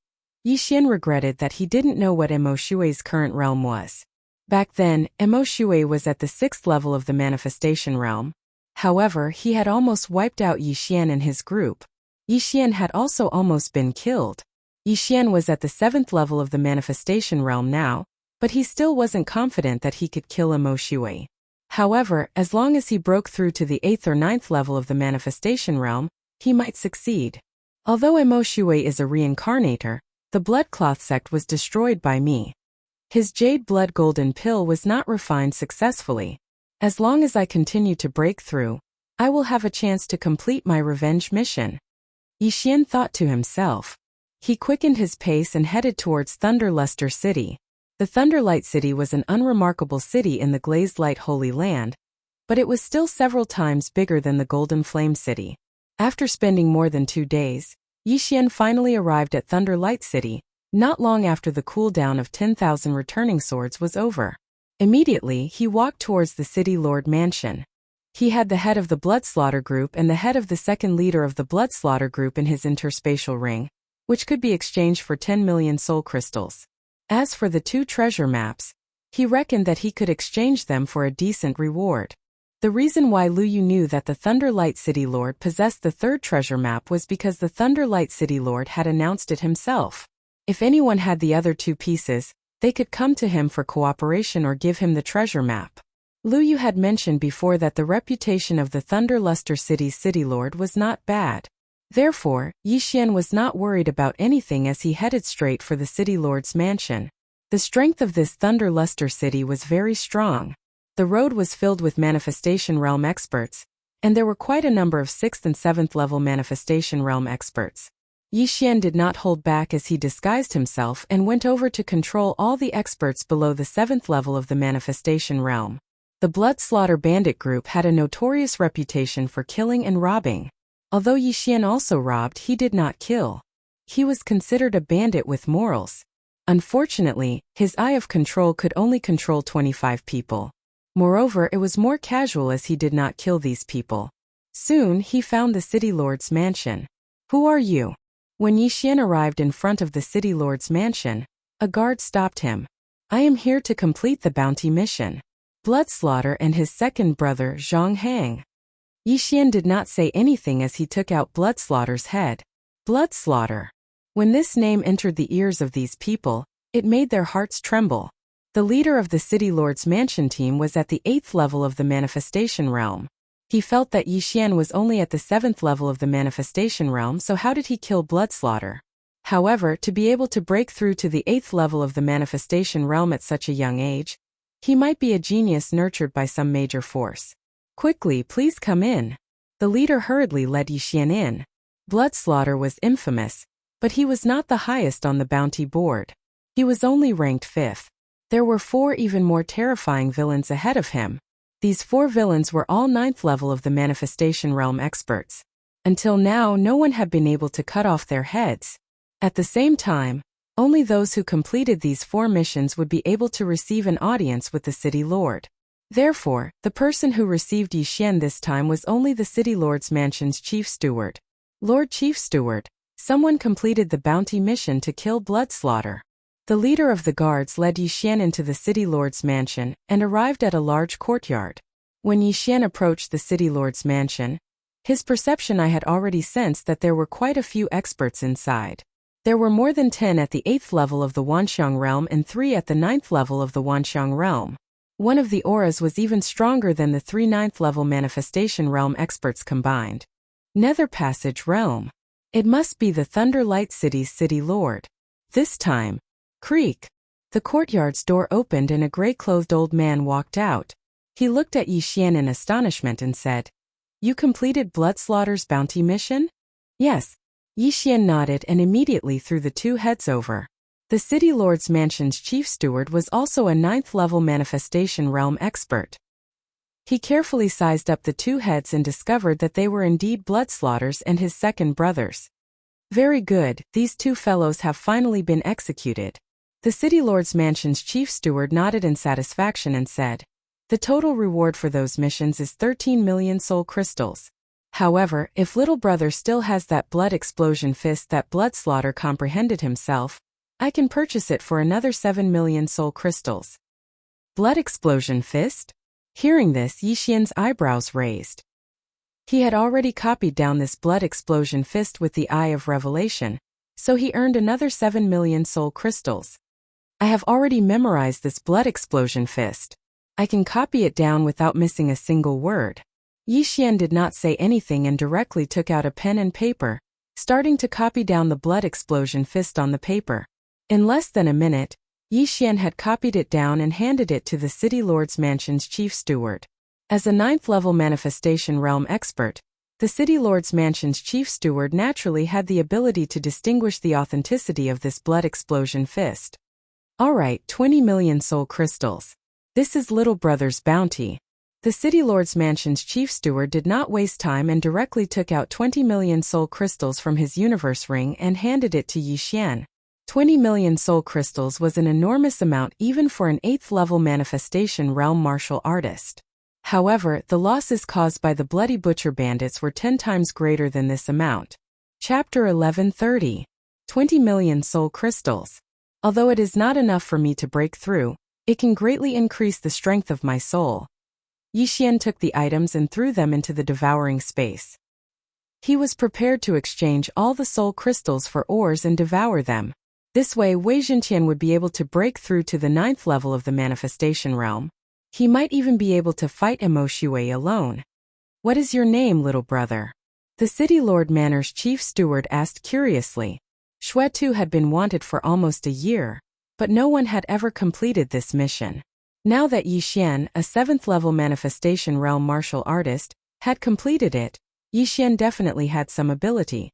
Yixian regretted that he didn't know what Emo Shui's current realm was. Back then, Emo Shui was at the 6th level of the manifestation realm. However, he had almost wiped out Yixian and his group. Yixian had also almost been killed. Yixian was at the 7th level of the manifestation realm now, but he still wasn't confident that he could kill Emo Shui. However, as long as he broke through to the 8th or 9th level of the manifestation realm, he might succeed. Although Emo Shui is a reincarnator, the Bloodcloth sect was destroyed by me. His jade blood golden pill was not refined successfully. As long as I continue to break through, I will have a chance to complete my revenge mission. Yixian thought to himself. He quickened his pace and headed towards Thunderluster City. The Thunderlight City was an unremarkable city in the glazed light Holy Land, but it was still several times bigger than the Golden Flame City. After spending more than 2 days, Yixian finally arrived at Thunderlight City, not long after the cooldown of 10,000 returning swords was over. Immediately, he walked towards the City Lord Mansion. He had the head of the Bloodslaughter Group and the head of the second leader of the Bloodslaughter Group in his interspatial ring, which could be exchanged for 10 million soul crystals. As for the 2 treasure maps, he reckoned that he could exchange them for a decent reward. The reason why Lu Yu knew that the Thunderlight City Lord possessed the 3rd treasure map was because the Thunderlight City Lord had announced it himself. If anyone had the other 2 pieces, they could come to him for cooperation or give him the treasure map. Lu Yu had mentioned before that the reputation of the Thunderluster City's City Lord was not bad. Therefore, Yixian was not worried about anything as he headed straight for the City Lord's mansion. The strength of this Thunderluster City was very strong. The road was filled with Manifestation Realm experts, and there were quite a number of 6th and 7th level Manifestation Realm experts. Yixian did not hold back as he disguised himself and went over to control all the experts below the 7th level of the Manifestation Realm. The Bloodslaughter Bandit Group had a notorious reputation for killing and robbing. Although Yixian also robbed, he did not kill. He was considered a bandit with morals. Unfortunately, his eye of control could only control 25 people. Moreover, it was more casual as he did not kill these people. Soon, he found the City Lord's mansion. Who are you? When Yixian arrived in front of the City Lord's mansion, a guard stopped him. I am here to complete the bounty mission. Bloodslaughter and his second brother Zhang Hang. Yixian did not say anything as he took out Bloodslaughter's head. Bloodslaughter. When this name entered the ears of these people, it made their hearts tremble. The leader of the City Lord's mansion team was at the 8th level of the Manifestation Realm. He felt that Yixian was only at the 7th level of the Manifestation Realm, so how did he kill Bloodslaughter? However, to be able to break through to the 8th level of the Manifestation Realm at such a young age, he might be a genius nurtured by some major force. Quickly, please come in. The leader hurriedly led Yixian in. Bloodslaughter was infamous, but he was not the highest on the bounty board. He was only ranked 5th. There were 4 even more terrifying villains ahead of him. These 4 villains were all 9th level of the Manifestation Realm experts. Until now, no one had been able to cut off their heads. At the same time, only those who completed these 4 missions would be able to receive an audience with the City Lord. Therefore, the person who received Yixian this time was only the City Lord's mansion's chief steward. Lord Chief Steward, someone completed the bounty mission to kill Bloodslaughter. The leader of the guards led Yixian into the City Lord's mansion and arrived at a large courtyard. When Yixian approached the City Lord's mansion, his perception eye had already sensed that there were quite a few experts inside. There were more than 10 at the 8th level of the Wanxiang realm and 3 at the 9th level of the Wanxiang realm. One of the auras was even stronger than the 3 9th level Manifestation Realm experts combined. Nether Passage Realm. It must be the Thunderlight City's City Lord. This time, creak. The courtyard's door opened and a gray-clothed old man walked out. He looked at Yixian in astonishment and said, "You completed Bloodslaughter's bounty mission?" "Yes." Yixian nodded and immediately threw the 2 heads over. The City Lord's mansion's chief steward was also a 9th level Manifestation Realm expert. He carefully sized up the two heads and discovered that they were indeed Bloodslaughter's and his second brother's. Very good, these two fellows have finally been executed. The City Lord's mansion's chief steward nodded in satisfaction and said, "The total reward for those missions is 13 million soul crystals. However, if little brother still has that blood explosion fist that Bloodslaughter comprehended himself, I can purchase it for another 7 million soul crystals." Blood explosion fist? Hearing this, Yixian's eyebrows raised. He had already copied down this blood explosion fist with the Eye of Revelation, so he earned another 7 million soul crystals. I have already memorized this blood explosion fist. I can copy it down without missing a single word. Yixian did not say anything and directly took out a pen and paper, starting to copy down the blood explosion fist on the paper. In less than a minute, Yixian had copied it down and handed it to the City Lord's mansion's chief steward. As a 9th-level manifestation realm expert, the City Lord's mansion's chief steward naturally had the ability to distinguish the authenticity of this blood explosion fist. Alright, 20 million soul crystals. This is little brother's bounty. The City Lord's mansion's chief steward did not waste time and directly took out 20 million soul crystals from his universe ring and handed it to Yixian. 20 million soul crystals was an enormous amount even for an 8th-level manifestation realm martial artist. However, the losses caused by the Bloody Butcher bandits were 10 times greater than this amount. Chapter 1130. 20 million soul crystals. Although it is not enough for me to break through, it can greatly increase the strength of my soul. Yixian took the items and threw them into the devouring space. He was prepared to exchange all the soul crystals for ores and devour them. This way Wei Jintian would be able to break through to the 9th level of the manifestation realm. He might even be able to fight Emo Shui alone. "What is your name, little brother?" The City Lord Manor's chief steward asked curiously. Shui Tu had been wanted for almost a year, but no one had ever completed this mission. Now that Yixian, a 7th-level manifestation realm martial artist, had completed it, Yixian definitely had some ability.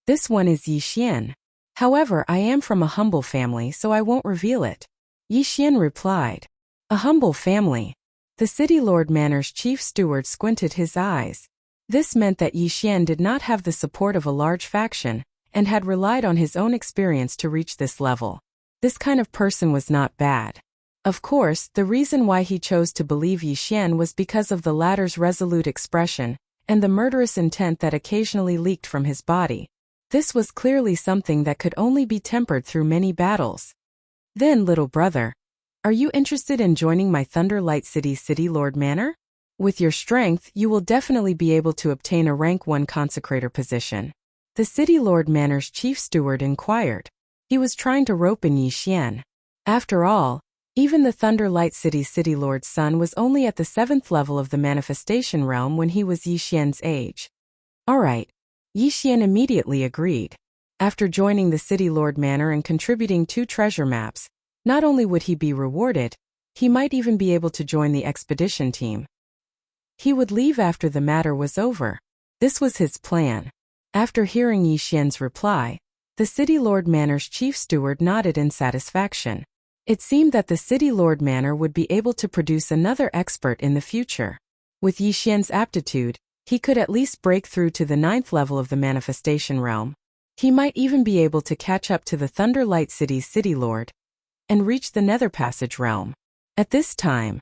"This one is Yixian. However, I am from a humble family, so I won't reveal it," Yixian replied. A humble family. The City Lord Manor's chief steward squinted his eyes. This meant that Yixian did not have the support of a large faction, and had relied on his own experience to reach this level. This kind of person was not bad. Of course, the reason why he chose to believe Yixian was because of the latter's resolute expression, and the murderous intent that occasionally leaked from his body. This was clearly something that could only be tempered through many battles. "Then, little brother, are you interested in joining my Thunder Light City's City Lord Manor? With your strength, you will definitely be able to obtain a rank 1 consecrator position." The City Lord Manor's chief steward inquired. He was trying to rope in Yixian. After all, even the Thunder Light City's City Lord's son was only at the 7th level of the manifestation realm when he was Yixian's age. Alright. Yixian immediately agreed. After joining the City Lord Manor and contributing 2 treasure maps, not only would he be rewarded, he might even be able to join the expedition team. He would leave after the matter was over. This was his plan. After hearing Yixian's reply, the City Lord Manor's chief steward nodded in satisfaction. It seemed that the City Lord Manor would be able to produce another expert in the future. With Yixian's aptitude, he could at least break through to the 9th level of the manifestation realm. He might even be able to catch up to the Thunder Light City's City Lord and reach the Nether Passage realm. At this time,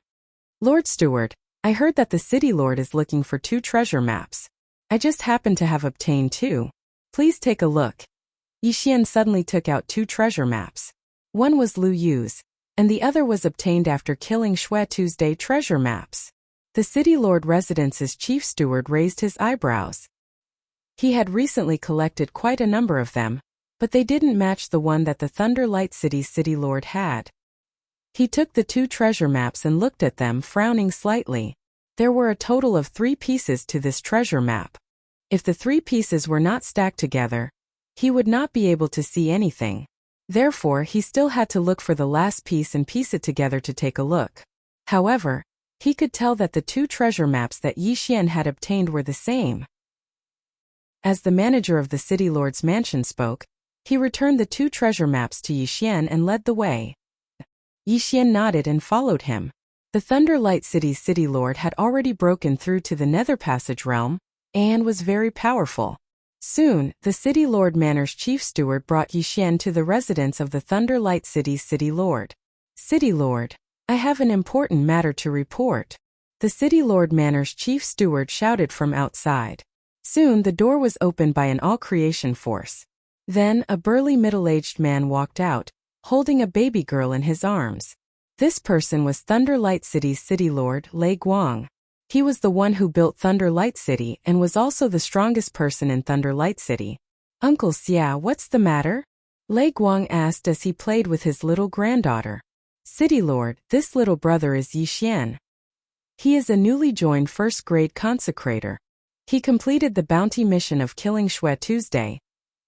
"Lord Steward, I heard that the City Lord is looking for 2 treasure maps. I just happen to have obtained 2. Please take a look." Yixian suddenly took out 2 treasure maps. One was Lu Yu's, and the other was obtained after killing Shui Tuesday treasure maps. The City Lord Residence's chief steward raised his eyebrows. He had recently collected quite a number of them, but they didn't match the one that the Thunder Light City's City Lord had. He took the 2 treasure maps and looked at them, frowning slightly. There were a total of 3 pieces to this treasure map. If the 3 pieces were not stacked together, he would not be able to see anything. Therefore, he still had to look for the last piece and piece it together to take a look. However, he could tell that the 2 treasure maps that Yixian had obtained were the same. As the manager of the City Lord's mansion spoke, he returned the 2 treasure maps to Yixian and led the way. Yixian nodded and followed him. The Thunderlight City's city lord had already broken through to the Nether Passage realm and was very powerful. Soon, the city lord Manor's chief steward brought Yixian to the residence of the Thunderlight City's city lord. City lord, I have an important matter to report. The city lord Manor's chief steward shouted from outside. Soon the door was opened by an all-creation force. Then a burly middle-aged man walked out, holding a baby girl in his arms. This person was Thunderlight City's city lord, Lei Guang. He was the one who built Thunderlight City and was also the strongest person in Thunderlight City. Uncle Xia, what's the matter? Lei Guang asked as he played with his little granddaughter. City lord, this little brother is Yixian. He is a newly joined first-grade consecrator. He completed the bounty mission of killing Shui Tuesday.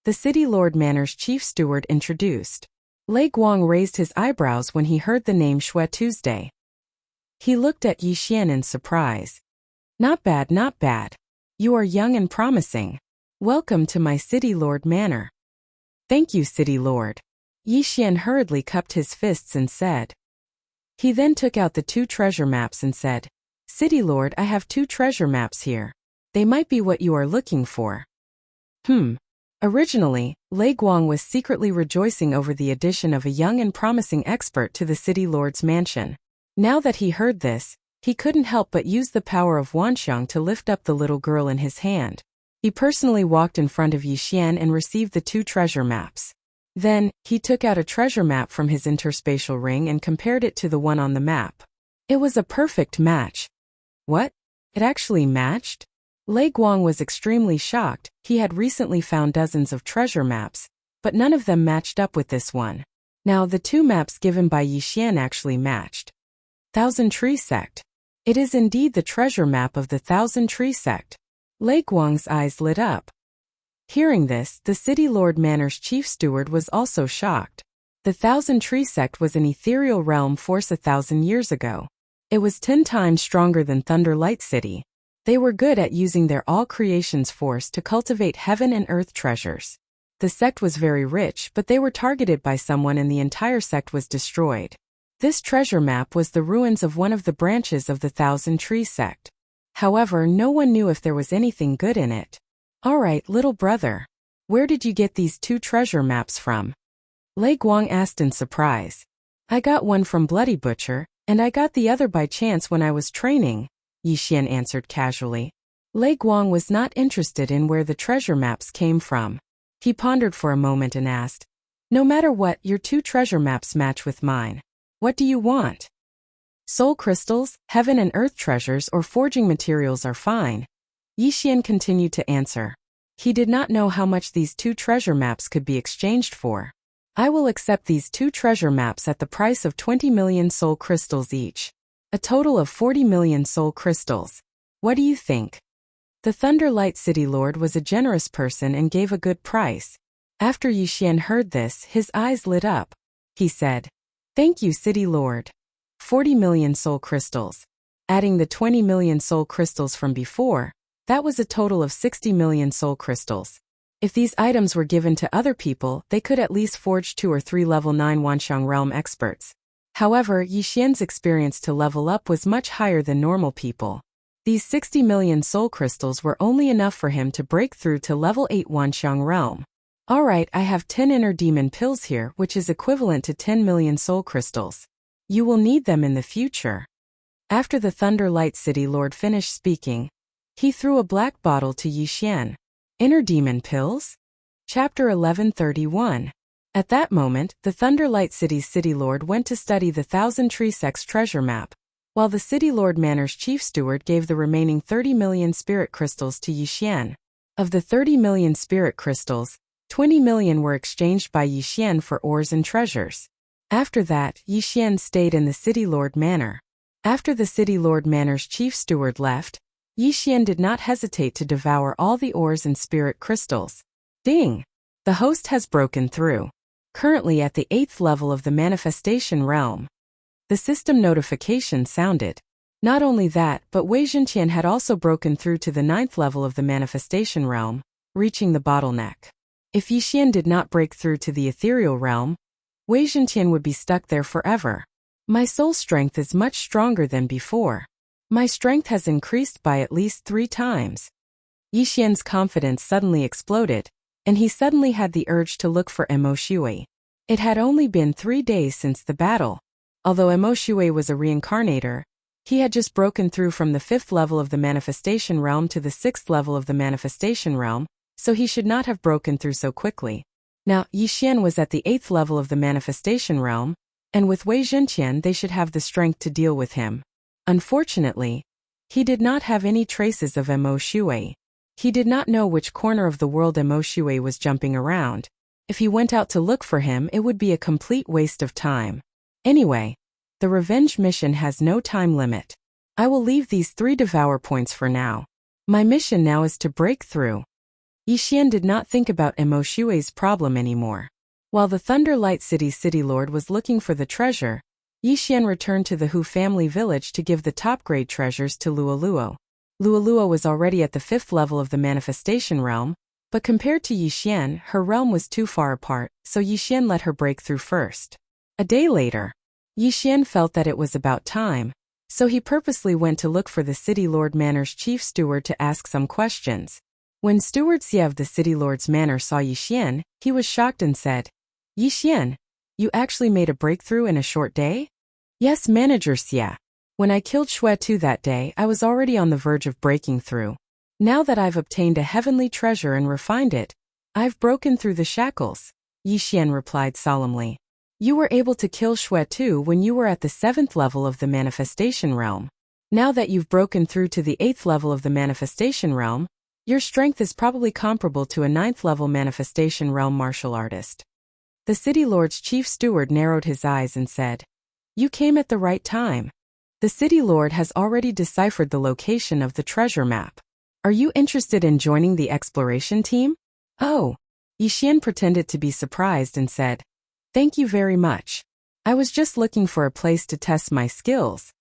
The city lord Manor's chief steward introduced. Lei Guang raised his eyebrows when he heard the name Shui Tuesday. He looked at Yixian in surprise. Not bad, not bad. You are young and promising. Welcome to my city lord manor. Thank you, city lord. Yixian hurriedly cupped his fists and said. He then took out the 2 treasure maps and said, City lord, I have 2 treasure maps here. They might be what you are looking for. Originally, Lei Guang was secretly rejoicing over the addition of a young and promising expert to the city lord's mansion. Now that he heard this, he couldn't help but use the power of Wanxiang to lift up the little girl in his hand. He personally walked in front of Yixian and received the 2 treasure maps. Then, he took out a treasure map from his interspatial ring and compared it to the one on the map. It was a perfect match. What? It actually matched? Lei Guang was extremely shocked. He had recently found dozens of treasure maps, but none of them matched up with this one. Now the 2 maps given by Yixian actually matched. Thousand Tree Sect. It is indeed the treasure map of the Thousand Tree Sect. Lei Guang's eyes lit up. Hearing this, the city lord Manor's chief steward was also shocked. The Thousand Tree Sect was an ethereal realm force 1,000 years ago. It was 10 times stronger than Thunderlight City. They were good at using their all-creations force to cultivate heaven and earth treasures. The sect was very rich, but they were targeted by someone and the entire sect was destroyed. This treasure map was the ruins of one of the branches of the Thousand Tree Sect. However, no one knew if there was anything good in it. Alright, little brother. Where did you get these 2 treasure maps from? Lei Guang asked in surprise. I got one from Bloody Butcher, and I got the other by chance when I was training, Yixian answered casually. Lei Guang was not interested in where the treasure maps came from. He pondered for a moment and asked, No matter what, your 2 treasure maps match with mine. What do you want? Soul crystals, heaven and earth treasures or forging materials are fine. Yixian continued to answer. He did not know how much these 2 treasure maps could be exchanged for. I will accept these 2 treasure maps at the price of 20 million soul crystals each. A total of 40 million soul crystals. What do you think? The Thunderlight City Lord was a generous person and gave a good price. After Yixian heard this, his eyes lit up. He said, Thank you, City Lord. 40 million soul crystals. Adding the 20 million soul crystals from before, that was a total of 60 million soul crystals. If these items were given to other people, they could at least forge 2 or 3 level 9 Wanxiang realm experts. However, Yixian's experience to level up was much higher than normal people. These 60 million soul crystals were only enough for him to break through to level 8 Wanxiang realm. Alright, I have 10 inner demon pills here, which is equivalent to 10 million soul crystals. You will need them in the future. After the Thunderlight City Lord finished speaking, he threw a black bottle to Yixian. Inner demon pills? Chapter 1131. At that moment, the Thunderlight City's City Lord went to study the Thousand Tree Sect's treasure map, while the City Lord Manor's chief steward gave the remaining 30 million spirit crystals to Yixian. Of the 30 million spirit crystals, 20 million were exchanged by Yixian for ores and treasures. After that, Yixian stayed in the City Lord Manor. After the City Lord Manor's chief steward left, Yixian did not hesitate to devour all the ores and spirit crystals. Ding! The host has broken through. Currently at the 8th level of the manifestation realm. The system notification sounded. Not only that, but Wei Zhenqian had also broken through to the 9th level of the manifestation realm, reaching the bottleneck. If Yixian did not break through to the ethereal realm, Wei Zhenqian would be stuck there forever. My soul strength is much stronger than before. My strength has increased by at least 3 times. Yixian's confidence suddenly exploded, and he suddenly had the urge to look for Emo Shui. It had only been 3 days since the battle. Although Emo Shui was a reincarnator, he had just broken through from the 5th level of the manifestation realm to the 6th level of the manifestation realm, so he should not have broken through so quickly. Now, Yixian was at the 8th level of the manifestation realm, and with Wei Zhenqian they should have the strength to deal with him. Unfortunately, he did not have any traces of Emo Shui. He did not know which corner of the world Emo Shui was jumping around. If he went out to look for him, it would be a complete waste of time. Anyway, the revenge mission has no time limit. I will leave these 3 devour points for now. My mission now is to break through. Yixian did not think about Emo Shui's problem anymore. While the Thunder Light City's city lord was looking for the treasure, Yixian returned to the Hu family village to give the top-grade treasures to Luoluo. Luoluo was already at the 5th level of the manifestation realm, but compared to Yixian, her realm was too far apart, so Yixian let her break through first. A day later, Yixian felt that it was about time, so he purposely went to look for the City Lord Manor's chief steward to ask some questions. When Steward Xie of the City Lord's Manor saw Yixian, he was shocked and said, "Yixian, you actually made a breakthrough in a short day?" "Yes, Manager Xie. When I killed Xue Tu that day, I was already on the verge of breaking through. Now that I've obtained a heavenly treasure and refined it, I've broken through the shackles," Yixian replied solemnly. "You were able to kill Xue Tu when you were at the 7th level of the manifestation realm. Now that you've broken through to the 8th level of the manifestation realm, your strength is probably comparable to a 9th level manifestation realm martial artist." The City Lord's chief steward narrowed his eyes and said, "You came at the right time. The City Lord has already deciphered the location of the treasure map. Are you interested in joining the exploration team?" "Oh." Yixian pretended to be surprised and said, "Thank you very much. I was just looking for a place to test my skills."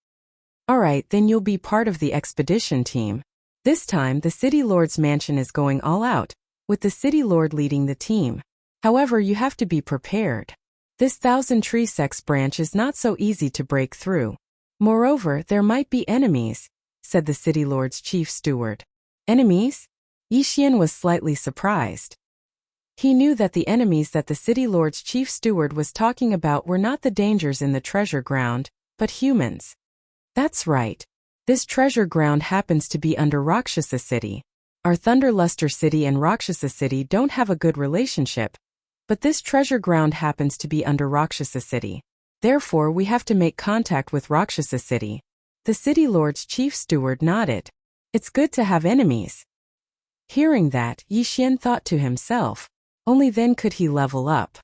"Alright, then you'll be part of the expedition team. This time the City Lord's mansion is going all out, with the City Lord leading the team. However, you have to be prepared. This 1,000 Tree Sects branch is not so easy to break through. Moreover, there might be enemies," said the City Lord's chief steward. "Enemies?" Yixian was slightly surprised. He knew that the enemies that the City Lord's chief steward was talking about were not the dangers in the treasure ground, but humans. "That's right. This treasure ground happens to be under Rakshasa City. Our Thunderluster City and Rakshasa City don't have a good relationship, but this treasure ground happens to be under Rakshasa City. Therefore, we have to make contact with Rakshasa City." The City Lord's chief steward nodded. "It's good to have enemies." Hearing that, Yixian thought to himself, only then could he level up.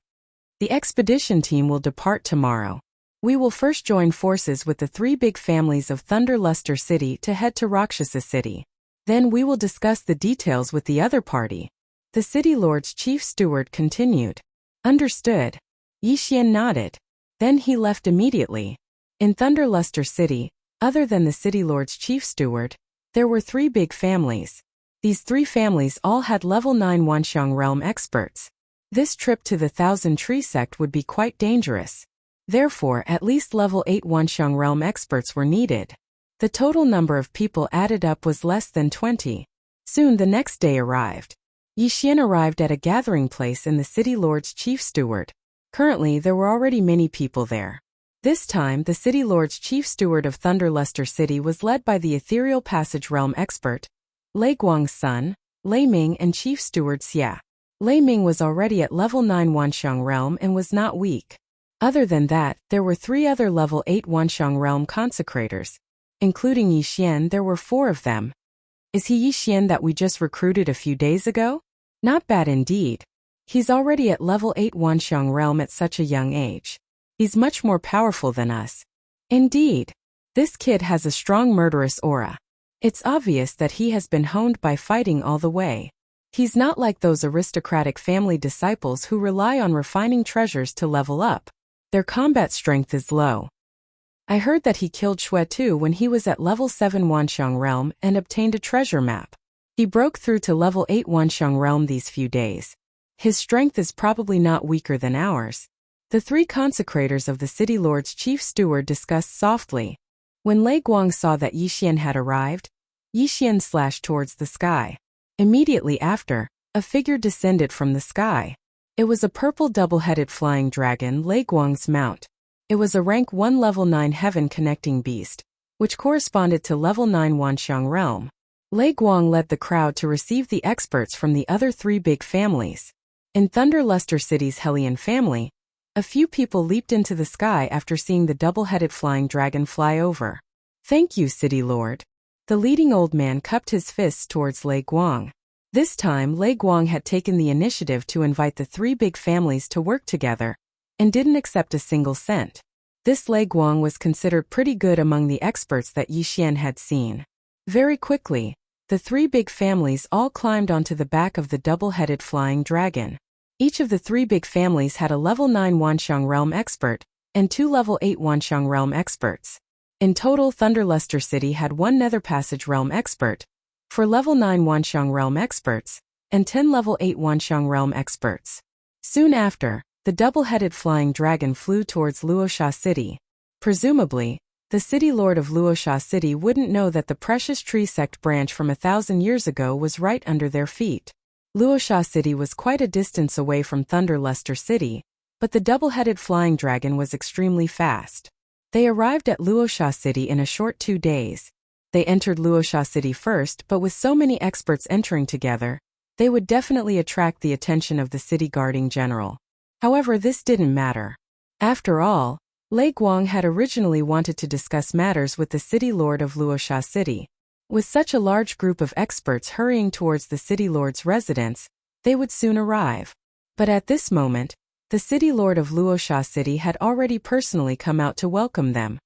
The expedition team will depart tomorrow. We will first join forces with the 3 big families of Thunderluster City to head to Rakshasa City. Then we will discuss the details with the other party. The City Lord's chief steward continued. "Understood." Yixian nodded. Then he left immediately. In Thunderluster City, other than the City Lord's chief steward, there were 3 big families. These 3 families all had level 9 Wanxiang realm experts. This trip to the 1,000 Tree Sect would be quite dangerous. Therefore, at least level 8 Wanxiang realm experts were needed. The total number of people added up was less than 20. Soon the next day arrived. Yixian arrived at a gathering place in the City Lord's chief steward. Currently, there were already many people there. This time, the City Lord's chief steward of Thunderluster City was led by the Ethereal Passage Realm expert, Lei Guang's son, Lei Ming, and chief steward Xia. Lei Ming was already at level 9 Wanxiang realm and was not weak. Other than that, there were 3 other level 8 Wanxiang realm consecrators. Including Yixian, there were 4 of them. Is he Yixian that we just recruited a few days ago? Not bad indeed. He's already at level 8 Wanxiang realm at such a young age. He's much more powerful than us. Indeed. This kid has a strong murderous aura. It's obvious that he has been honed by fighting all the way. He's not like those aristocratic family disciples who rely on refining treasures to level up. Their combat strength is low. I heard that he killed Xue Tu when he was at level 7 Wanxiang realm and obtained a treasure map. He broke through to level 8 Wanxiang realm these few days. His strength is probably not weaker than ours. The three consecrators of the city lord's chief steward discussed softly. When Lei Guang saw that Yixian had arrived, Yixian slashed towards the sky. Immediately after, a figure descended from the sky. It was a purple double-headed flying dragon, Lei Guang's mount. It was a rank 1 level 9 heaven-connecting beast, which corresponded to level 9 Wanxiang realm. Lei Guang led the crowd to receive the experts from the other three big families. In Thunderluster City's Hellion family, a few people leaped into the sky after seeing the double-headed flying dragon fly over. Thank you, City Lord. The leading old man cupped his fists towards Lei Guang. This time, Lei Guang had taken the initiative to invite the three big families to work together, and didn't accept a single cent. This Lei Guang was considered pretty good among the experts that Yixian had seen. Very quickly, the three big families all climbed onto the back of the double-headed flying dragon. Each of the three big families had a level 9 Wanxiang realm expert, and 2 level 8 Wanxiang realm experts. In total, Thunderluster City had 1 Nether Passage realm expert, 4 level 9 Wanxiang realm experts, and 10 level 8 Wanxiang realm experts. Soon after, the double-headed flying dragon flew towards Luosha City. Presumably, the city lord of Luosha City wouldn't know that the precious tree sect branch from 1,000 years ago was right under their feet. Luosha City was quite a distance away from Thunderluster City, but the double-headed flying dragon was extremely fast. They arrived at Luosha City in a short 2 days. They entered Luosha City first, but with so many experts entering together, they would definitely attract the attention of the city guarding general. However, this didn't matter. After all, Lei Guang had originally wanted to discuss matters with the city lord of Luosha City. With such a large group of experts hurrying towards the city lord's residence, they would soon arrive. But at this moment, the city lord of Luosha City had already personally come out to welcome them.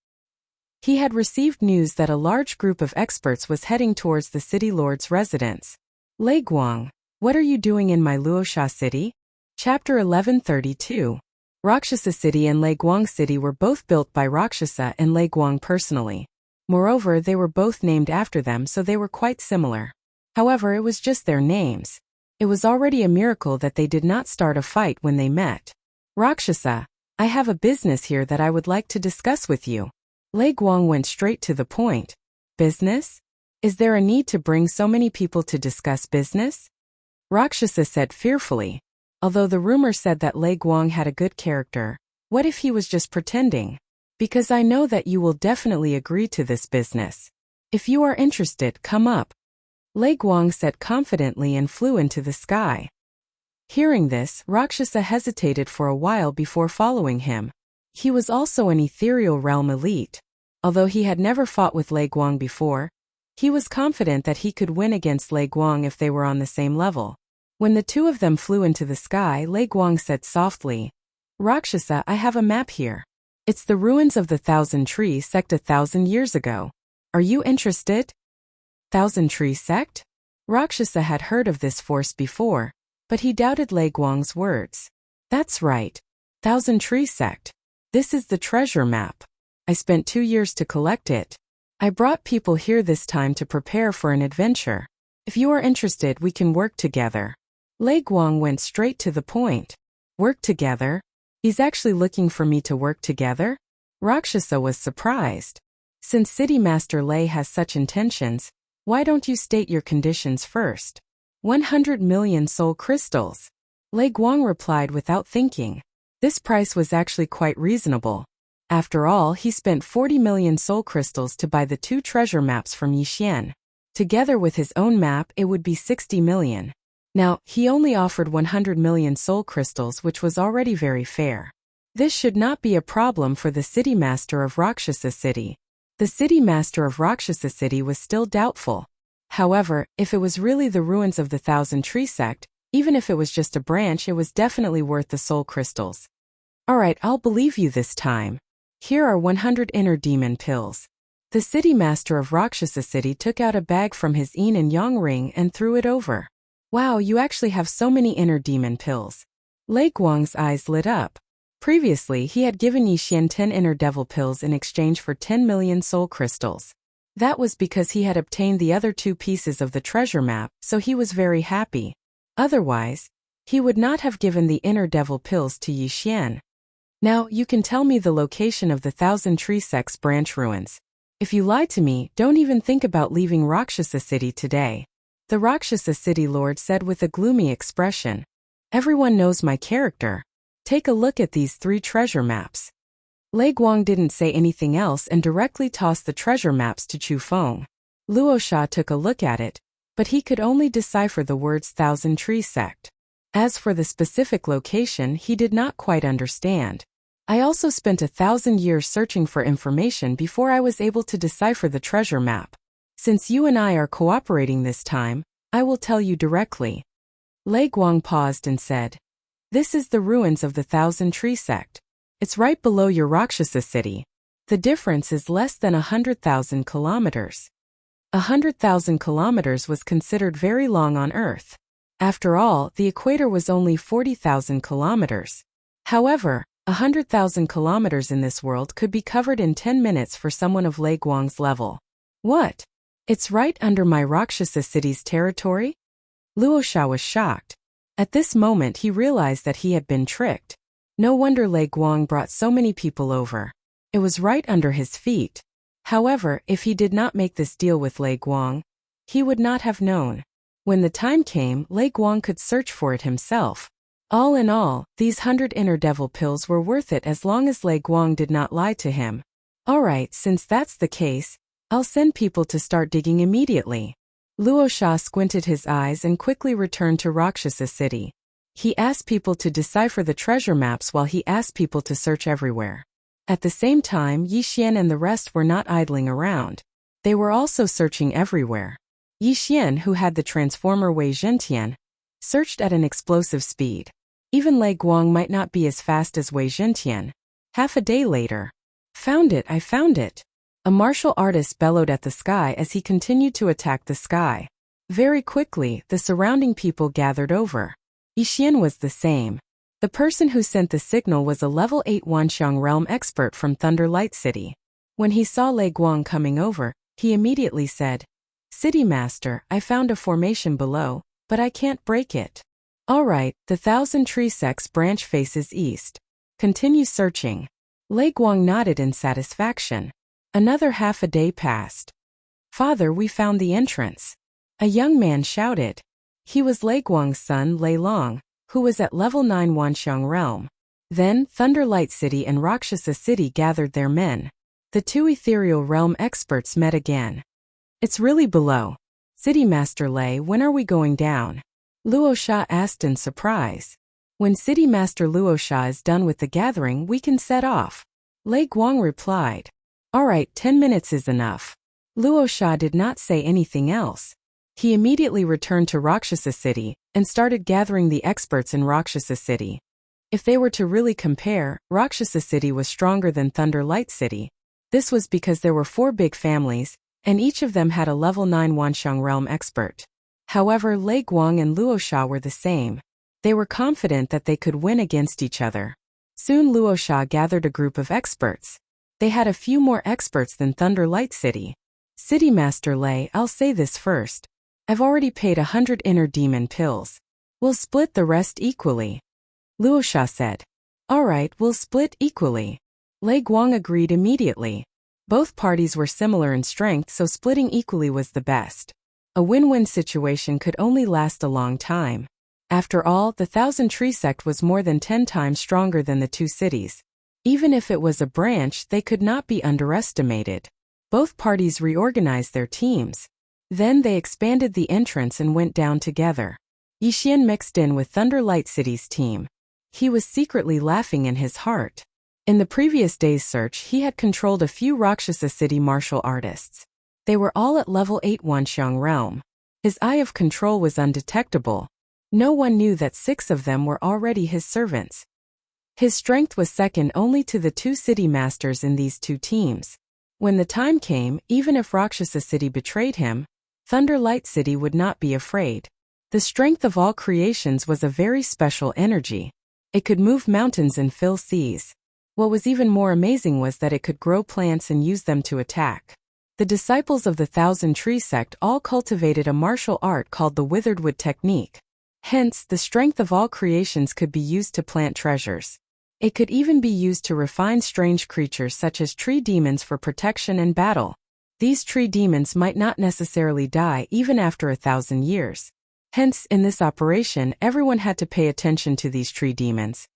He had received news that a large group of experts was heading towards the city lord's residence. Lei Guang, what are you doing in my Luosha City? Chapter 1132. Rakshasa City and Lei Guang City were both built by Rakshasa and Lei Guang personally. Moreover, they were both named after them, so they were quite similar. However, it was just their names. It was already a miracle that they did not start a fight when they met. Rakshasa, I have a business here that I would like to discuss with you. Lei Guang went straight to the point. Business? Is there a need to bring so many people to discuss business? Rakshasa said fearfully. Although the rumor said that Lei Guang had a good character, what if he was just pretending? Because I know that you will definitely agree to this business. If you are interested, come up. Lei Guang said confidently and flew into the sky. Hearing this, Rakshasa hesitated for a while before following him. He was also an ethereal realm elite. Although he had never fought with Lei Guang before, he was confident that he could win against Lei Guang if they were on the same level. When the two of them flew into the sky, Lei Guang said softly, Rakshasa, I have a map here. It's the ruins of the Thousand Tree Sect 1,000 years ago. Are you interested? Thousand Tree Sect? Rakshasa had heard of this force before, but he doubted Lei Guang's words. That's right. Thousand Tree Sect. This is the treasure map. I spent 2 years to collect it. I brought people here this time to prepare for an adventure. If you are interested, we can work together. Lei Guang went straight to the point. Work together? He's actually looking for me to work together? Rakshasa was surprised. Since City Master Lei has such intentions, why don't you state your conditions first? 100 million soul crystals. Lei Guang replied without thinking. This price was actually quite reasonable. After all, he spent 40 million soul crystals to buy the 2 treasure maps from Yixian. Together with his own map, it would be 60 million. Now, he only offered 100 million soul crystals, which was already very fair. This should not be a problem for the city master of Rakshasa City. The city master of Rakshasa City was still doubtful. However, if it was really the ruins of the Thousand Tree Sect, even if it was just a branch, it was definitely worth the soul crystals. Alright, I'll believe you this time. Here are 100 inner demon pills. The city master of Rakshasa City took out a bag from his yin and yang ring and threw it over. Wow, you actually have so many inner demon pills. Lei Guang's eyes lit up. Previously, he had given Yixian 10 inner devil pills in exchange for 10 million soul crystals. That was because he had obtained the other 2 pieces of the treasure map, so he was very happy. Otherwise, he would not have given the inner devil pills to Yixian. Now, you can tell me the location of the Thousand Tree Sect's branch ruins. If you lie to me, don't even think about leaving Rakshasa City today. The Rakshasa City Lord said with a gloomy expression. Everyone knows my character. Take a look at these 3 treasure maps. Lei Guang didn't say anything else and directly tossed the treasure maps to Chu Feng. Luo Sha took a look at it, but he could only decipher the words Thousand Tree Sect. As for the specific location, he did not quite understand. I also spent 1,000 years searching for information before I was able to decipher the treasure map. Since you and I are cooperating this time, I will tell you directly. Lei Guang paused and said, This is the ruins of the Thousand Tree Sect. It's right below your Rakshasa city. The difference is less than 100,000 kilometers. 100,000 kilometers was considered very long on Earth. After all, the equator was only 40,000 kilometers. However, 100,000 kilometers in this world could be covered in 10 minutes for someone of Lei Guang's level. What? It's right under my Rakshasa city's territory? Luo Sha was shocked. At this moment he realized that he had been tricked. No wonder Lei Guang brought so many people over. It was right under his feet. However, if he did not make this deal with Lei Guang, he would not have known. When the time came, Lei Guang could search for it himself. All in all, these 100 inner devil pills were worth it as long as Lei Guang did not lie to him. Alright, since that's the case, I'll send people to start digging immediately. Luo Sha squinted his eyes and quickly returned to Rakshasa City. He asked people to decipher the treasure maps while he asked people to search everywhere. At the same time, Yi Xian and the rest were not idling around. They were also searching everywhere. Yi Xian, who had the transformer Wei Zhentian, searched at an explosive speed. Even Lei Guang might not be as fast as Wei Zhentian. Half a day later. Found it, I found it. A martial artist bellowed at the sky as he continued to attack the sky. Very quickly, the surrounding people gathered over. Yi Xian was the same. The person who sent the signal was a level 8 Wanxiang realm expert from Thunder Light City. When he saw Lei Guang coming over, he immediately said, City Master, I found a formation below, but I can't break it. Alright, the Thousand Tree Sect's branch faces east. Continue searching. Lei Guang nodded in satisfaction. Another half a day passed. Father, we found the entrance. A young man shouted. He was Lei Guang's son, Lei Long, who was at level 9 Wanxiang realm. Then, Thunder Light City and Rakshasa City gathered their men. The 2 ethereal realm experts met again. It's really below. City Master Lei, when are we going down? Luo Sha asked in surprise. When City Master Luo Sha is done with the gathering, we can set off. Lei Guang replied. Alright, 10 minutes is enough. Luo Sha did not say anything else. He immediately returned to Rakshasa City and started gathering the experts in Rakshasa City. If they were to really compare, Rakshasa City was stronger than Thunder Light City. This was because there were 4 big families, and each of them had a level 9 Wanxiang realm expert. However, Lei Guang and Luo Sha were the same. They were confident that they could win against each other. Soon Luo Sha gathered a group of experts. They had a few more experts than Thunder Light City. City Master Lei, I'll say this first. I've already paid 100 inner demon pills. We'll split the rest equally. Luo Sha said. Alright, we'll split equally. Lei Guang agreed immediately. Both parties were similar in strength, so splitting equally was the best. A win-win situation could only last a long time. After all, the Thousand Tree Sect was more than 10 times stronger than the 2 cities. Even if it was a branch, they could not be underestimated. Both parties reorganized their teams. Then they expanded the entrance and went down together. Yi Xian mixed in with Thunder Light City's team. He was secretly laughing in his heart. In the previous day's search, he had controlled a few Rakshasa City martial artists. They were all at level 8 Wanxiang realm. His eye of control was undetectable. No one knew that 6 of them were already his servants. His strength was second only to the 2 city masters in these 2 teams. When the time came, even if Rakshasa City betrayed him, Thunder Light City would not be afraid. The strength of all creations was a very special energy. It could move mountains and fill seas. What was even more amazing was that it could grow plants and use them to attack. The disciples of the Thousand Tree Sect all cultivated a martial art called the Withered Wood technique. Hence, the strength of all creations could be used to plant treasures. It could even be used to refine strange creatures such as tree demons for protection and battle. These tree demons might not necessarily die even after 1,000 years. Hence, in this operation, everyone had to pay attention to these tree demons.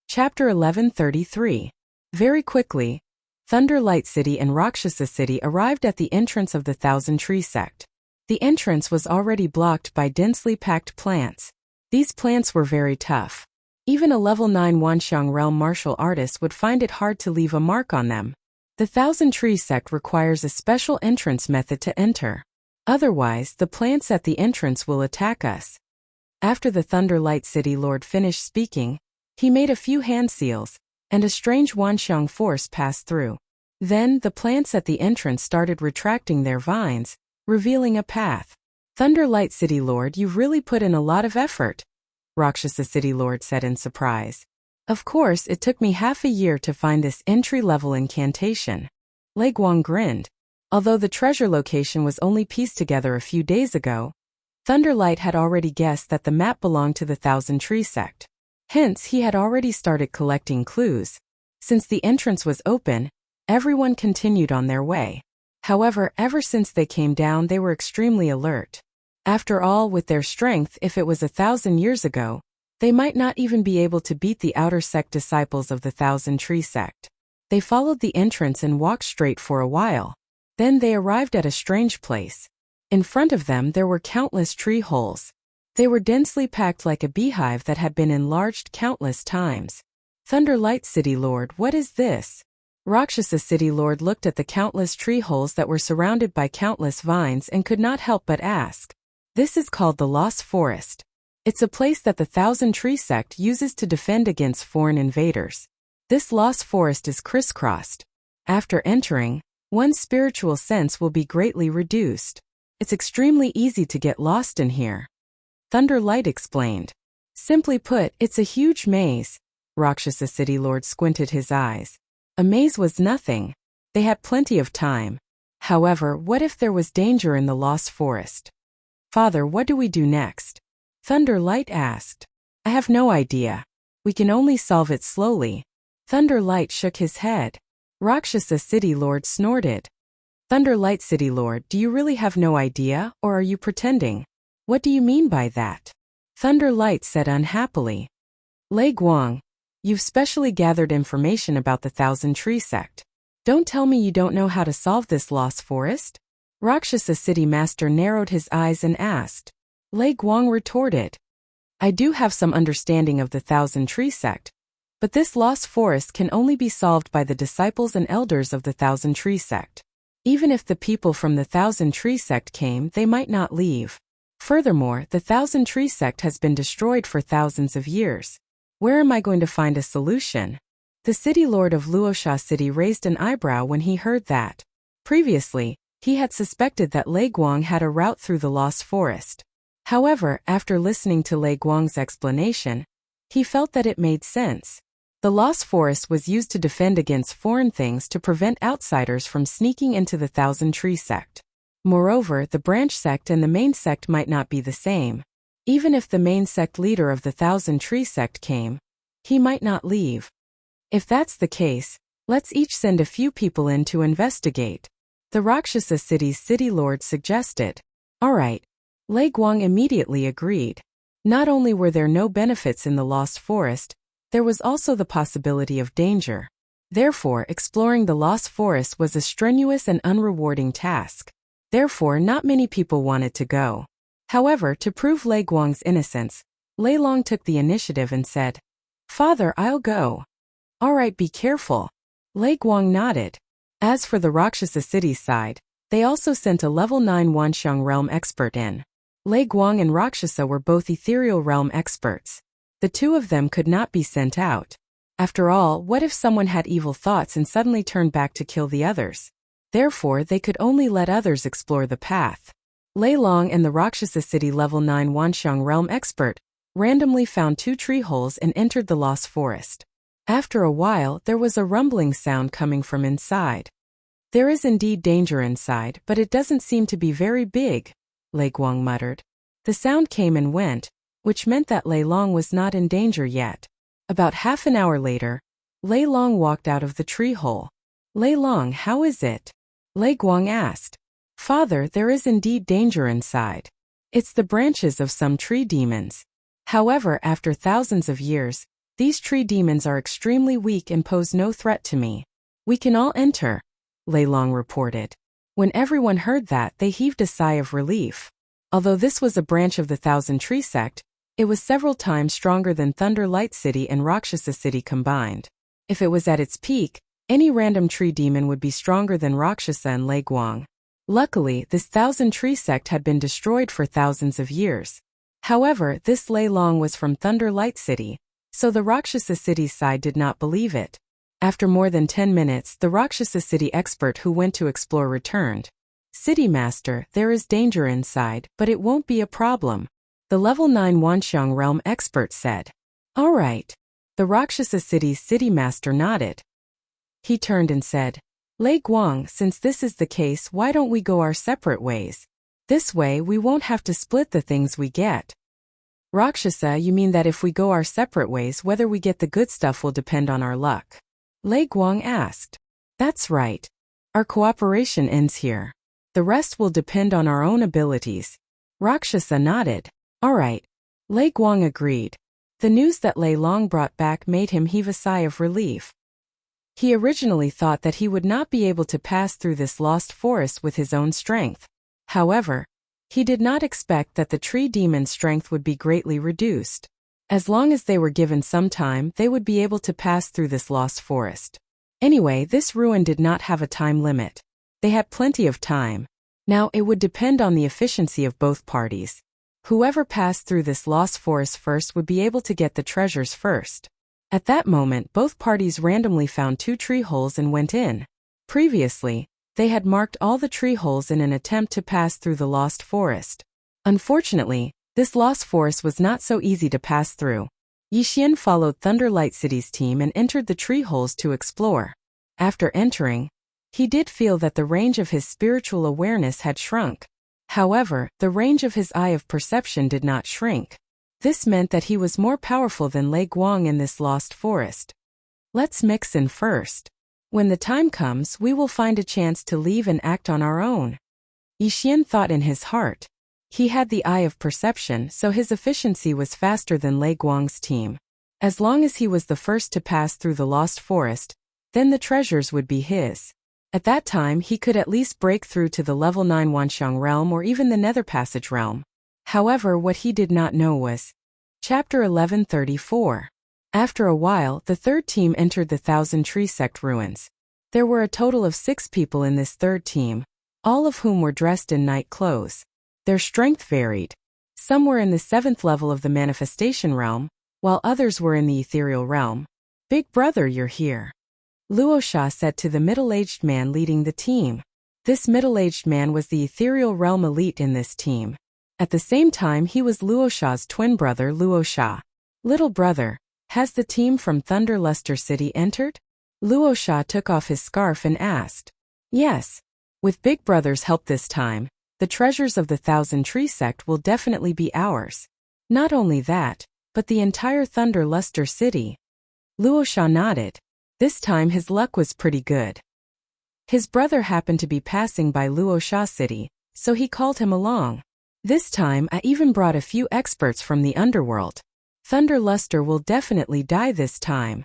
Chapter 1133. Very quickly, Thunder Light City and Rakshasa City arrived at the entrance of the Thousand Tree Sect. The entrance was already blocked by densely packed plants. These plants were very tough. Even a level 9 Wanxiang realm martial artist would find it hard to leave a mark on them. The Thousand Tree Sect requires a special entrance method to enter. Otherwise, the plants at the entrance will attack us. After the Thunder Light City Lord finished speaking, he made a few hand seals, and a strange Wanxiang force passed through. Then, the plants at the entrance started retracting their vines, revealing a path. Thunder Light City Lord, you've really put in a lot of effort, Rakshasa City Lord said in surprise. Of course, it took me half a year to find this entry-level incantation. Lei Guang grinned. Although the treasure location was only pieced together a few days ago, Thunderlight had already guessed that the map belonged to the Thousand Tree Sect. Hence, he had already started collecting clues. Since the entrance was open, everyone continued on their way. However, ever since they came down, they were extremely alert. After all, with their strength, if it was 1,000 years ago, they might not even be able to beat the outer sect disciples of the Thousand Tree Sect. They followed the entrance and walked straight for a while. Then they arrived at a strange place. In front of them there were countless tree holes. They were densely packed like a beehive that had been enlarged countless times. Thunder Light City Lord, what is this? Rakshasa City Lord looked at the countless tree holes that were surrounded by countless vines and could not help but ask. This is called the Lost Forest. It's a place that the Thousand Tree Sect uses to defend against foreign invaders. This Lost Forest is crisscrossed. After entering, one's spiritual sense will be greatly reduced. It's extremely easy to get lost in here. Thunder Light explained. Simply put, it's a huge maze. Rakshasa City Lord squinted his eyes. A maze was nothing. They had plenty of time. However, what if there was danger in the Lost Forest? Father, what do we do next? Thunder Light asked. I have no idea. We can only solve it slowly. Thunder Light shook his head. Rakshasa City Lord snorted. Thunder Light City Lord, do you really have no idea, or are you pretending? What do you mean by that? Thunder Light said unhappily. Lei Guang, you've specially gathered information about the Thousand Tree Sect. Don't tell me you don't know how to solve this Lost Forest? Rakshasa City Master narrowed his eyes and asked. Lei Guang retorted. I do have some understanding of the Thousand Tree Sect, but this Lost Forest can only be solved by the disciples and elders of the Thousand Tree Sect. Even if the people from the Thousand Tree Sect came, they might not leave. Furthermore, the Thousand Tree Sect has been destroyed for thousands of years. Where am I going to find a solution? The city lord of Luosha City raised an eyebrow when he heard that. Previously, he had suspected that Lei Guang had a route through the Lost Forest. However, after listening to Lei Guang's explanation, he felt that it made sense. The Lost Forest was used to defend against foreign things to prevent outsiders from sneaking into the Thousand Tree Sect. Moreover, the branch sect and the main sect might not be the same. Even if the main sect leader of the Thousand Tree Sect came, he might not leave. If that's the case, let's each send a few people in to investigate. The Rakshasa City's city lord suggested. All right. Lei Guang immediately agreed. Not only were there no benefits in the Lost Forest, there was also the possibility of danger. Therefore, exploring the Lost Forest was a strenuous and unrewarding task. Therefore, not many people wanted to go. However, to prove Lei Guang's innocence, Lei Long took the initiative and said, Father, I'll go. All right, be careful. Lei Guang nodded. As for the Rakshasa City side, they also sent a level 9 Wanxiang realm expert in. Lei Guang and Rakshasa were both ethereal realm experts. The two of them could not be sent out. After all, what if someone had evil thoughts and suddenly turned back to kill the others? Therefore, they could only let others explore the path. Lei Long and the Rakshasa City level 9 Wanxiang realm expert randomly found 2 tree holes and entered the Lost Forest. After a while, there was a rumbling sound coming from inside. There is indeed danger inside, but it doesn't seem to be very big, Lei Guang muttered. The sound came and went, which meant that Lei Long was not in danger yet. About half an hour later, Lei Long walked out of the tree hole. Lei Long, how is it? Lei Guang asked. Father, there is indeed danger inside. It's the branches of some tree demons. However, after thousands of years, these tree demons are extremely weak and pose no threat to me. We can all enter, Lei Long reported. When everyone heard that, they heaved a sigh of relief. Although this was a branch of the Thousand Tree sect, it was several times stronger than Thunder Light City and Rakshasa City combined. If it was at its peak, any random tree demon would be stronger than Rakshasa and Lei Guang. Luckily, this Thousand Tree sect had been destroyed for thousands of years. However, this Lei Long was from Thunder Light City, so the Rakshasa City side did not believe it. After more than 10 minutes, the Rakshasa City expert who went to explore returned. City Master, there is danger inside, but it won't be a problem, the level 9 Wanxiang Realm expert said. All right. The Rakshasa City's City Master nodded. He turned and said, Lei Guang, since this is the case, why don't we go our separate ways? This way we won't have to split the things we get. Rakshasa, you mean that if we go our separate ways, whether we get the good stuff will depend on our luck? Lei Guang asked. That's right. Our cooperation ends here. The rest will depend on our own abilities. Rakshasa nodded. All right. Lei Guang agreed. The news that Lei Long brought back made him heave a sigh of relief. He originally thought that he would not be able to pass through this lost forest with his own strength. However, he did not expect that the tree demon's strength would be greatly reduced. As long as they were given some time, they would be able to pass through this lost forest. Anyway, this ruin did not have a time limit. They had plenty of time. Now it would depend on the efficiency of both parties. Whoever passed through this lost forest first would be able to get the treasures first. At that moment, both parties randomly found 2 tree holes and went in. Previously, they had marked all the tree holes in an attempt to pass through the lost forest. Unfortunately, this lost forest was not so easy to pass through. Yixian followed Thunder Light City's team and entered the tree holes to explore. After entering, he did feel that the range of his spiritual awareness had shrunk. However, the range of his eye of perception did not shrink. This meant that he was more powerful than Lei Guang in this lost forest. Let's mix in first. When the time comes, we will find a chance to leave and act on our own. Yixian thought in his heart. He had the eye of perception, so his efficiency was faster than Lei Guang's team. As long as he was the first to pass through the lost forest, then the treasures would be his. At that time, he could at least break through to the level 9 Wanxiang realm or even the Nether Passage realm. However, what he did not know was Chapter 1134. After a while, the third team entered the Thousand Tree Sect ruins. There were a total of 6 people in this third team, all of whom were dressed in night clothes. Their strength varied. Some were in the 7th level of the Manifestation realm, while others were in the Ethereal realm. Big brother, you're here, Luosha said to the middle-aged man leading the team. This middle-aged man was the Ethereal Realm elite in this team. At the same time, he was Luosha's twin brother Luosha. Little brother, has the team from Thunder Luster City entered? Luosha took off his scarf and asked. Yes. With Big Brother's help this time, the treasures of the Thousand Tree Sect will definitely be ours. Not only that, but the entire Thunder Luster City. Luosha nodded. This time his luck was pretty good. His brother happened to be passing by Luosha City, so he called him along. This time I even brought a few experts from the underworld. Thunder Luster will definitely die this time.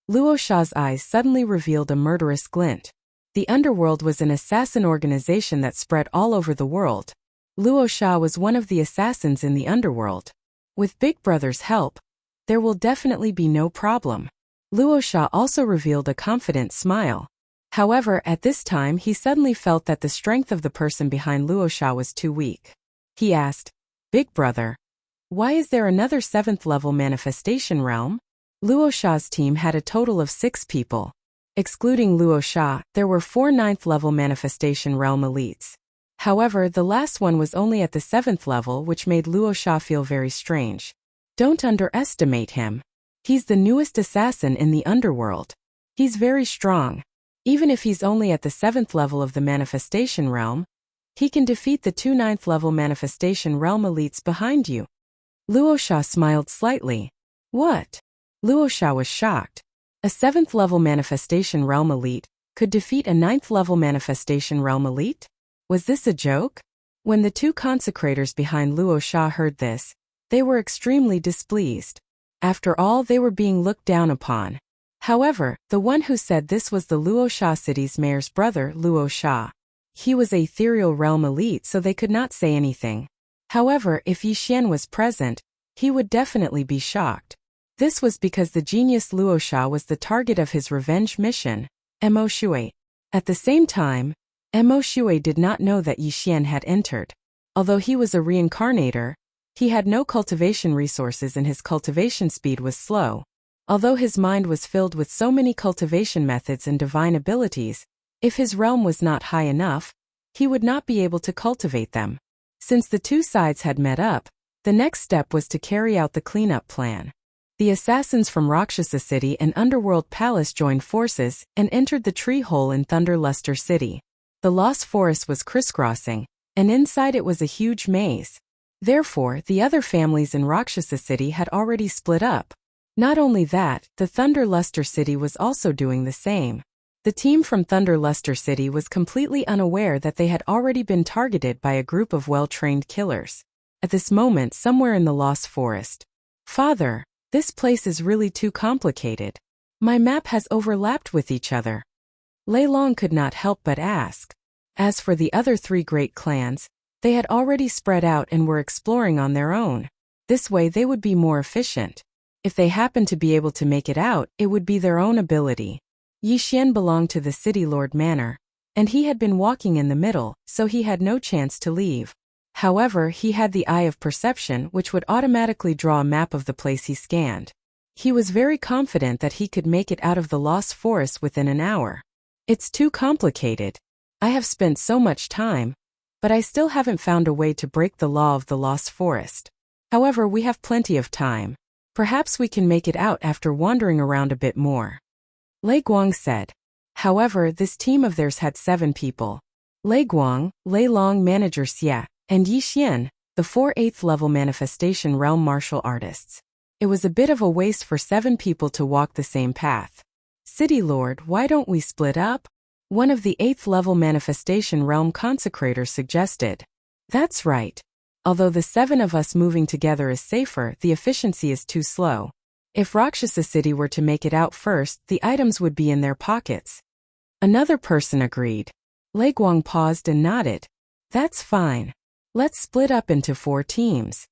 Luosha's eyes suddenly revealed a murderous glint. The underworld was an assassin organization that spread all over the world. Luosha was one of the assassins in the underworld. With Big Brother's help, there will definitely be no problem. Luosha also revealed a confident smile. However, at this time he suddenly felt that the strength of the person behind Luosha was too weak. He asked, Big Brother, why is there another 7th level manifestation realm? Luosha's team had a total of 6 people. Excluding Luosha, there were 4 9th level manifestation realm elites. However, the last one was only at the 7th level, which made Luosha feel very strange. Don't underestimate him. He's the newest assassin in the underworld. He's very strong. Even if he's only at the 7th level of the manifestation realm, he can defeat the 2 9th level manifestation realm elites behind you. Luosha smiled slightly. What? Luosha was shocked. A 7th-level Manifestation Realm elite could defeat a 9th-level Manifestation Realm elite? Was this a joke? When the two consecrators behind Luo Sha heard this, they were extremely displeased. After all, they were being looked down upon. However, the one who said this was the Luo Sha city's mayor's brother, Luo Sha. He was a ethereal realm elite, so they could not say anything. However, if Yixian was present, he would definitely be shocked. This was because the genius Luo Sha was the target of his revenge mission, Mo Shui. At the same time, Mo Shui did not know that Yixian had entered. Although he was a reincarnator, he had no cultivation resources and his cultivation speed was slow. Although his mind was filled with so many cultivation methods and divine abilities, if his realm was not high enough, he would not be able to cultivate them. Since the two sides had met up, the next step was to carry out the cleanup plan. The assassins from Rakshasa City and Underworld Palace joined forces and entered the tree hole in Thunder Luster City. The Lost Forest was crisscrossing, and inside it was a huge maze. Therefore, the other families in Rakshasa City had already split up. Not only that, the Thunder Luster City was also doing the same. The team from Thunder Luster City was completely unaware that they had already been targeted by a group of well-trained killers. At this moment, somewhere in the Lost Forest, "Father, this place is really too complicated. My map has overlapped with each other." Lei Long could not help but ask. As for the other three great clans, they had already spread out and were exploring on their own. This way they would be more efficient. If they happened to be able to make it out, it would be their own ability. Yixian belonged to the City Lord Manor, and he had been walking in the middle, so he had no chance to leave. However, he had the Eye of Perception, which would automatically draw a map of the place he scanned. He was very confident that he could make it out of the Lost Forest within an hour. "It's too complicated. I have spent so much time, but I still haven't found a way to break the law of the Lost Forest. However, we have plenty of time. Perhaps we can make it out after wandering around a bit more," Lei Guang said. However, this team of theirs had 7 people. Lei Guang, Lei Long, Manager Xia, and Yixian, the 4 8th-level Manifestation Realm martial artists. It was a bit of a waste for 7 people to walk the same path. "City Lord, why don't we split up?" one of the 8th-level Manifestation Realm consecrators suggested. "That's right. Although the 7 of us moving together is safer, the efficiency is too slow. If Rakshasa City were to make it out first, the items would be in their pockets." Another person agreed. Lei Guang paused and nodded. "That's fine. Let's split up into 4 teams."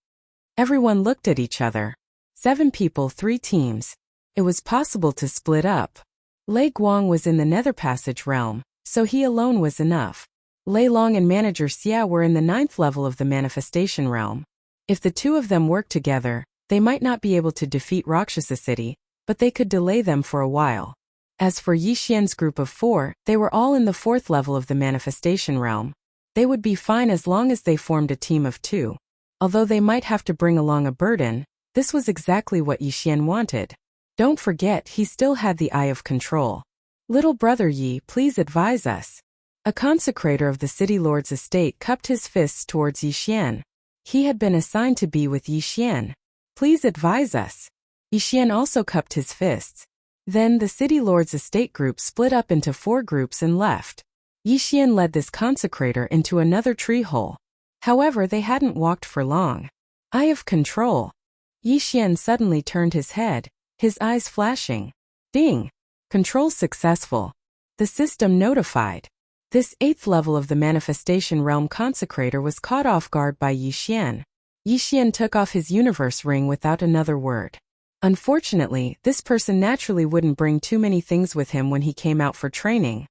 Everyone looked at each other. 7 people, 3 teams. It was possible to split up. Lei Guang was in the Nether Passage realm, so he alone was enough. Lei Long and Manager Xia were in the 9th level of the Manifestation realm. If the two of them worked together, they might not be able to defeat Rakshasa City, but they could delay them for a while. As for Yixian's group of 4, they were all in the 4th level of the Manifestation realm. They would be fine as long as they formed a team of 2. Although they might have to bring along a burden, this was exactly what Yixian wanted. Don't forget, he still had the Eye of Control. "Little brother Yi, please advise us." A consecrator of the City Lord's estate cupped his fists towards Yixian. He had been assigned to be with Yixian. "Please advise us." Yixian also cupped his fists. Then the City Lord's estate group split up into 4 groups and left. Yixian led this consecrator into another tree hole. However, they hadn't walked for long. "Eye of Control." Yixian suddenly turned his head, his eyes flashing. Ding! Control successful. The system notified. This 8th level of the Manifestation Realm consecrator was caught off guard by Yixian. Yixian took off his universe ring without another word. Unfortunately, this person naturally wouldn't bring too many things with him when he came out for training.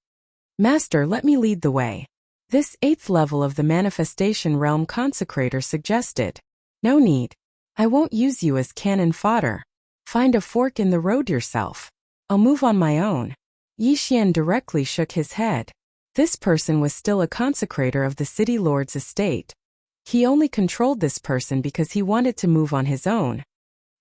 "Master, let me lead the way," this 8th level of the Manifestation Realm consecrator suggested. "No need. I won't use you as cannon fodder. Find a fork in the road yourself. I'll move on my own." Yixian directly shook his head. This person was still a consecrator of the City Lord's estate. He only controlled this person because he wanted to move on his own.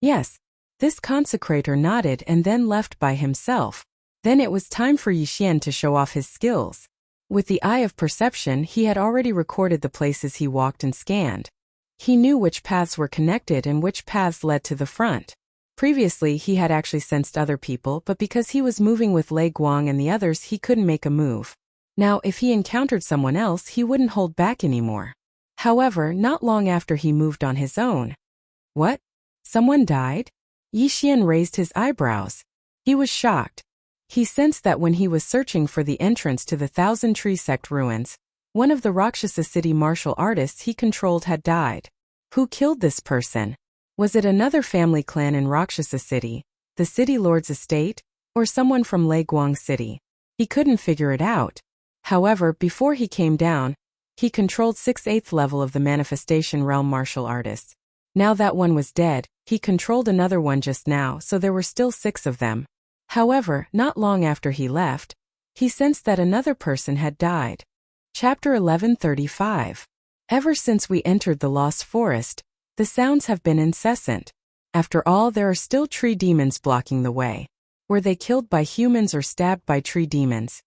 Yes, this consecrator nodded and then left by himself. Then it was time for Yixian to show off his skills. With the Eye of Perception, he had already recorded the places he walked and scanned. He knew which paths were connected and which paths led to the front. Previously he had actually sensed other people, but because he was moving with Lei Guang and the others he couldn't make a move. Now if he encountered someone else he wouldn't hold back anymore. However, not long after he moved on his own. What? Someone died? Yixian raised his eyebrows. He was shocked. He sensed that when he was searching for the entrance to the Thousand Tree Sect ruins, one of the Rakshasa city martial artists he controlled had died. Who killed this person? Was it another family clan in Rakshasa city, the city lord's estate, or someone from Lei Guang city? He couldn't figure it out. However, before he came down, he controlled 6/8 level of the manifestation realm martial artists. Now that one was dead, he controlled another one just now, so there were still 6 of them. However, not long after he left, he sensed that another person had died. Chapter 1135. Ever since we entered the Lost Forest, the sounds have been incessant. After all, there are still tree demons blocking the way. Were they killed by humans or stabbed by tree demons?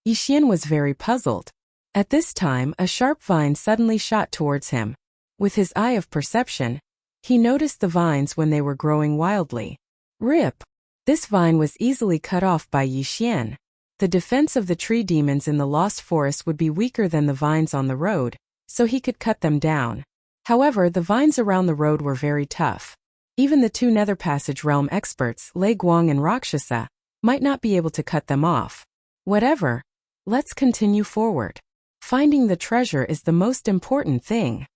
Yixian was very puzzled. At this time, a sharp vine suddenly shot towards him. With his eye of perception, he noticed the vines when they were growing wildly. Rip! This vine was easily cut off by Yixian. The defense of the tree demons in the Lost Forest would be weaker than the vines on the road, so he could cut them down. However, the vines around the road were very tough. Even the 2 Nether Passage realm experts, Lei Guang and Rakshasa, might not be able to cut them off. Whatever. Let's continue forward. Finding the treasure is the most important thing.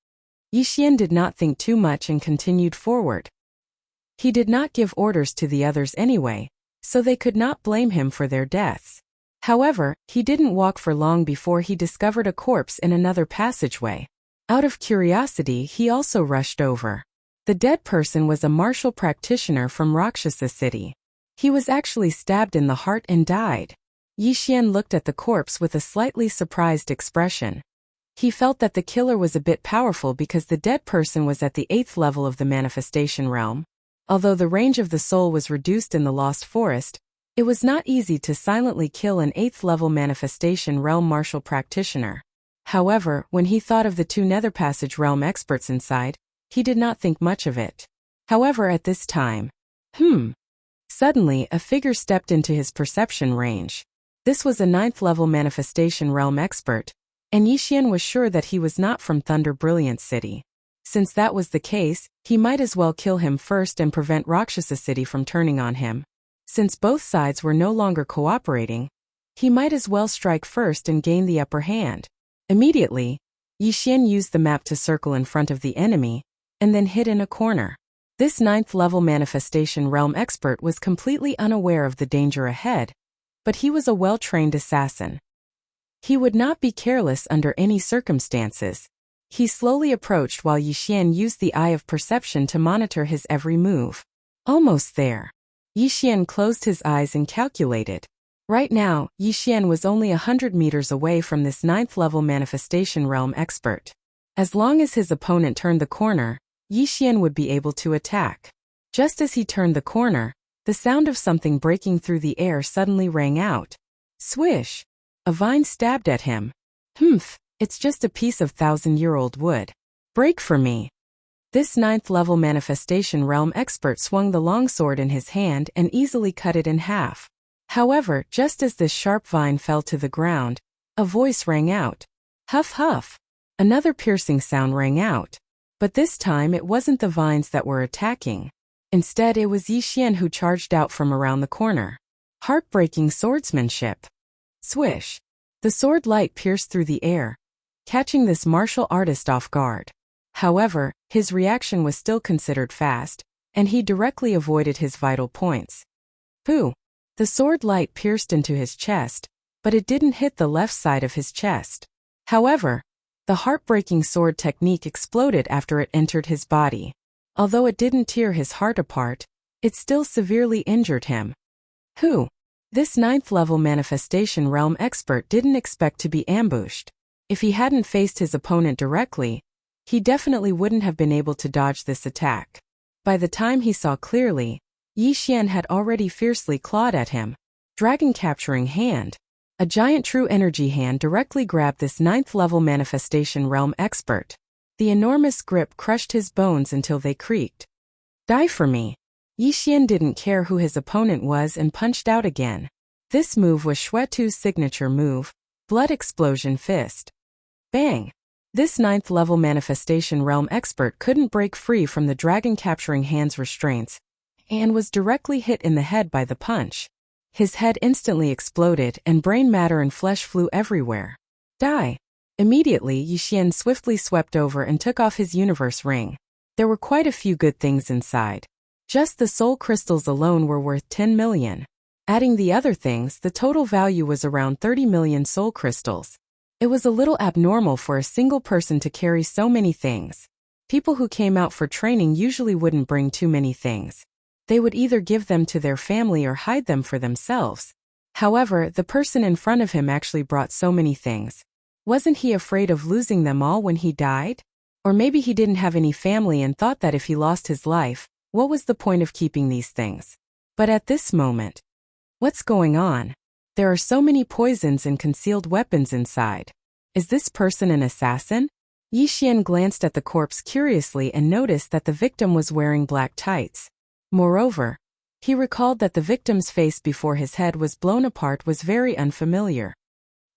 Yixian did not think too much and continued forward. He did not give orders to the others anyway, so they could not blame him for their deaths. However, he didn't walk for long before he discovered a corpse in another passageway. Out of curiosity, he also rushed over. The dead person was a martial practitioner from Rakshasa city. He was actually stabbed in the heart and died. Yixian looked at the corpse with a slightly surprised expression. He felt that the killer was a bit powerful because the dead person was at the 8th level of the manifestation realm. Although the range of the soul was reduced in the Lost Forest, it was not easy to silently kill an 8th level manifestation realm martial practitioner. However, when he thought of the 2 Nether Passage realm experts inside, he did not think much of it. However, at this time, suddenly a figure stepped into his perception range. This was a 9th level manifestation realm expert, and Yixian was sure that he was not from Thunder Brilliant City. Since that was the case, he might as well kill him first and prevent Rakshasa City from turning on him. Since both sides were no longer cooperating, he might as well strike first and gain the upper hand. Immediately, Yixian used the map to circle in front of the enemy, and then hid in a corner. This 9th level manifestation realm expert was completely unaware of the danger ahead, but he was a well-trained assassin. He would not be careless under any circumstances. He slowly approached while Yixian used the eye of perception to monitor his every move. Almost there. Yixian closed his eyes and calculated. Right now, Yixian was only 100 meters away from this 9th level manifestation realm expert. As long as his opponent turned the corner, Yixian would be able to attack. Just as he turned the corner, the sound of something breaking through the air suddenly rang out. Swish! A vine stabbed at him. It's just a piece of 1,000-year-old wood. Break for me. This 9th level manifestation realm expert swung the longsword in his hand and easily cut it in half. However, just as this sharp vine fell to the ground, a voice rang out. Huff huff. Another piercing sound rang out. But this time it wasn't the vines that were attacking. Instead, it was Yixian who charged out from around the corner. Heartbreaking swordsmanship. Swish. The sword light pierced through the air, catching this martial artist off guard. However, his reaction was still considered fast, and he directly avoided his vital points. Pooh! The sword light pierced into his chest, but it didn't hit the left side of his chest. However, the heartbreaking sword technique exploded after it entered his body. Although it didn't tear his heart apart, it still severely injured him. Who? This 9th level manifestation realm expert didn't expect to be ambushed. If he hadn't faced his opponent directly, he definitely wouldn't have been able to dodge this attack. By the time he saw clearly, Yixian had already fiercely clawed at him. Dragon capturing hand. A giant true energy hand directly grabbed this 9th level manifestation realm expert. The enormous grip crushed his bones until they creaked. Die for me. Yixian didn't care who his opponent was and punched out again. This move was Xuetu's signature move, Blood Explosion Fist. Bang! This 9th level manifestation realm expert couldn't break free from the dragon capturing hand's restraints and was directly hit in the head by the punch. His head instantly exploded and brain matter and flesh flew everywhere. Die! Immediately, Yixian swiftly swept over and took off his universe ring. There were quite a few good things inside. Just the soul crystals alone were worth 10 million. Adding the other things, the total value was around 30 million soul crystals. It was a little abnormal for a single person to carry so many things. People who came out for training usually wouldn't bring too many things. They would either give them to their family or hide them for themselves. However, the person in front of him actually brought so many things. Wasn't he afraid of losing them all when he died? Or maybe he didn't have any family and thought that if he lost his life, what was the point of keeping these things? But at this moment, what's going on? There are so many poisons and concealed weapons inside. Is this person an assassin? Yixian glanced at the corpse curiously and noticed that the victim was wearing black tights. Moreover, he recalled that the victim's face before his head was blown apart was very unfamiliar.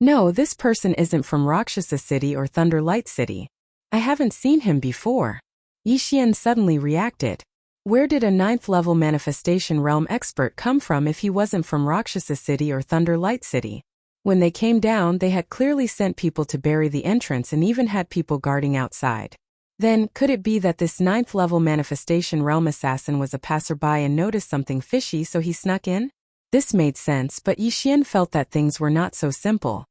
No, this person isn't from Rakshasa City or Thunder Light City. I haven't seen him before. Yixian suddenly reacted. Where did a 9th level manifestation realm expert come from if he wasn't from Rakshasa City or Thunder Light City? When they came down, they had clearly sent people to bury the entrance and even had people guarding outside. Then, could it be that this 9th level manifestation realm assassin was a passerby and noticed something fishy so he snuck in? This made sense, but Yixian felt that things were not so simple.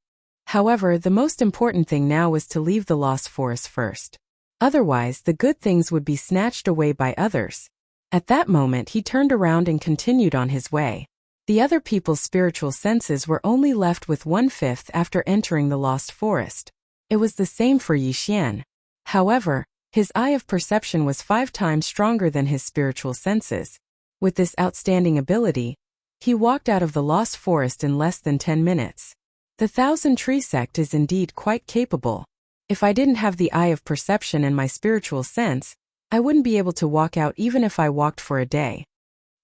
However, the most important thing now was to leave the Lost Forest first. Otherwise, the good things would be snatched away by others. At that moment, he turned around and continued on his way. The other people's spiritual senses were only left with 1/5 after entering the Lost Forest. It was the same for Yixian. However, his eye of perception was 5 times stronger than his spiritual senses. With this outstanding ability, he walked out of the Lost Forest in less than 10 minutes. The Thousand Tree Sect is indeed quite capable. If I didn't have the eye of perception and my spiritual sense, I wouldn't be able to walk out even if I walked for a day.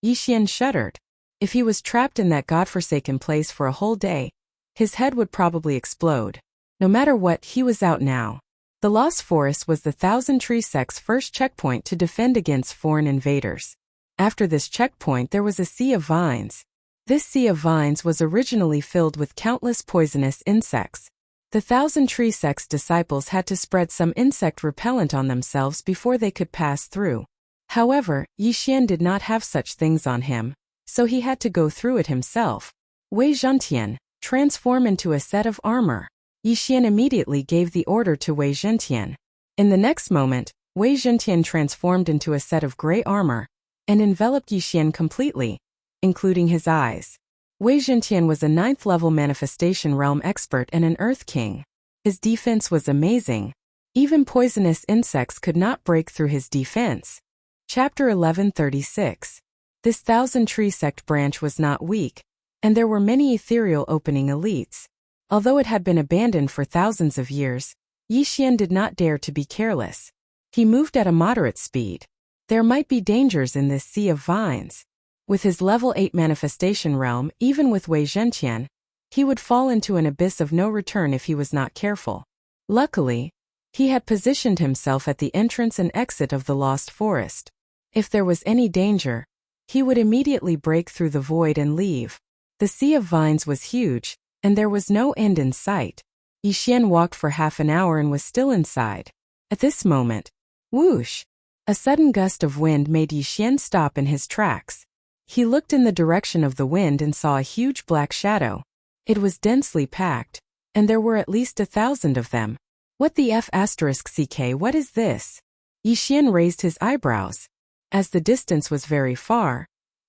Yixian shuddered. If he was trapped in that godforsaken place for a whole day, his head would probably explode. No matter what, he was out now. The Lost Forest was the Thousand Tree Sect's first checkpoint to defend against foreign invaders. After this checkpoint, there was a sea of vines. This sea of vines was originally filled with countless poisonous insects. The Thousand Tree Sect's disciples had to spread some insect repellent on themselves before they could pass through. However, Yixian did not have such things on him, so he had to go through it himself. Wei Zhentian, transform into a set of armor. Yixian immediately gave the order to Wei Zhentian. In the next moment, Wei Zhentian transformed into a set of gray armor and enveloped Yixian completely, including his eyes. Wei Zhentian was a 9th level manifestation realm expert and an Earth King. His defense was amazing. Even poisonous insects could not break through his defense. Chapter 1136. This Thousand Tree Sect branch was not weak, and there were many ethereal opening elites. Although it had been abandoned for thousands of years, Yixian did not dare to be careless. He moved at a moderate speed. There might be dangers in this sea of vines. With his level 8 manifestation realm, even with Wei Zhentian, he would fall into an abyss of no return if he was not careful. Luckily, he had positioned himself at the entrance and exit of the Lost Forest. If there was any danger, he would immediately break through the void and leave. The sea of vines was huge, and there was no end in sight. Yixian walked for half an hour and was still inside. At this moment, whoosh! A sudden gust of wind made Yixian stop in his tracks. He looked in the direction of the wind and saw a huge black shadow. It was densely packed, and there were at least 1,000 of them. What the F***ck, what is this? Yixian raised his eyebrows. As the distance was very far,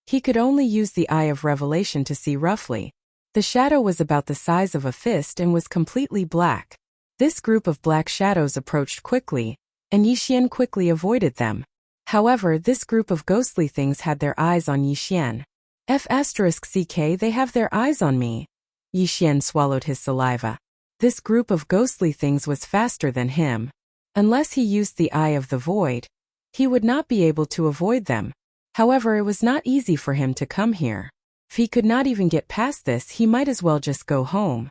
he could only use the eye of revelation to see roughly. The shadow was about the size of a fist and was completely black. This group of black shadows approached quickly, and Yixian quickly avoided them. However, this group of ghostly things had their eyes on Yixian. F***ck, they have their eyes on me. Yixian swallowed his saliva. This group of ghostly things was faster than him. Unless he used the eye of the void, he would not be able to avoid them. However, it was not easy for him to come here. If he could not even get past this, he might as well just go home.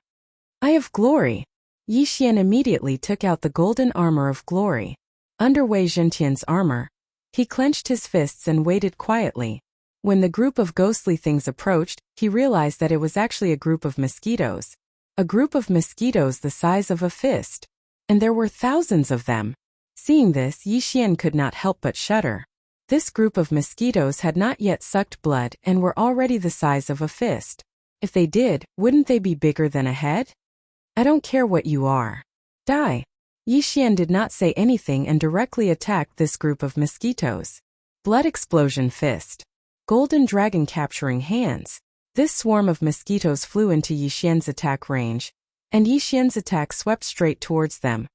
Eye of Glory. Yi Xian immediately took out the golden armor of glory. Under Wei Zhentian's armor, he clenched his fists and waited quietly. When the group of ghostly things approached, he realized that it was actually a group of mosquitoes. A group of mosquitoes the size of a fist. And there were thousands of them. Seeing this, Yi Xian could not help but shudder. This group of mosquitoes had not yet sucked blood and were already the size of a fist. If they did, wouldn't they be bigger than a head? I don't care what you are. Die. Yi Xian did not say anything and directly attacked this group of mosquitoes. Blood explosion fist. Golden dragon capturing hands. This swarm of mosquitoes flew into Yi Xian's attack range, and Yi Xian's attack swept straight towards them.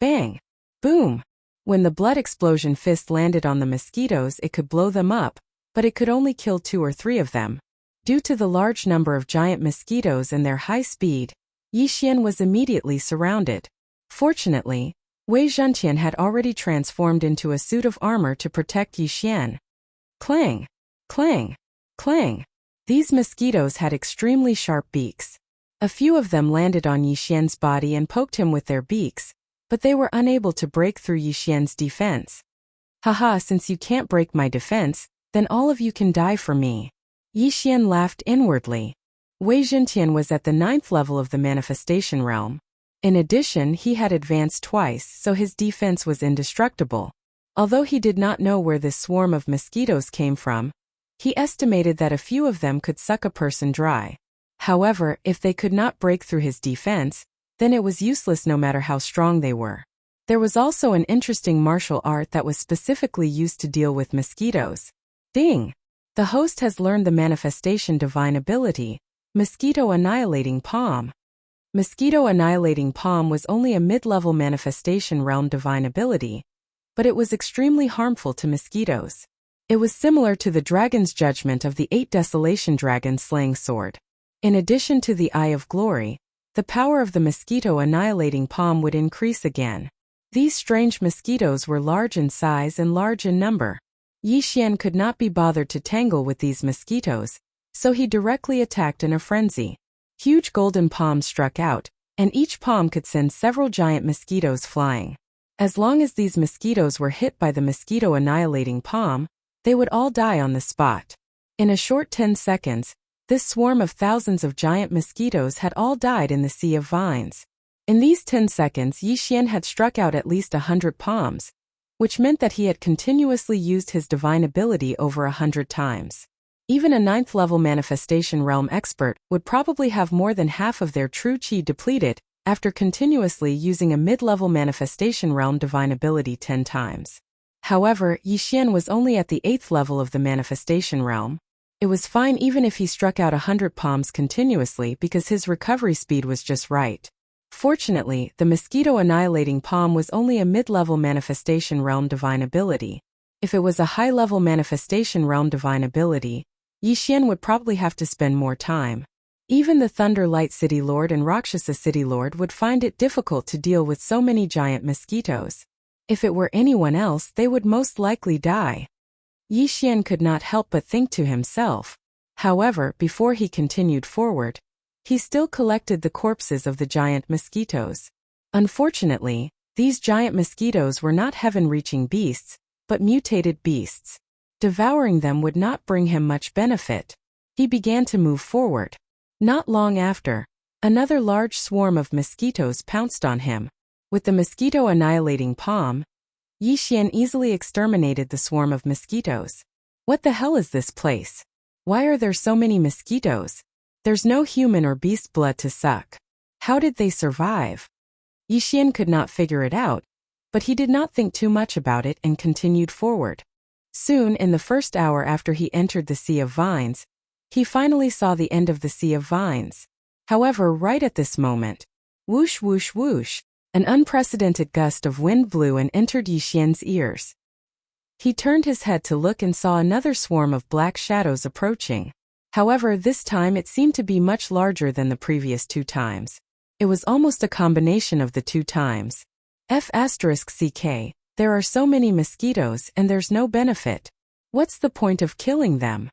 Bang! Boom! When the blood explosion fist landed on the mosquitoes, it could blow them up, but it could only kill 2 or 3 of them. Due to the large number of giant mosquitoes and their high speed, Yi Xian was immediately surrounded. Fortunately, Wei Zhentian had already transformed into a suit of armor to protect Yi Xian. Clang! Clang! Clang! These mosquitoes had extremely sharp beaks. A few of them landed on Yi Xian's body and poked him with their beaks, but they were unable to break through Yi Xian's defense. Haha, since you can't break my defense, then all of you can die for me. Yi Xian laughed inwardly. Wei Zhentian was at the 9th level of the manifestation realm. In addition, he had advanced twice, so his defense was indestructible. Although he did not know where this swarm of mosquitoes came from, he estimated that a few of them could suck a person dry. However, if they could not break through his defense, then it was useless no matter how strong they were. There was also an interesting martial art that was specifically used to deal with mosquitoes. Ding! The host has learned the manifestation divine ability, Mosquito Annihilating Palm. Mosquito Annihilating Palm was only a mid-level manifestation realm divine ability, but it was extremely harmful to mosquitoes. It was similar to the Dragon's Judgment of the 8 Desolation Dragon Slaying Sword. In addition to the Eye of Glory, the power of the Mosquito Annihilating Palm would increase again. These strange mosquitoes were large in size and large in number. Yi Xian could not be bothered to tangle with these mosquitoes, so he directly attacked in a frenzy. Huge golden palms struck out, and each palm could send several giant mosquitoes flying. As long as these mosquitoes were hit by the Mosquito Annihilating Palm, they would all die on the spot. In a short 10 seconds, this swarm of thousands of giant mosquitoes had all died in the Sea of Vines. In these 10 seconds, Yi Xian had struck out at least 100 palms, which meant that he had continuously used his divine ability over 100 times. Even a 9th level manifestation realm expert would probably have more than half of their true chi depleted after continuously using a mid-level manifestation realm divine ability 10 times. However, Yi Xian was only at the 8th level of the manifestation realm. It was fine even if he struck out 100 palms continuously because his recovery speed was just right. Fortunately, the Mosquito Annihilating Palm was only a mid-level manifestation realm divine ability. If it was a high-level manifestation realm divine ability, Yi Xian would probably have to spend more time. Even the Thunder Light City Lord and Rakshasa City Lord would find it difficult to deal with so many giant mosquitoes. If it were anyone else, they would most likely die. Yi Xian could not help but think to himself. However, before he continued forward, he still collected the corpses of the giant mosquitoes. Unfortunately, these giant mosquitoes were not heaven-reaching beasts, but mutated beasts. Devouring them would not bring him much benefit. He began to move forward. Not long after, another large swarm of mosquitoes pounced on him. With the Mosquito Annihilating Palm, Yi Xian easily exterminated the swarm of mosquitoes. What the hell is this place? Why are there so many mosquitoes? There's no human or beast blood to suck. How did they survive? Yi Xian could not figure it out, but he did not think too much about it and continued forward. Soon, in the first hour after he entered the Sea of Vines, he finally saw the end of the Sea of Vines. However, right at this moment, whoosh whoosh whoosh, an unprecedented gust of wind blew and entered Yi Xian's ears. He turned his head to look and saw another swarm of black shadows approaching. However, this time it seemed to be much larger than the previous 2 times. It was almost a combination of the 2 times. F***ck, there are so many mosquitoes and there's no benefit. What's the point of killing them?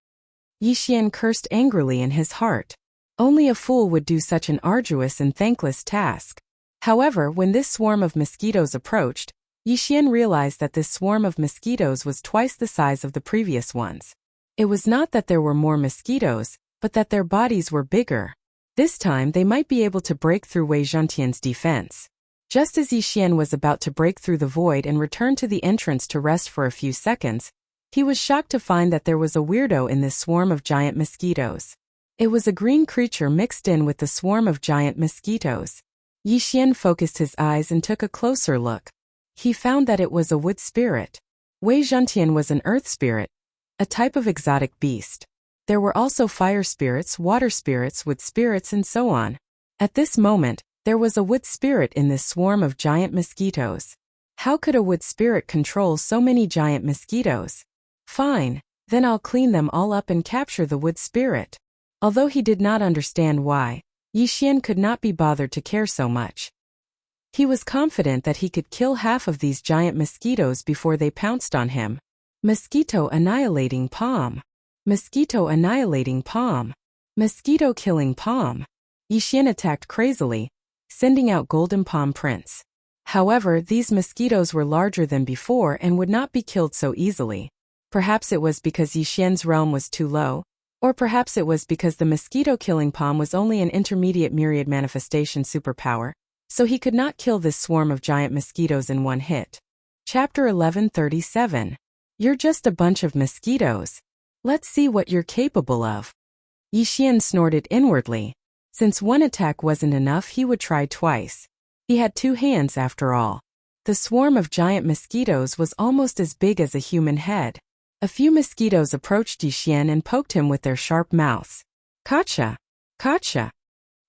Yixian cursed angrily in his heart. Only a fool would do such an arduous and thankless task. However, when this swarm of mosquitoes approached, Yixian realized that this swarm of mosquitoes was twice the size of the previous ones. It was not that there were more mosquitoes, but that their bodies were bigger. This time they might be able to break through Wei Zhentian's defense. Just as Yixian was about to break through the void and return to the entrance to rest for a few seconds, he was shocked to find that there was a weirdo in this swarm of giant mosquitoes. It was a green creature mixed in with the swarm of giant mosquitoes. Yixian focused his eyes and took a closer look. He found that it was a wood spirit. Wei Zhentian was an earth spirit, a type of exotic beast. There were also fire spirits, water spirits, wood spirits, and so on. At this moment, there was a wood spirit in this swarm of giant mosquitoes. How could a wood spirit control so many giant mosquitoes? Fine, then I'll clean them all up and capture the wood spirit. Although he did not understand why, Yixian could not be bothered to care so much. He was confident that he could kill half of these giant mosquitoes before they pounced on him. Mosquito annihilating palm. Mosquito annihilating palm. Mosquito killing palm. Yixian attacked crazily, sending out golden palm prints. However, these mosquitoes were larger than before and would not be killed so easily. Perhaps it was because Yixian's realm was too low, or perhaps it was because the mosquito-killing palm was only an intermediate myriad manifestation superpower, so he could not kill this swarm of giant mosquitoes in one hit. Chapter 1137. You're just a bunch of mosquitoes. Let's see what you're capable of. Yixian snorted inwardly. Since one attack wasn't enough, he would try twice. He had 2 hands after all. The swarm of giant mosquitoes was almost as big as a human head. A few mosquitoes approached Yixian and poked him with their sharp mouths. Gotcha! Gotcha!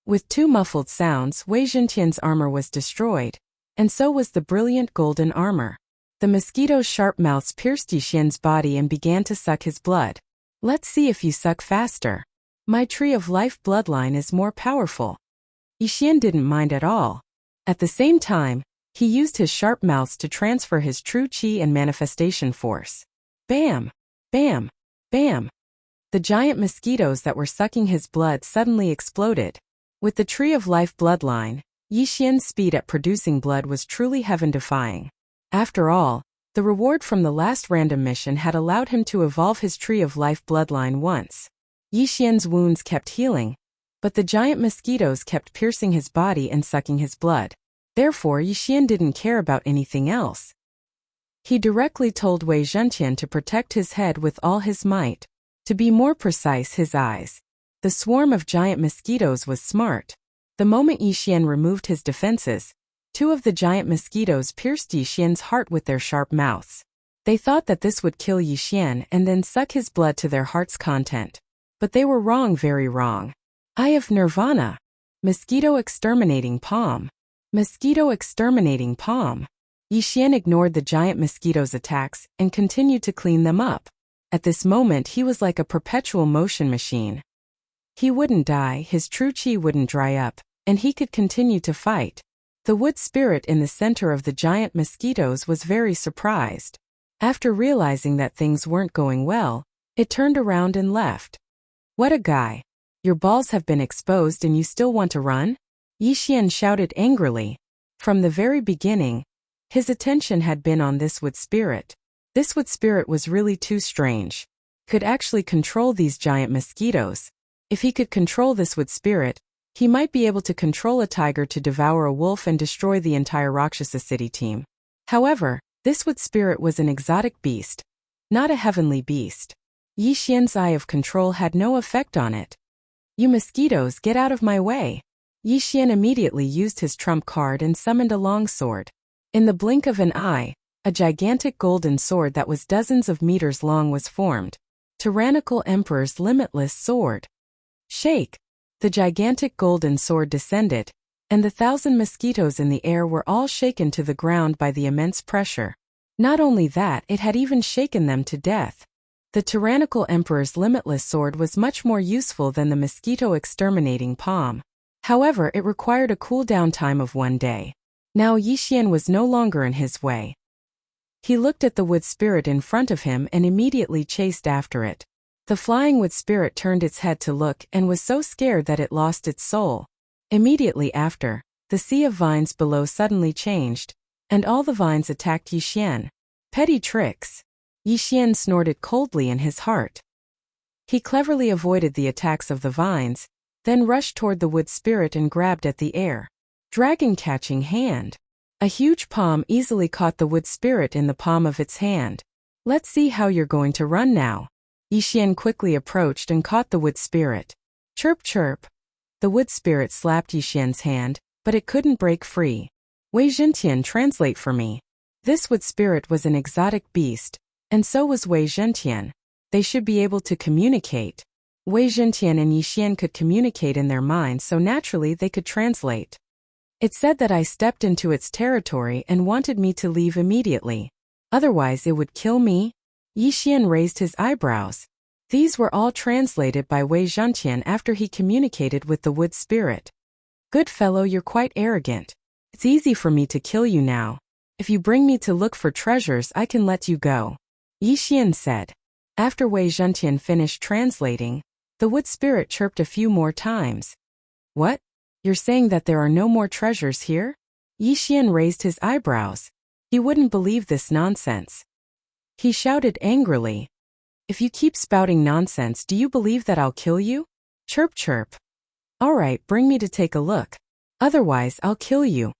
With 2 muffled sounds, Wei Zhentian's armor was destroyed, and so was the brilliant golden armor. The mosquito's sharp mouths pierced Yixian's body and began to suck his blood. Let's see if you suck faster. My tree of life bloodline is more powerful. Yixian didn't mind at all. At the same time, he used his sharp mouths to transfer his true chi and manifestation force. Bam! Bam! Bam! The giant mosquitoes that were sucking his blood suddenly exploded. With the Tree of Life bloodline, Yixian's speed at producing blood was truly heaven-defying. After all, the reward from the last random mission had allowed him to evolve his Tree of Life bloodline once. Yixian's wounds kept healing, but the giant mosquitoes kept piercing his body and sucking his blood. Therefore, Yixian didn't care about anything else. He directly told Wei Zhentian to protect his head with all his might. To be more precise, his eyes. The swarm of giant mosquitoes was smart. The moment Yixian removed his defenses, 2 of the giant mosquitoes pierced Yixian's heart with their sharp mouths. They thought that this would kill Yixian and then suck his blood to their heart's content. But they were wrong, very wrong. Eye of Nirvana. Mosquito exterminating palm. Mosquito exterminating palm. Yixian ignored the giant mosquitoes' attacks and continued to clean them up. At this moment he was like a perpetual motion machine. He wouldn't die, his true chi wouldn't dry up, and he could continue to fight. The wood spirit in the center of the giant mosquitoes was very surprised. After realizing that things weren't going well, it turned around and left. What a guy. Your balls have been exposed and you still want to run? Yixian shouted angrily. From the very beginning, his attention had been on this wood spirit. This wood spirit was really too strange. Could actually control these giant mosquitoes. If he could control this wood spirit, he might be able to control a tiger to devour a wolf and destroy the entire Rakshasa city team. However, this wood spirit was an exotic beast, not a heavenly beast. Yixian's eye of control had no effect on it. You mosquitoes, get out of my way. Yixian immediately used his trump card and summoned a longsword. In the blink of an eye, a gigantic golden sword that was dozens of meters long was formed. Tyrannical Emperor's limitless sword. Shake! The gigantic golden sword descended, and the 1,000 mosquitoes in the air were all shaken to the ground by the immense pressure. Not only that, it had even shaken them to death. The tyrannical Emperor's limitless sword was much more useful than the mosquito exterminating palm. However, it required a cooldown time of 1 day. Now Yixian was no longer in his way. He looked at the wood spirit in front of him and immediately chased after it. The flying wood spirit turned its head to look and was so scared that it lost its soul. Immediately after, the sea of vines below suddenly changed, and all the vines attacked Yixian. Petty tricks. Yixian snorted coldly in his heart. He cleverly avoided the attacks of the vines, then rushed toward the wood spirit and grabbed at the air. Dragon-catching hand. A huge palm easily caught the wood spirit in the palm of its hand. Let's see how you're going to run now. Yixian quickly approached and caught the wood spirit. Chirp chirp. The wood spirit slapped Yixian's hand, but it couldn't break free. Wei Zhentian, translate for me. This wood spirit was an exotic beast, and so was Wei Zhentian. They should be able to communicate. Wei Zhentian and Yixian could communicate in their minds, so naturally they could translate. It said that I stepped into its territory and wanted me to leave immediately. Otherwise it would kill me. Yixian raised his eyebrows. These were all translated by Wei Zhentian after he communicated with the wood spirit. Good fellow, you're quite arrogant. It's easy for me to kill you now. If you bring me to look for treasures, I can let you go. Yixian said. After Wei Zhentian finished translating, the wood spirit chirped a few more times. What? You're saying that there are no more treasures here? Yixian raised his eyebrows. He wouldn't believe this nonsense. He shouted angrily. If you keep spouting nonsense, do you believe that I'll kill you? Chirp chirp. All right, bring me to take a look. Otherwise, I'll kill you.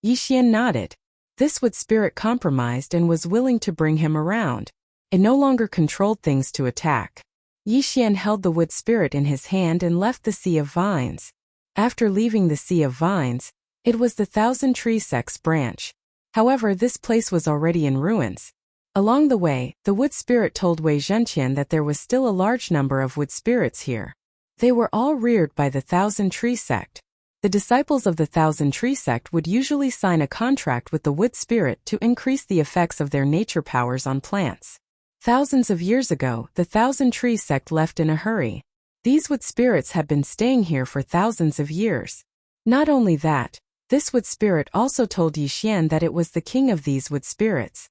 Yixian nodded. This wood spirit compromised and was willing to bring him around. It no longer controlled things to attack. Yixian held the wood spirit in his hand and left the Sea of Vines. After leaving the Sea of Vines, it was the Thousand Tree Sect's branch. However, this place was already in ruins. Along the way, the wood spirit told Wei Zhentian that there was still a large number of wood spirits here. They were all reared by the Thousand Tree Sect. The disciples of the Thousand Tree Sect would usually sign a contract with the wood spirit to increase the effects of their nature powers on plants. Thousands of years ago, the Thousand Tree Sect left in a hurry. These wood spirits had been staying here for thousands of years. Not only that, this wood spirit also told Yixian that it was the king of these wood spirits.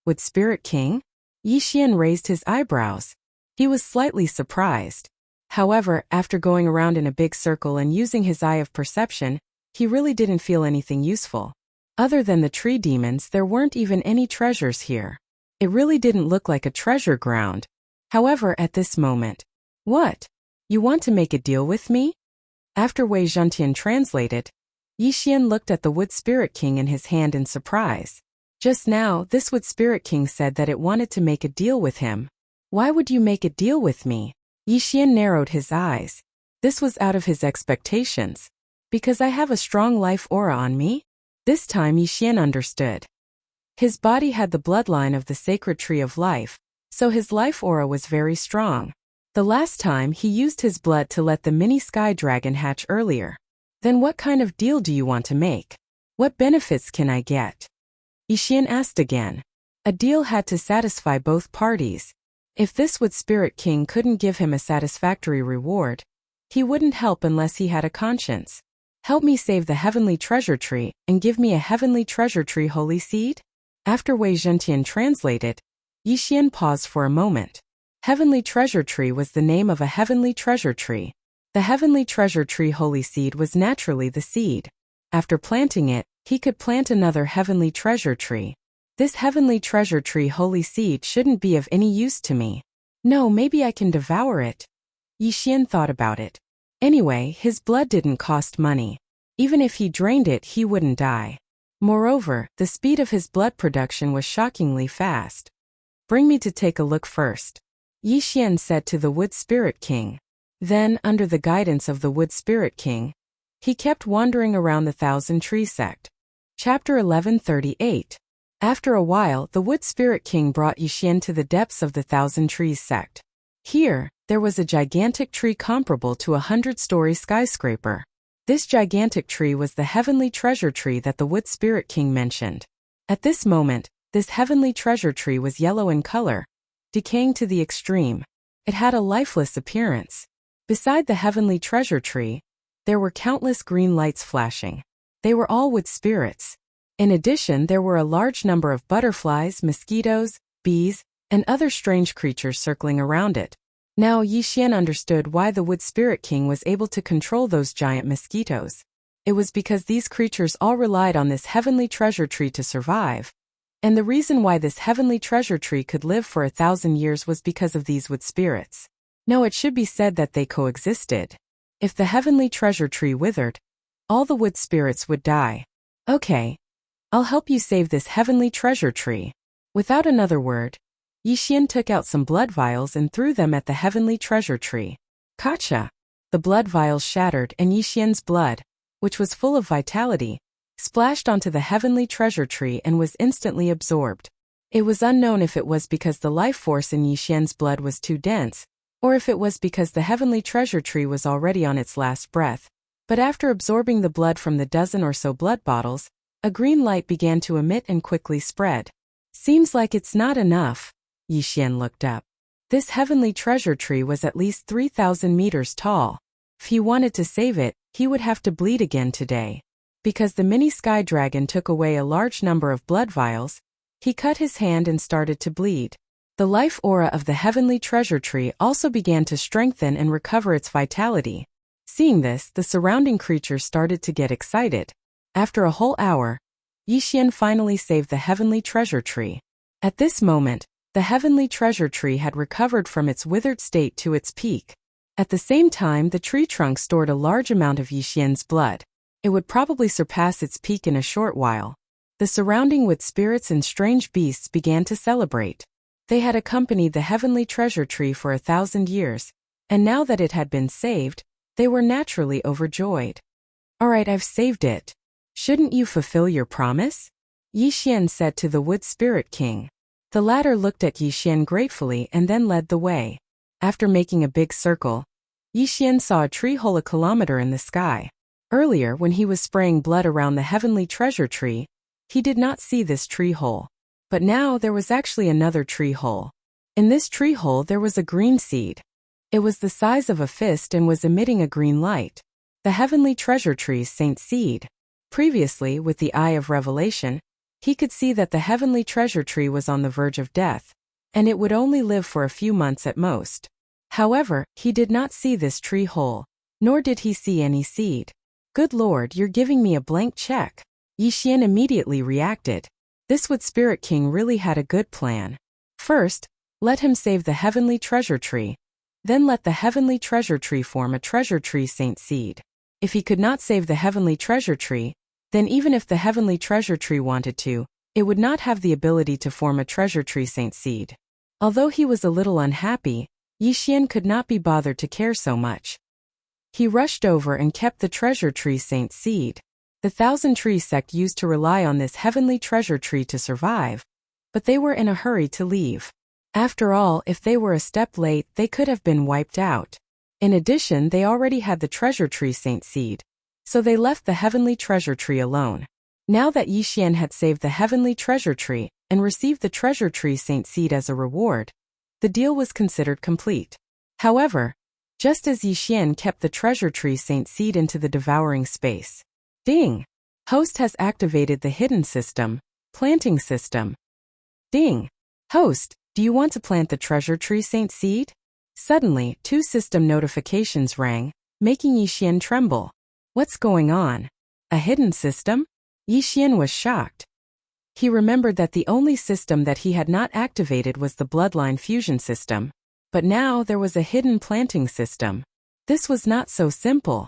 Wood spirit king? Yixian raised his eyebrows. He was slightly surprised. However, after going around in a big circle and using his eye of perception, he really didn't feel anything useful. Other than the tree demons, there weren't even any treasures here. It really didn't look like a treasure ground. However, at this moment, what? You want to make a deal with me? After Wei Zhentian translated, Yixian looked at the wood spirit king in his hand in surprise. Just now, this wood spirit king said that it wanted to make a deal with him. Why would you make a deal with me? Yixian narrowed his eyes. This was out of his expectations. Because I have a strong life aura on me? This time Yixian understood. His body had the bloodline of the sacred tree of life, so his life aura was very strong. The last time he used his blood to let the mini sky dragon hatch earlier. Then what kind of deal do you want to make? What benefits can I get? Yixian asked again. A deal had to satisfy both parties. If this wood spirit king couldn't give him a satisfactory reward, he wouldn't help unless he had a conscience. Help me save the heavenly treasure tree and give me a heavenly treasure tree holy seed? After Wei Zhentian translated, Yixian paused for a moment. Heavenly treasure tree was the name of a heavenly treasure tree. The heavenly treasure tree holy seed was naturally the seed. After planting it, he could plant another heavenly treasure tree. This heavenly treasure tree holy seed shouldn't be of any use to me. No, maybe I can devour it. Yixian thought about it. Anyway, his blood didn't cost money. Even if he drained it, he wouldn't die. Moreover, the speed of his blood production was shockingly fast. Bring me to take a look first, Yixian said to the wood spirit king. Then, under the guidance of the wood spirit king, he kept wandering around the Thousand Tree Sect. Chapter 1138. After a while, the wood spirit king brought Yixian to the depths of the Thousand Trees Sect. Here, there was a gigantic tree comparable to a 100-story skyscraper. This gigantic tree was the heavenly treasure tree that the wood spirit king mentioned. At this moment, this heavenly treasure tree was yellow in color, decaying to the extreme. It had a lifeless appearance. Beside the heavenly treasure tree, there were countless green lights flashing. They were all wood spirits. In addition, there were a large number of butterflies, mosquitoes, bees, and other strange creatures circling around it. Now Yixian understood why the Wood Spirit King was able to control those giant mosquitoes. It was because these creatures all relied on this heavenly treasure tree to survive. And the reason why this heavenly treasure tree could live for 1,000 years was because of these wood spirits. No, it should be said that they coexisted. If the heavenly treasure tree withered, all the wood spirits would die. Okay, I'll help you save this heavenly treasure tree. Without another word, Yixian took out some blood vials and threw them at the heavenly treasure tree. Gotcha! The blood vials shattered and Yixian's blood, which was full of vitality, splashed onto the heavenly treasure tree and was instantly absorbed. It was unknown if it was because the life force in Yixian's blood was too dense, or if it was because the heavenly treasure tree was already on its last breath. But after absorbing the blood from the dozen or so blood bottles, a green light began to emit and quickly spread. Seems like it's not enough. Yixian looked up. This heavenly treasure tree was at least 3,000 meters tall. If he wanted to save it, he would have to bleed again today. Because the mini sky dragon took away a large number of blood vials, he cut his hand and started to bleed. The life aura of the heavenly treasure tree also began to strengthen and recover its vitality. Seeing this, the surrounding creatures started to get excited. After a whole hour, Yixian finally saved the heavenly treasure tree. At this moment, the heavenly treasure tree had recovered from its withered state to its peak. At the same time, the tree trunk stored a large amount of Yixian's blood. It would probably surpass its peak in a short while. The surrounding wood spirits and strange beasts began to celebrate. They had accompanied the heavenly treasure tree for 1,000 years, and now that it had been saved, they were naturally overjoyed. Alright, I've saved it. Shouldn't you fulfill your promise? Yixian said to the Wood Spirit King. The latter looked at Yixian gratefully and then led the way. After making a big circle, Yixian saw a tree hole a kilometer in the sky. Earlier, when he was spraying blood around the heavenly treasure tree, he did not see this tree hole. But now there was actually another tree hole. In this tree hole there was a green seed. It was the size of a fist and was emitting a green light. The heavenly treasure tree's saint seed. Previously, with the eye of revelation, he could see that the heavenly treasure tree was on the verge of death, and it would only live for a few months at most. However, he did not see this tree hole, nor did he see any seed. Good Lord, you're giving me a blank check. Yixian immediately reacted. This Wood Spirit King really had a good plan. First, let him save the heavenly treasure tree. Then let the heavenly treasure tree form a treasure tree saint seed. If he could not save the heavenly treasure tree, then even if the heavenly treasure tree wanted to, it would not have the ability to form a treasure tree saint seed. Although he was a little unhappy, Yixian could not be bothered to care so much. He rushed over and kept the treasure tree saint seed. The Thousand Tree sect used to rely on this heavenly treasure tree to survive, but they were in a hurry to leave. After all, if they were a step late, they could have been wiped out. In addition, they already had the treasure tree saint seed, so they left the heavenly treasure tree alone. Now that Yixian had saved the heavenly treasure tree and received the treasure tree saint seed as a reward, the deal was considered complete. However, just as Yixian kept the treasure tree saint seed into the devouring space, ding! Host has activated the hidden system, planting system. Ding! Host, do you want to plant the treasure tree saint seed? Suddenly, 2 system notifications rang, making Yixian tremble. What's going on? A hidden system? Yixian was shocked. He remembered that the only system that he had not activated was the bloodline fusion system. But now there was a hidden planting system. This was not so simple.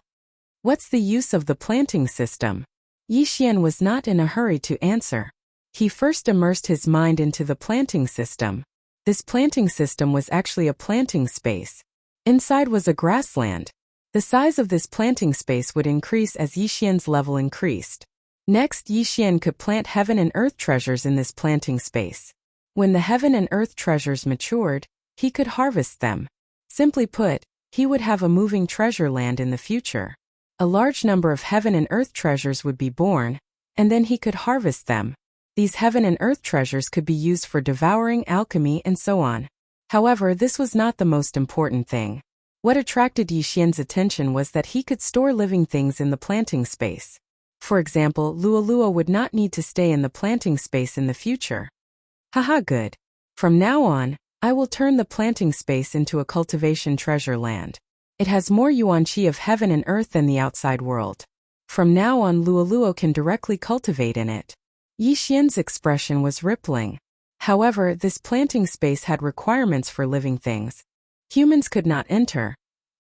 What's the use of the planting system? Yixian was not in a hurry to answer. He first immersed his mind into the planting system. This planting system was actually a planting space. Inside was a grassland. The size of this planting space would increase as Yixian's level increased. Next, Yixian could plant heaven and earth treasures in this planting space. When the heaven and earth treasures matured, he could harvest them. Simply put, he would have a moving treasure land in the future. A large number of heaven and earth treasures would be born, and then he could harvest them. These heaven and earth treasures could be used for devouring, alchemy, and so on. However, this was not the most important thing. What attracted Yixian's attention was that he could store living things in the planting space. For example, Lualua would not need to stay in the planting space in the future. Haha, good. From now on, I will turn the planting space into a cultivation treasure land. It has more yuan-chi of heaven and earth than the outside world. From now on, Lualua can directly cultivate in it. Yi Xian's expression was rippling. However, this planting space had requirements for living things. Humans could not enter,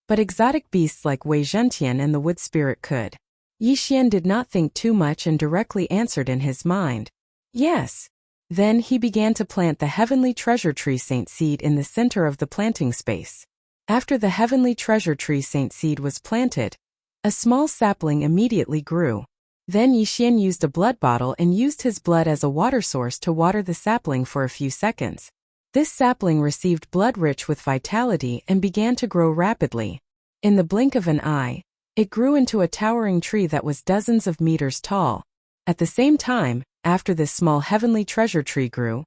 but exotic beasts like Wei Zhentian and the wood spirit could. Yi Xian did not think too much and directly answered in his mind. Yes. Then he began to plant the heavenly treasure tree saint seed in the center of the planting space. After the heavenly treasure tree saint seed was planted, a small sapling immediately grew. Then Yi Xian used a blood bottle and used his blood as a water source to water the sapling for a few seconds. This sapling received blood rich with vitality and began to grow rapidly. In the blink of an eye, it grew into a towering tree that was dozens of meters tall. At the same time, after this small heavenly treasure tree grew,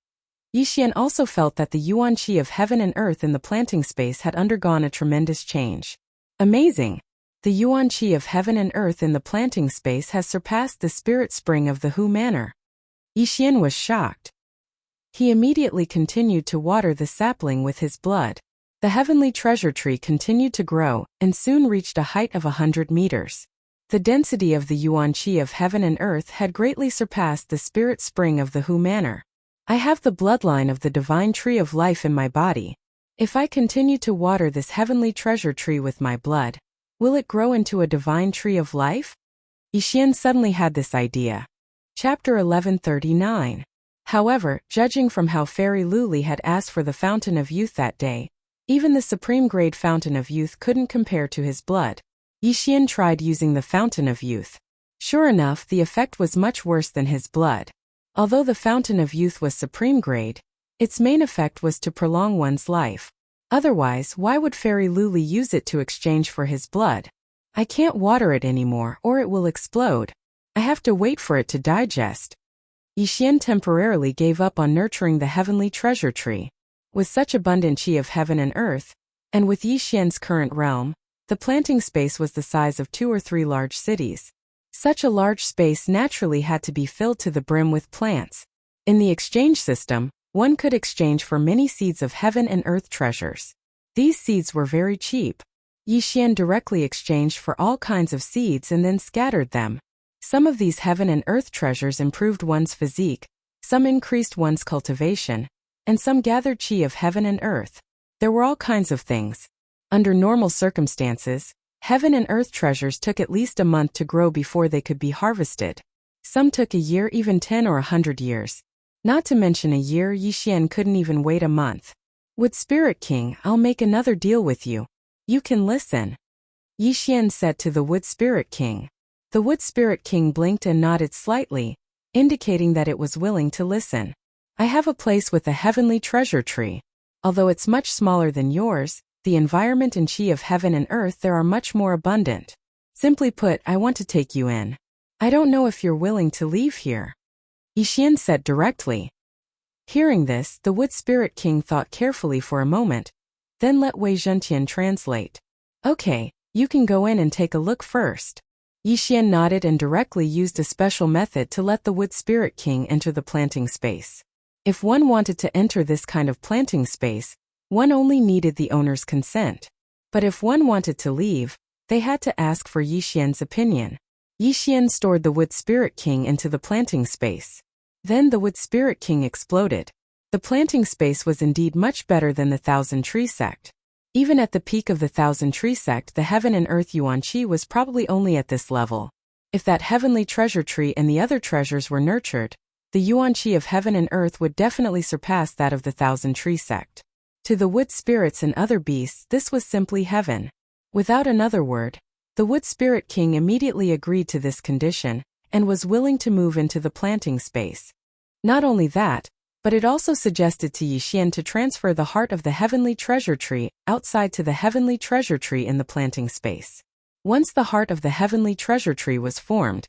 Yi Xian also felt that the yuan-chi of heaven and earth in the planting space had undergone a tremendous change. Amazing! The yuan-chi of heaven and earth in the planting space has surpassed the spirit spring of the Hu Manor. Yi Xian was shocked. He immediately continued to water the sapling with his blood. The heavenly treasure tree continued to grow and soon reached a height of 100 meters. The density of the yuan-chi of heaven and earth had greatly surpassed the spirit spring of the Hu Manor. I have the bloodline of the divine tree of life in my body. If I continue to water this heavenly treasure tree with my blood, will it grow into a divine tree of life? Yi Xian suddenly had this idea. Chapter 1139. However, judging from how Fairy Luli had asked for the Fountain of Youth that day, even the supreme grade Fountain of Youth couldn't compare to his blood. Yi Xian tried using the Fountain of Youth. Sure enough, the effect was much worse than his blood. Although the Fountain of Youth was supreme grade, its main effect was to prolong one's life. Otherwise, why would Fairy Luli use it to exchange for his blood? I can't water it anymore or it will explode. I have to wait for it to digest. Yi Xian temporarily gave up on nurturing the heavenly treasure tree. With such abundant chi of heaven and earth, and with Yi Xian's current realm, the planting space was the size of 2 or 3 large cities. Such a large space naturally had to be filled to the brim with plants. In the exchange system, one could exchange for many seeds of heaven and earth treasures. These seeds were very cheap. Yi Xian directly exchanged for all kinds of seeds and then scattered them. Some of these heaven and earth treasures improved one's physique, some increased one's cultivation, and some gathered chi of heaven and earth. There were all kinds of things. Under normal circumstances, heaven and earth treasures took at least a month to grow before they could be harvested. Some took a year, even 10 or 100 years. Not to mention a year, Yi Xian couldn't even wait a month. Wood Spirit King, I'll make another deal with you. You can listen. Yi Xian said to the Wood Spirit King. The Wood Spirit King blinked and nodded slightly, indicating that it was willing to listen. I have a place with a heavenly treasure tree. Although it's much smaller than yours, the environment and chi of heaven and earth there are much more abundant. Simply put, I want to take you in. I don't know if you're willing to leave here. Yi Xian said directly. Hearing this, the Wood Spirit King thought carefully for a moment, then let Wei Zhentian translate. Okay, you can go in and take a look first. Yi Xian nodded and directly used a special method to let the Wood Spirit King enter the planting space. If one wanted to enter this kind of planting space, one only needed the owner's consent. But if one wanted to leave, they had to ask for Yi Xian's opinion. Yi Xian stored the Wood Spirit King into the planting space. Then the Wood Spirit King exploded. The planting space was indeed much better than the Thousand Tree Sect. Even at the peak of the Thousand Tree Sect, the heaven and earth yuan chi was probably only at this level. If that heavenly treasure tree and the other treasures were nurtured, the yuan chi of heaven and earth would definitely surpass that of the Thousand Tree Sect. To the wood spirits and other beasts, this was simply heaven. Without another word, the Wood Spirit King immediately agreed to this condition, and was willing to move into the planting space. Not only that, but it also suggested to Yi Xian to transfer the heart of the heavenly treasure tree outside to the heavenly treasure tree in the planting space. Once the heart of the heavenly treasure tree was formed,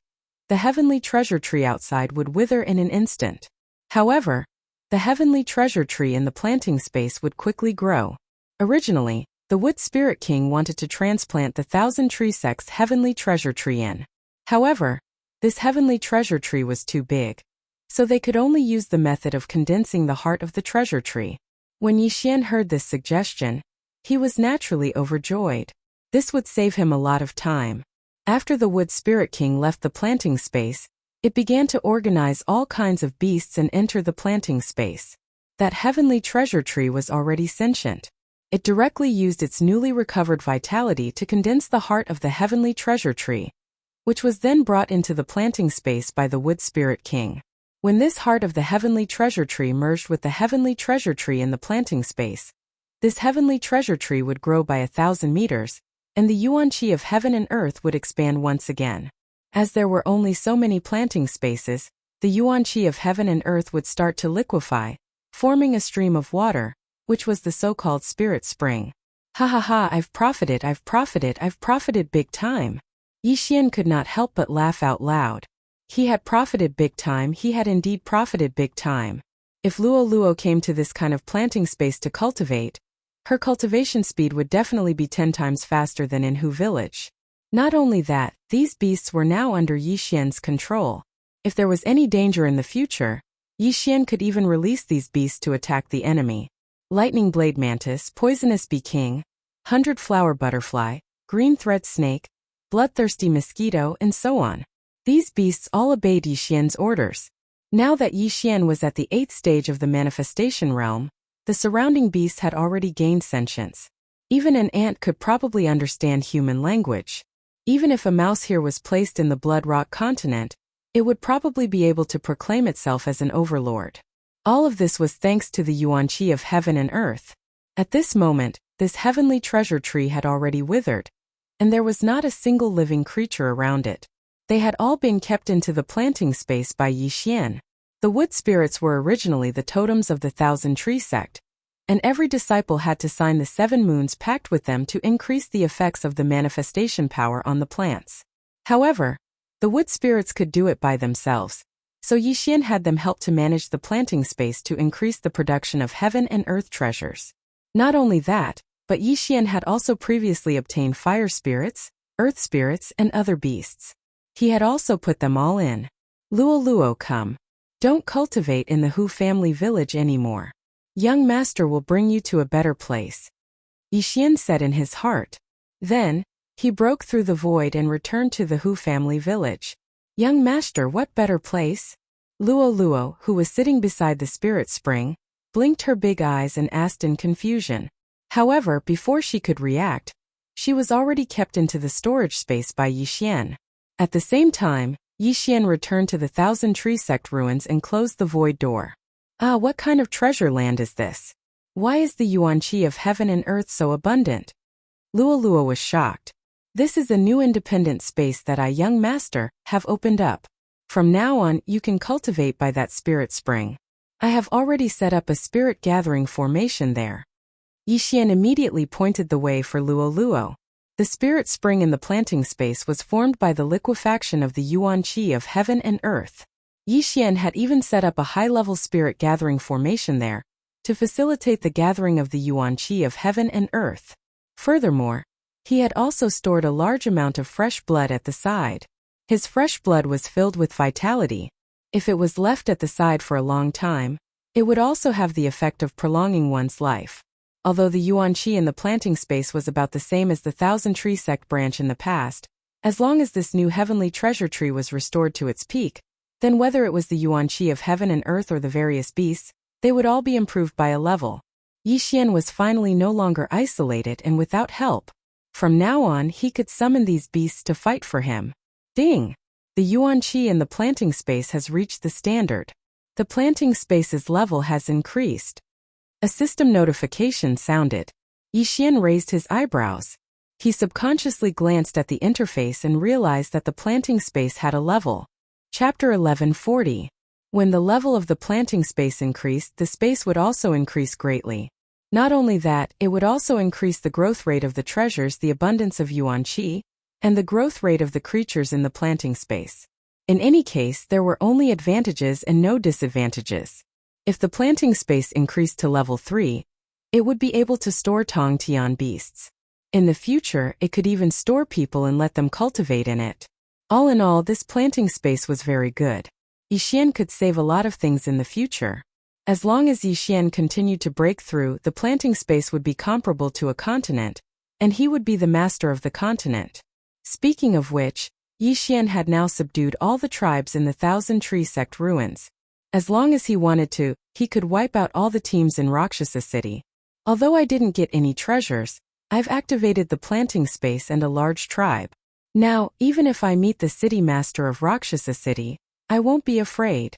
the heavenly treasure tree outside would wither in an instant. However, the heavenly treasure tree in the planting space would quickly grow. Originally, the Wood Spirit King wanted to transplant the Thousand Tree Sect's heavenly treasure tree in. However, This heavenly treasure tree was too big. So they could only use the method of condensing the heart of the treasure tree. When Yixian heard this suggestion, he was naturally overjoyed. This would save him a lot of time. After the Wood Spirit King left the planting space, it began to organize all kinds of beasts and enter the planting space. That heavenly treasure tree was already sentient. It directly used its newly recovered vitality to condense the heart of the heavenly treasure tree, which was then brought into the planting space by the Wood Spirit King. When this heart of the heavenly treasure tree merged with the heavenly treasure tree in the planting space, this heavenly treasure tree would grow by 1,000 meters, and the yuan qi of heaven and earth would expand once again. As there were only so many planting spaces, the yuan qi of heaven and earth would start to liquefy, forming a stream of water, which was the so-called spirit spring. Ha ha ha, I've profited big time. Yixian could not help but laugh out loud. He had profited big time, he had indeed profited big time. If Luo Luo came to this kind of planting space to cultivate, her cultivation speed would definitely be 10 times faster than in Hu village. Not only that, these beasts were now under Yixian's control. If there was any danger in the future, Yixian could even release these beasts to attack the enemy. Lightning Blade Mantis, Poisonous Bee King, 100 Flower Butterfly, Green Thread Snake, Bloodthirsty Mosquito, and so on. These beasts all obeyed Yixian's orders. Now that Yixian was at the 8th stage of the manifestation realm, the surrounding beasts had already gained sentience. Even an ant could probably understand human language. Even if a mouse here was placed in the Blood Rock continent, it would probably be able to proclaim itself as an overlord. All of this was thanks to the yuan qi of heaven and earth. At this moment, this heavenly treasure tree had already withered, and there was not a single living creature around it. They had all been kept into the planting space by Yixian. The wood spirits were originally the totems of the Thousand Tree sect, and every disciple had to sign the 7 moons pact with them to increase the effects of the manifestation power on the plants. However, the wood spirits could do it by themselves, so Yixian had them help to manage the planting space to increase the production of heaven and earth treasures. Not only that, but Yixian had also previously obtained fire spirits, earth spirits, and other beasts. He had also put them all in. Luo Luo, come. Don't cultivate in the Hu family village anymore. Young master will bring you to a better place. Yixian said in his heart. Then, he broke through the void and returned to the Hu family village. Young master, what better place? Luo Luo, who was sitting beside the spirit spring, blinked her big eyes and asked in confusion. However, before she could react, she was already kept into the storage space by Yixian. At the same time, Yixian returned to the Thousand Tree sect ruins and closed the void door. Ah, what kind of treasure land is this? Why is the yuan qi of heaven and earth so abundant? Luo Luo was shocked. This is a new independent space that I, young master, have opened up. From now on, you can cultivate by that spirit spring. I have already set up a spirit gathering formation there. Yixian immediately pointed the way for Luo Luo. The spirit spring in the planting space was formed by the liquefaction of the yuan qi of heaven and earth. Yixian had even set up a high-level spirit gathering formation there, to facilitate the gathering of the yuan qi of heaven and earth. Furthermore, he had also stored a large amount of fresh blood at the side. His fresh blood was filled with vitality. If it was left at the side for a long time, it would also have the effect of prolonging one's life. Although the yuan qi in the planting space was about the same as the Thousand Tree sect branch in the past, as long as this new heavenly treasure tree was restored to its peak, then whether it was the yuan qi of heaven and earth or the various beasts, they would all be improved by a level. Yixian was finally no longer isolated and without help. From now on, he could summon these beasts to fight for him. Ding! The yuan qi in the planting space has reached the standard. The planting space's level has increased. A system notification sounded. Yixian raised his eyebrows. He subconsciously glanced at the interface and realized that the planting space had a level. Chapter 1140. When the level of the planting space increased, the space would also increase greatly. Not only that, it would also increase the growth rate of the treasures, the abundance of yuan qi, and the growth rate of the creatures in the planting space. In any case, there were only advantages and no disadvantages. If the planting space increased to level 3, it would be able to store Tong Tian beasts. In the future, it could even store people and let them cultivate in it. All in all, this planting space was very good. Yixian could save a lot of things in the future. As long as Yixian continued to break through, the planting space would be comparable to a continent, and he would be the master of the continent. Speaking of which, Yixian had now subdued all the tribes in the Thousand Tree Sect ruins. As long as he wanted to, he could wipe out all the teams in Rakshasa City. Although I didn't get any treasures, I've activated the planting space and a large tribe. Now, even if I meet the city master of Rakshasa City, I won't be afraid.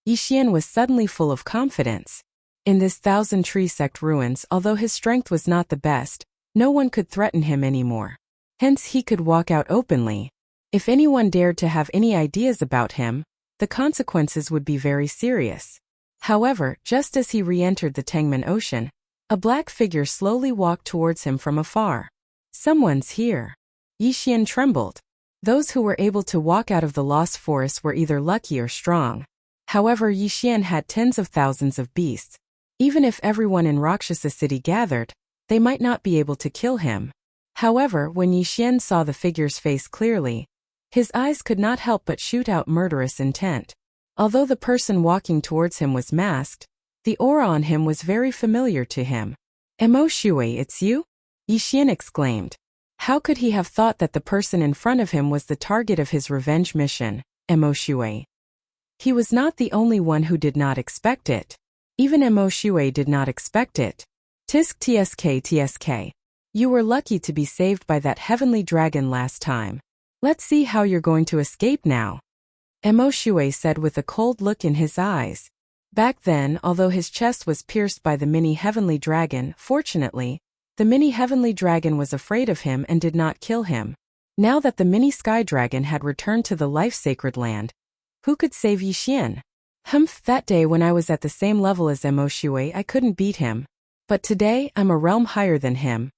Yixian was suddenly full of confidence. In this Thousand Tree Sect ruins, although his strength was not the best, no one could threaten him anymore. Hence he could walk out openly. If anyone dared to have any ideas about him, the consequences would be very serious. However, just as he re-entered the Tengman Ocean, a black figure slowly walked towards him from afar. Someone's here. Yixian trembled. Those who were able to walk out of the Lost Forest were either lucky or strong. However, Yixian had tens of thousands of beasts. Even if everyone in Rakshasa City gathered, they might not be able to kill him. However, when Yixian saw the figure's face clearly, his eyes could not help but shoot out murderous intent. Although the person walking towards him was masked, the aura on him was very familiar to him. "Mo Shui, it's you?" Yixian exclaimed. How could he have thought that the person in front of him was the target of his revenge mission, Mo Shui? He was not the only one who did not expect it. Even Mo Shui did not expect it. Tisk tsk. You were lucky to be saved by that heavenly dragon last time. Let's see how you're going to escape now. Mo Shui said with a cold look in his eyes. Back then, although his chest was pierced by the mini heavenly dragon, fortunately, the mini heavenly dragon was afraid of him and did not kill him. Now that the mini sky dragon had returned to the life-sacred land, who could save Yixian? That day when I was at the same level as Mo Shui, I couldn't beat him. But today, I'm a realm higher than him.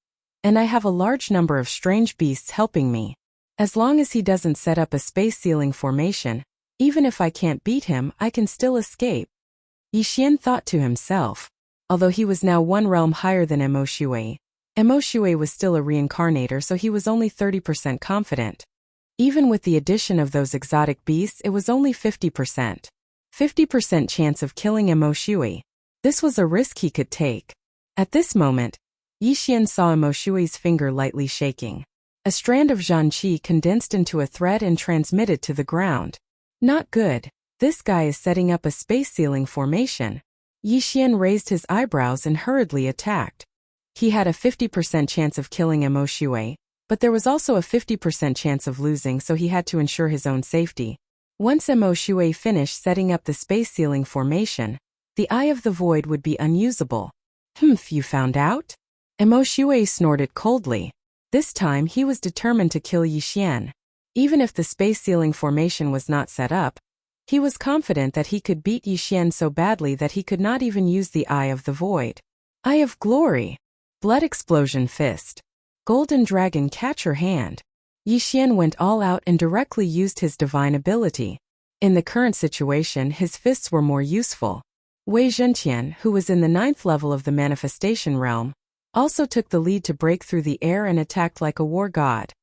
And I have a large number of strange beasts helping me. As long as he doesn't set up a space ceiling formation, even if I can't beat him, I can still escape. Yixian thought to himself. Although he was now one realm higher than Mo Shui was still a reincarnator, so he was only 30% confident. Even with the addition of those exotic beasts, it was only 50%. 50% chance of killing Mo Shui. This was a risk he could take. At this moment, Yixian saw Mo Shui's finger lightly shaking. A strand of Zhanqi condensed into a thread and transmitted to the ground. Not good. This guy is setting up a space ceiling formation. Yixian raised his eyebrows and hurriedly attacked. He had a 50% chance of killing Mo Shui, but there was also a 50% chance of losing, so he had to ensure his own safety. Once Mo Shui finished setting up the space ceiling formation, the Eye of the Void would be unusable. You found out? Mo Shui snorted coldly. This time he was determined to kill Yixian. Even if the space ceiling formation was not set up, he was confident that he could beat Yixian so badly that he could not even use the Eye of the Void. Eye of Glory. Blood explosion fist. Golden dragon catcher hand. Yixian went all out and directly used his divine ability. In the current situation, his fists were more useful. Wei Zhentian, who was in the 9th level of the manifestation realm, also took the lead to break through the air and attacked like a war god.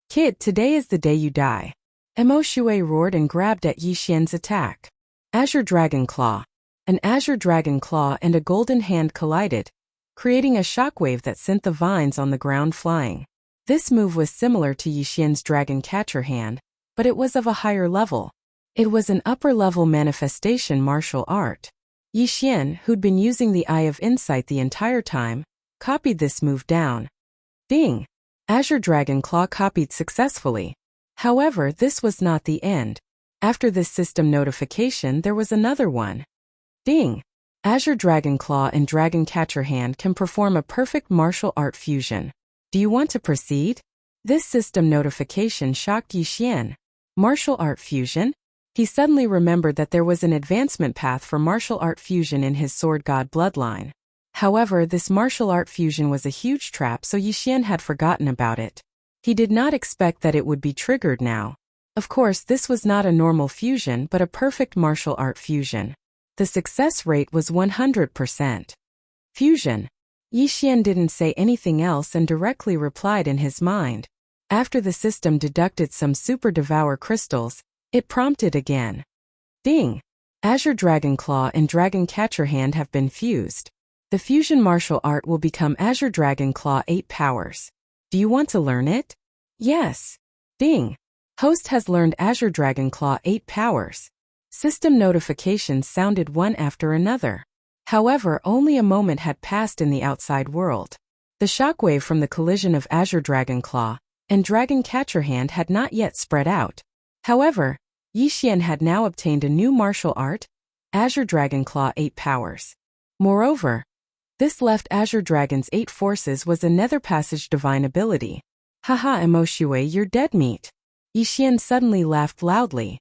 Kid, today is the day you die. Mo Shui roared and grabbed at Yixian's attack. Azure Dragon Claw. An Azure Dragon Claw and a golden hand collided, creating a shockwave that sent the vines on the ground flying. This move was similar to Yixian's Dragon Catcher hand, but it was of a higher level. It was an upper-level manifestation martial art. Yixian, who'd been using the Eye of Insight the entire time, copied this move down. Ding! Azure Dragon Claw copied successfully. However, this was not the end. After this system notification, there was another one. Ding! Azure Dragon Claw and Dragon Catcher Hand can perform a perfect martial art fusion. Do you want to proceed? This system notification shocked Yixian. Martial art fusion? He suddenly remembered that there was an advancement path for martial art fusion in his sword god bloodline. However, this martial art fusion was a huge trap, so Yixian had forgotten about it. He did not expect that it would be triggered now. Of course, this was not a normal fusion but a perfect martial art fusion. The success rate was 100%. Fusion. Yixian didn't say anything else and directly replied in his mind. After the system deducted some super devour crystals, it prompted again. Ding! Azure Dragon Claw and Dragon Catcher Hand have been fused. The fusion martial art will become Azure Dragon Claw 8 Powers. Do you want to learn it? Yes. Ding! Host has learned Azure Dragon Claw 8 Powers. System notifications sounded one after another. However, only a moment had passed in the outside world. The shockwave from the collision of Azure Dragon Claw and Dragon Catcher Hand had not yet spread out. However, Yixian had now obtained a new martial art, Azure Dragon Claw 8 Powers. Moreover, this left Azure Dragon's 8 forces was a Nether Passage divine ability. Haha, Emoshue, you're dead meat. Yixian suddenly laughed loudly.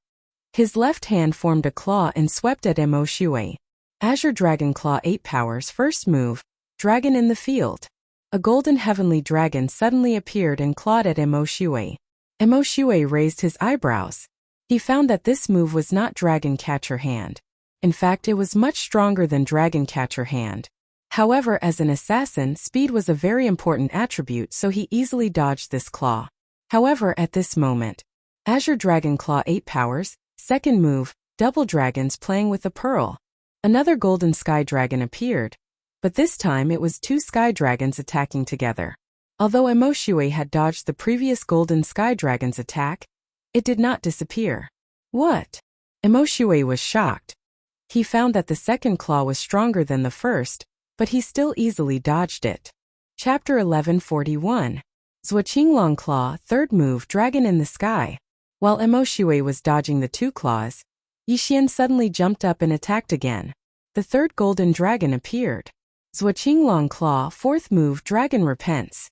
His left hand formed a claw and swept at Emoshue. Azure Dragon Claw 8 Powers. First move, Dragon in the Field. A golden heavenly dragon suddenly appeared and clawed at Emoshue. Emoshue raised his eyebrows. He found that this move was not Dragon Catcher Hand. In fact, it was much stronger than Dragon Catcher Hand. However, as an assassin, speed was a very important attribute, so he easily dodged this claw. However, at this moment, Azure Dragon Claw 8 Powers, second move, Double Dragons playing with a pearl. Another golden sky dragon appeared, but this time it was 2 sky dragons attacking together. Although Emoshue had dodged the previous golden sky dragon's attack, it did not disappear. What? Emoshue was shocked. He found that the second claw was stronger than the first, but he still easily dodged it. Chapter 1141. Zhuaqinglong Claw, third move, Dragon in the Sky. While Emoshue was dodging the 2 claws, Yixian suddenly jumped up and attacked again. The third golden dragon appeared. Zhuaqinglong Claw, fourth move, Dragon Repents.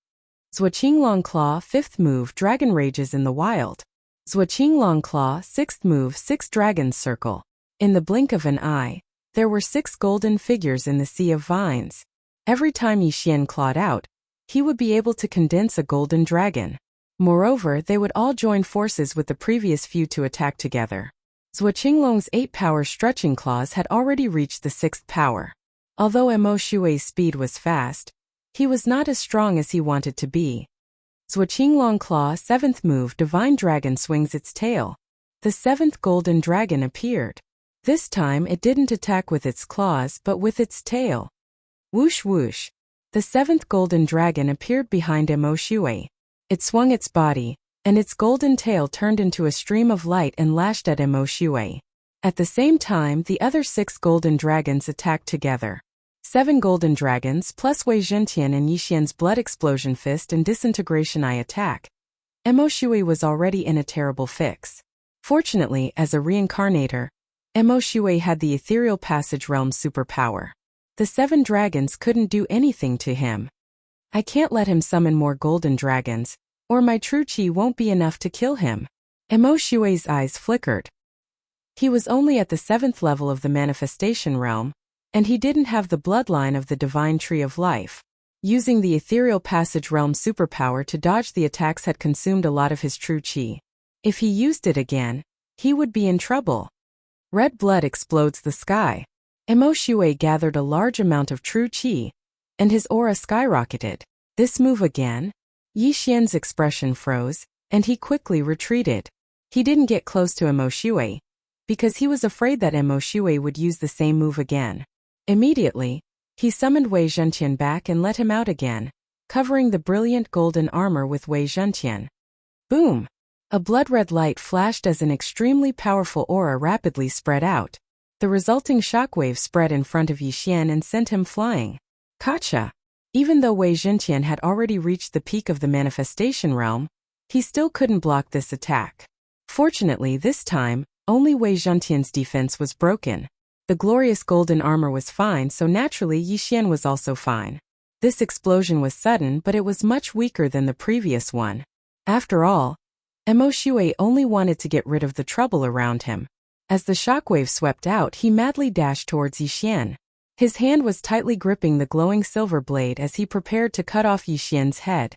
Zhuaqinglong Claw, fifth move, Dragon Rages in the Wild. Zhuaqinglong Claw, sixth move, 6 Dragons Circle. In the blink of an eye, there were 6 golden figures in the sea of vines. Every time Yixian clawed out, he would be able to condense a golden dragon. Moreover, they would all join forces with the previous few to attack together. Zhuaqinglong's 8 power stretching claws had already reached the 6th power. Although Emoshue's speed was fast, he was not as strong as he wanted to be. Zhuaqinglong Claw, 7th move, Divine Dragon swings its tail. The 7th golden dragon appeared. This time it didn't attack with its claws but with its tail. Whoosh whoosh. The 7th golden dragon appeared behind Emoshue. It swung its body, and its golden tail turned into a stream of light and lashed at Emoshue. At the same time, the other 6 golden dragons attacked together. 7 golden dragons plus Wei Zhentian and Yixian's blood explosion fist and disintegration eye attack. Emoshue was already in a terrible fix. Fortunately, as a reincarnator, Emoshue had the ethereal passage realm superpower. The 7 dragons couldn't do anything to him. I can't let him summon more golden dragons, or my true chi won't be enough to kill him. Emoshue's eyes flickered. He was only at the 7th level of the manifestation realm, and he didn't have the bloodline of the divine tree of life. Using the ethereal passage realm superpower to dodge the attacks had consumed a lot of his true chi. If he used it again, he would be in trouble. Red blood explodes the sky. Emoshue gathered a large amount of true chi, and his aura skyrocketed. This move again? Yixian's expression froze, and he quickly retreated. He didn't get close to Emoshue, because he was afraid that Emoshue would use the same move again. Immediately, he summoned Wei Zhentian back and let him out again, covering the brilliant golden armor with Wei Zhentian. Boom! A blood-red light flashed as an extremely powerful aura rapidly spread out. The resulting shockwave spread in front of Yixian and sent him flying. Gotcha! Even though Wei Zhentian had already reached the peak of the manifestation realm, he still couldn't block this attack. Fortunately, this time, only Wei Zhentian's defense was broken. The glorious golden armor was fine, so naturally Yixian was also fine. This explosion was sudden, but it was much weaker than the previous one. After all, Emoshue only wanted to get rid of the trouble around him. As the shockwave swept out, he madly dashed towards Yixian. His hand was tightly gripping the glowing silver blade as he prepared to cut off Yixian's head.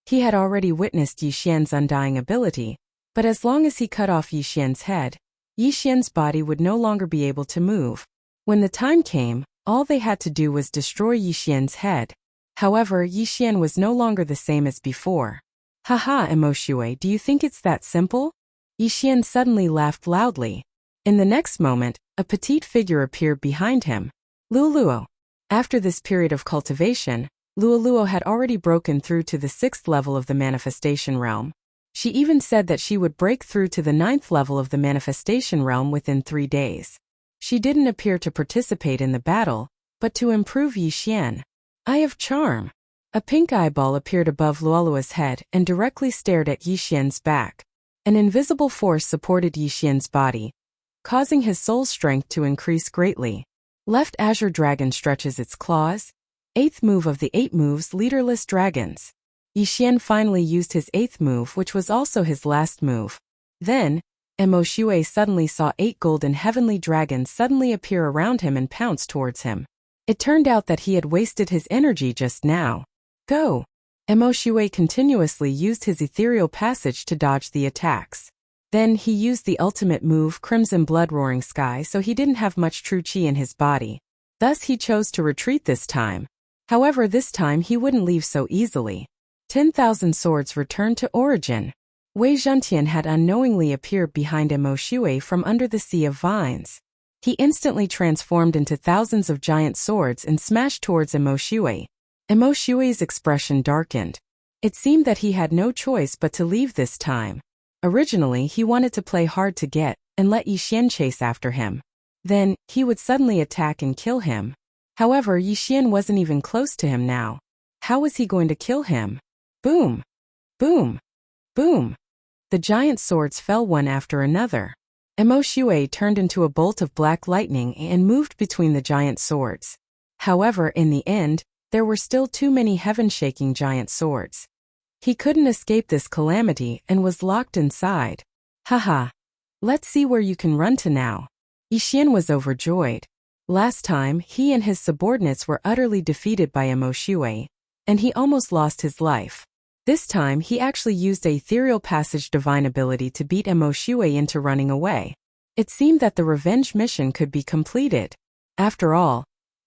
He had already witnessed Yixian's undying ability, but as long as he cut off Yixian's head, Yixian's body would no longer be able to move. When the time came, all they had to do was destroy Yixian's head. However, Yixian was no longer the same as before. Haha, Emoshue, do you think it's that simple? Yixian suddenly laughed loudly. In the next moment, a petite figure appeared behind him. Luoluo. After this period of cultivation, Luoluo had already broken through to the 6th level of the manifestation realm. She even said that she would break through to the 9th level of the manifestation realm within 3 days. She didn't appear to participate in the battle, but to improve Yixian. Eye of Charm. A pink eyeball appeared above Luoluo's head and directly stared at Yixian's back. An invisible force supported Yixian's body, causing his soul strength to increase greatly. Left Azure Dragon stretches its claws. 8th move of the 8 moves, Leaderless Dragons. Yixian finally used his 8th move, which was also his last move. Then, Emoshue suddenly saw 8 golden heavenly dragons suddenly appear around him and pounce towards him. It turned out that he had wasted his energy just now. Go! Emoshue continuously used his ethereal passage to dodge the attacks. Then he used the ultimate move, Crimson Blood Roaring Sky, so he didn't have much true chi in his body. Thus he chose to retreat this time. However, this time he wouldn't leave so easily. 10,000 swords returned to origin. Wei Zhentian had unknowingly appeared behind Emoshue from under the sea of vines. He instantly transformed into thousands of giant swords and smashed towards Emoshue. Emoshue's expression darkened. It seemed that he had no choice but to leave this time. Originally, he wanted to play hard to get and let Yixian chase after him. Then, he would suddenly attack and kill him. However, Yixian wasn't even close to him now. How was he going to kill him? Boom! Boom! Boom! The giant swords fell one after another. Emoshue turned into a bolt of black lightning and moved between the giant swords. However, in the end, there were still too many heaven-shaking giant swords. He couldn't escape this calamity and was locked inside. Haha. Let's see where you can run to now. Yixian was overjoyed. Last time, he and his subordinates were utterly defeated by Emoshue, and he almost lost his life. This time, he actually used a ethereal passage divine ability to beat Emoshue into running away. It seemed that the revenge mission could be completed. After all,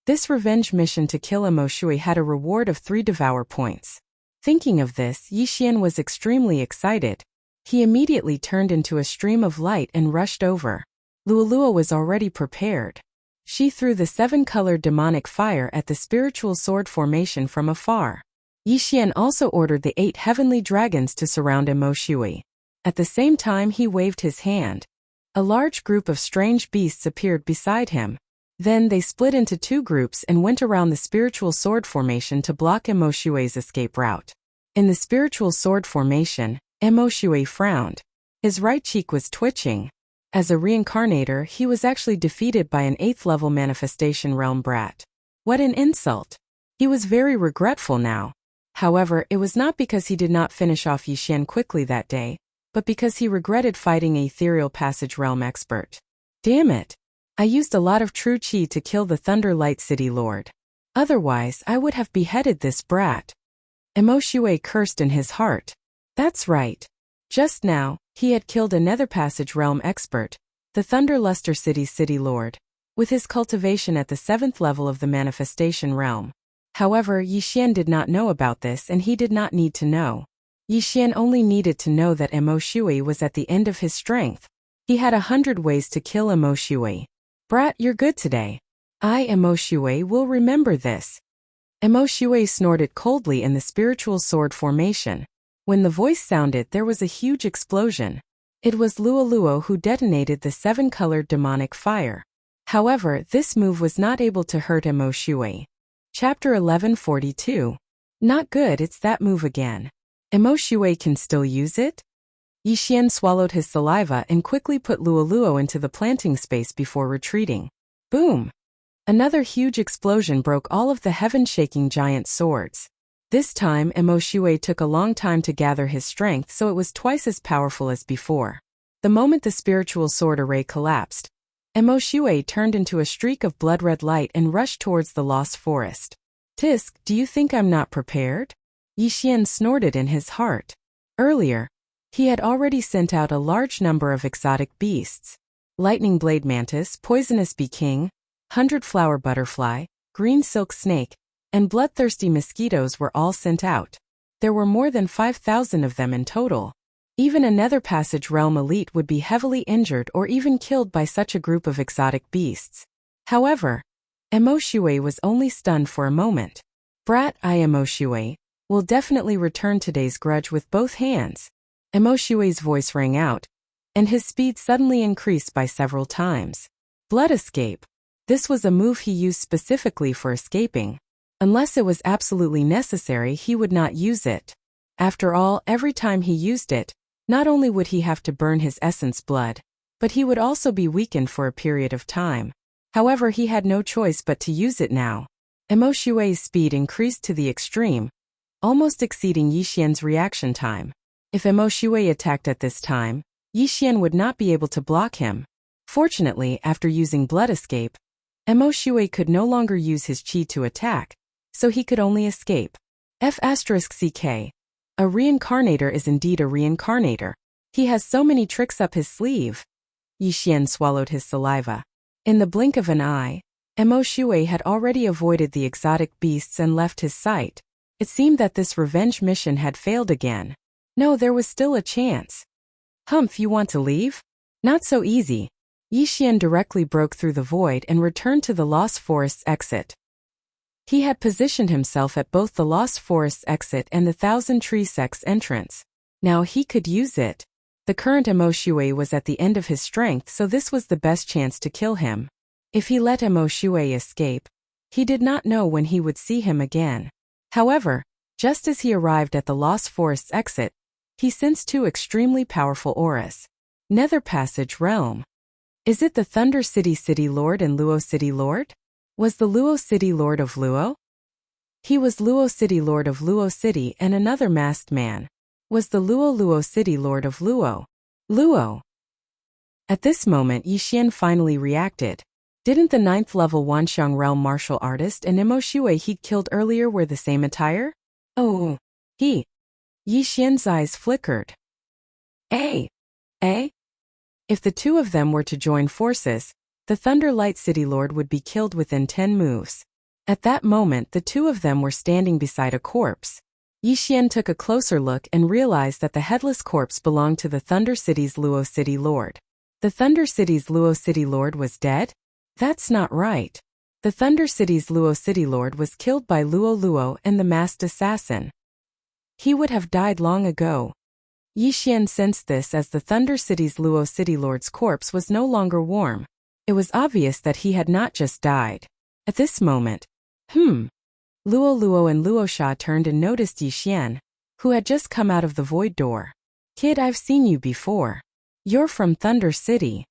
this revenge mission to kill Emoshue had a reward of 3 devour points. Thinking of this, Yixian was extremely excited. He immediately turned into a stream of light and rushed over. Luoluo was already prepared. She threw the 7-colored demonic fire at the spiritual sword formation from afar. Yixian also ordered the 8 heavenly dragons to surround Emoshue. At the same time, he waved his hand. A large group of strange beasts appeared beside him. Then they split into 2 groups and went around the spiritual sword formation to block Emoshue's escape route. In the spiritual sword formation, Emoshue frowned. His right cheek was twitching. As a reincarnator, he was actually defeated by an 8th level manifestation realm brat. What an insult! He was very regretful now. However, it was not because he did not finish off Yixian quickly that day, but because he regretted fighting an ethereal passage realm expert. Damn it! I used a lot of true chi to kill the Thunder Light City Lord. Otherwise, I would have beheaded this brat. Emoshue cursed in his heart. That's right. Just now, he had killed a Nether Passage realm expert, the Thunderluster City's City Lord, with his cultivation at the 7th level of the manifestation realm. However, Yixian did not know about this and he did not need to know. Yixian only needed to know that Emoshue was at the end of his strength. He had 100 ways to kill Emoshue. Brat, you're good today. I, Emoshue, will remember this. Emoshue snorted coldly in the spiritual sword formation. When the voice sounded, there was a huge explosion. It was Luoluo who detonated the 7-colored demonic fire. However, this move was not able to hurt Emoshue. Chapter 1142. Not good, it's that move again. Emoshue can still use it? Yixian swallowed his saliva and quickly put Luoluo into the planting space before retreating. Boom! Another huge explosion broke all of the heaven-shaking giant swords. This time, Emoshue took a long time to gather his strength, so it was twice as powerful as before. The moment the spiritual sword array collapsed, Emoshue turned into a streak of blood-red light and rushed towards the lost forest. Tisk, do you think I'm not prepared? Yixian snorted in his heart. Earlier, he had already sent out a large number of exotic beasts. Lightning blade mantis, poisonous bee king, 100-flower butterfly, green silk snake, and bloodthirsty mosquitoes were all sent out. There were more than 5,000 of them in total. Even a Nether Passage realm elite would be heavily injured or even killed by such a group of exotic beasts. However, Emoshue was only stunned for a moment. Brat, I Emoshue will definitely return today's grudge with both hands. Emoshue's voice rang out, and his speed suddenly increased by several times. Blood escape. This was a move he used specifically for escaping. Unless it was absolutely necessary, he would not use it. After all, every time he used it, not only would he have to burn his essence blood, but he would also be weakened for a period of time. However, he had no choice but to use it now. Emoshue's speed increased to the extreme, almost exceeding Yixian's reaction time. If Emoshue attacked at this time, Yixian would not be able to block him. Fortunately, after using Blood Escape, Emoshue could no longer use his chi to attack, so he could only escape. F***ck. A reincarnator is indeed a reincarnator. He has so many tricks up his sleeve. Yixian swallowed his saliva. In the blink of an eye, Emoshue had already avoided the exotic beasts and left his sight. It seemed that this revenge mission had failed again. No, there was still a chance. Humph, you want to leave? Not so easy. Yixian directly broke through the void and returned to the Lost Forest's exit. He had positioned himself at both the Lost Forest's exit and the Thousand Tree Sect's entrance. Now he could use it. The current Emoshue was at the end of his strength, so this was the best chance to kill him. If he let Emoshue escape, he did not know when he would see him again. However, just as he arrived at the Lost Forest's exit, he sensed two extremely powerful auras. Nether Passage Realm. Is it the Thunder City Lord and Luo City Lord? Was the Luo City Lord of Luo? He was Luo City Lord of Luo City, and another masked man was the Luo City Lord of Luo. Luo. At this moment, Yixian finally reacted. Didn't the 9th level Wanxiang Realm martial artist and Emoshue he'd killed earlier wear the same attire? Oh, he. Yixian's eyes flickered. Eh? If the two of them were to join forces, the Thunder Light City Lord would be killed within 10 moves. At that moment, the two of them were standing beside a corpse. Yixian took a closer look and realized that the headless corpse belonged to the Thunder City's Luo City Lord. The Thunder City's Luo City Lord was dead? That's not right. The Thunder City's Luo City Lord was killed by Luo and the masked assassin. He would have died long ago. Yixian sensed this as the Thunder City's Luo City Lord's corpse was no longer warm. It was obvious that he had not just died. At this moment, Luo and Luosha turned and noticed Yixian, who had just come out of the void door. Kid, I've seen you before. You're from Thunder City.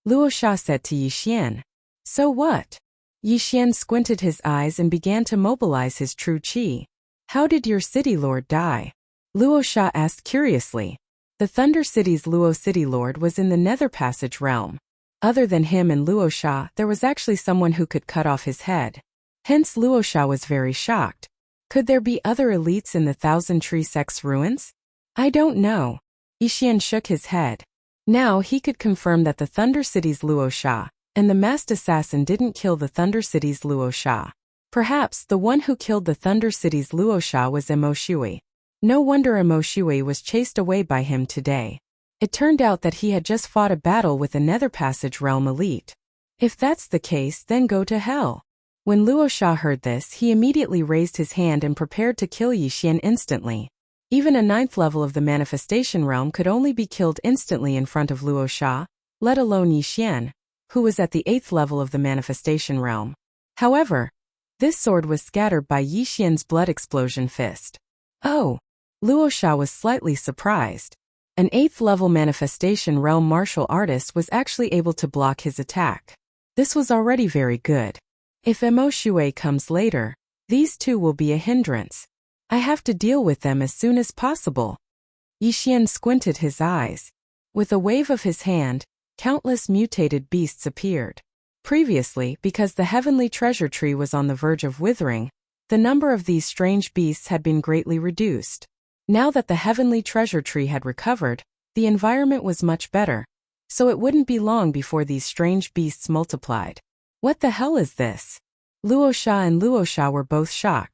Luosha said to Yixian. So what? Yixian squinted his eyes and began to mobilize his true chi. How did your city lord die? Luosha asked curiously. The Thunder City's Luo City Lord was in the Nether Passage realm. Other than him and Luosha, there was actually someone who could cut off his head. Hence Luosha was very shocked. Could there be other elites in the Thousand Tree Sect's ruins? I don't know. Yixian shook his head. Now he could confirm that the Thunder City's Luosha and the masked assassin didn't kill the Thunder City's Luosha. Perhaps the one who killed the Thunder City's Luosha was Emoshue. No wonder Emoshue was chased away by him today. It turned out that he had just fought a battle with a Nether Passage realm elite. If that's the case, then go to hell. When Luosha heard this, he immediately raised his hand and prepared to kill Yixian instantly. Even a 9th level of the manifestation realm could only be killed instantly in front of Luosha, let alone Yixian, who was at the 8th level of the manifestation realm. However, this sword was scattered by Yixian's blood explosion fist. Oh! Luosha was slightly surprised. An 8th level manifestation realm martial artist was actually able to block his attack. This was already very good. If Emoshue comes later, these two will be a hindrance. I have to deal with them as soon as possible. Yixian squinted his eyes. With a wave of his hand, countless mutated beasts appeared. Previously, because the heavenly treasure tree was on the verge of withering, the number of these strange beasts had been greatly reduced. Now that the heavenly treasure tree had recovered, the environment was much better, so it wouldn't be long before these strange beasts multiplied. What the hell is this? Luosha and Luosha were both shocked.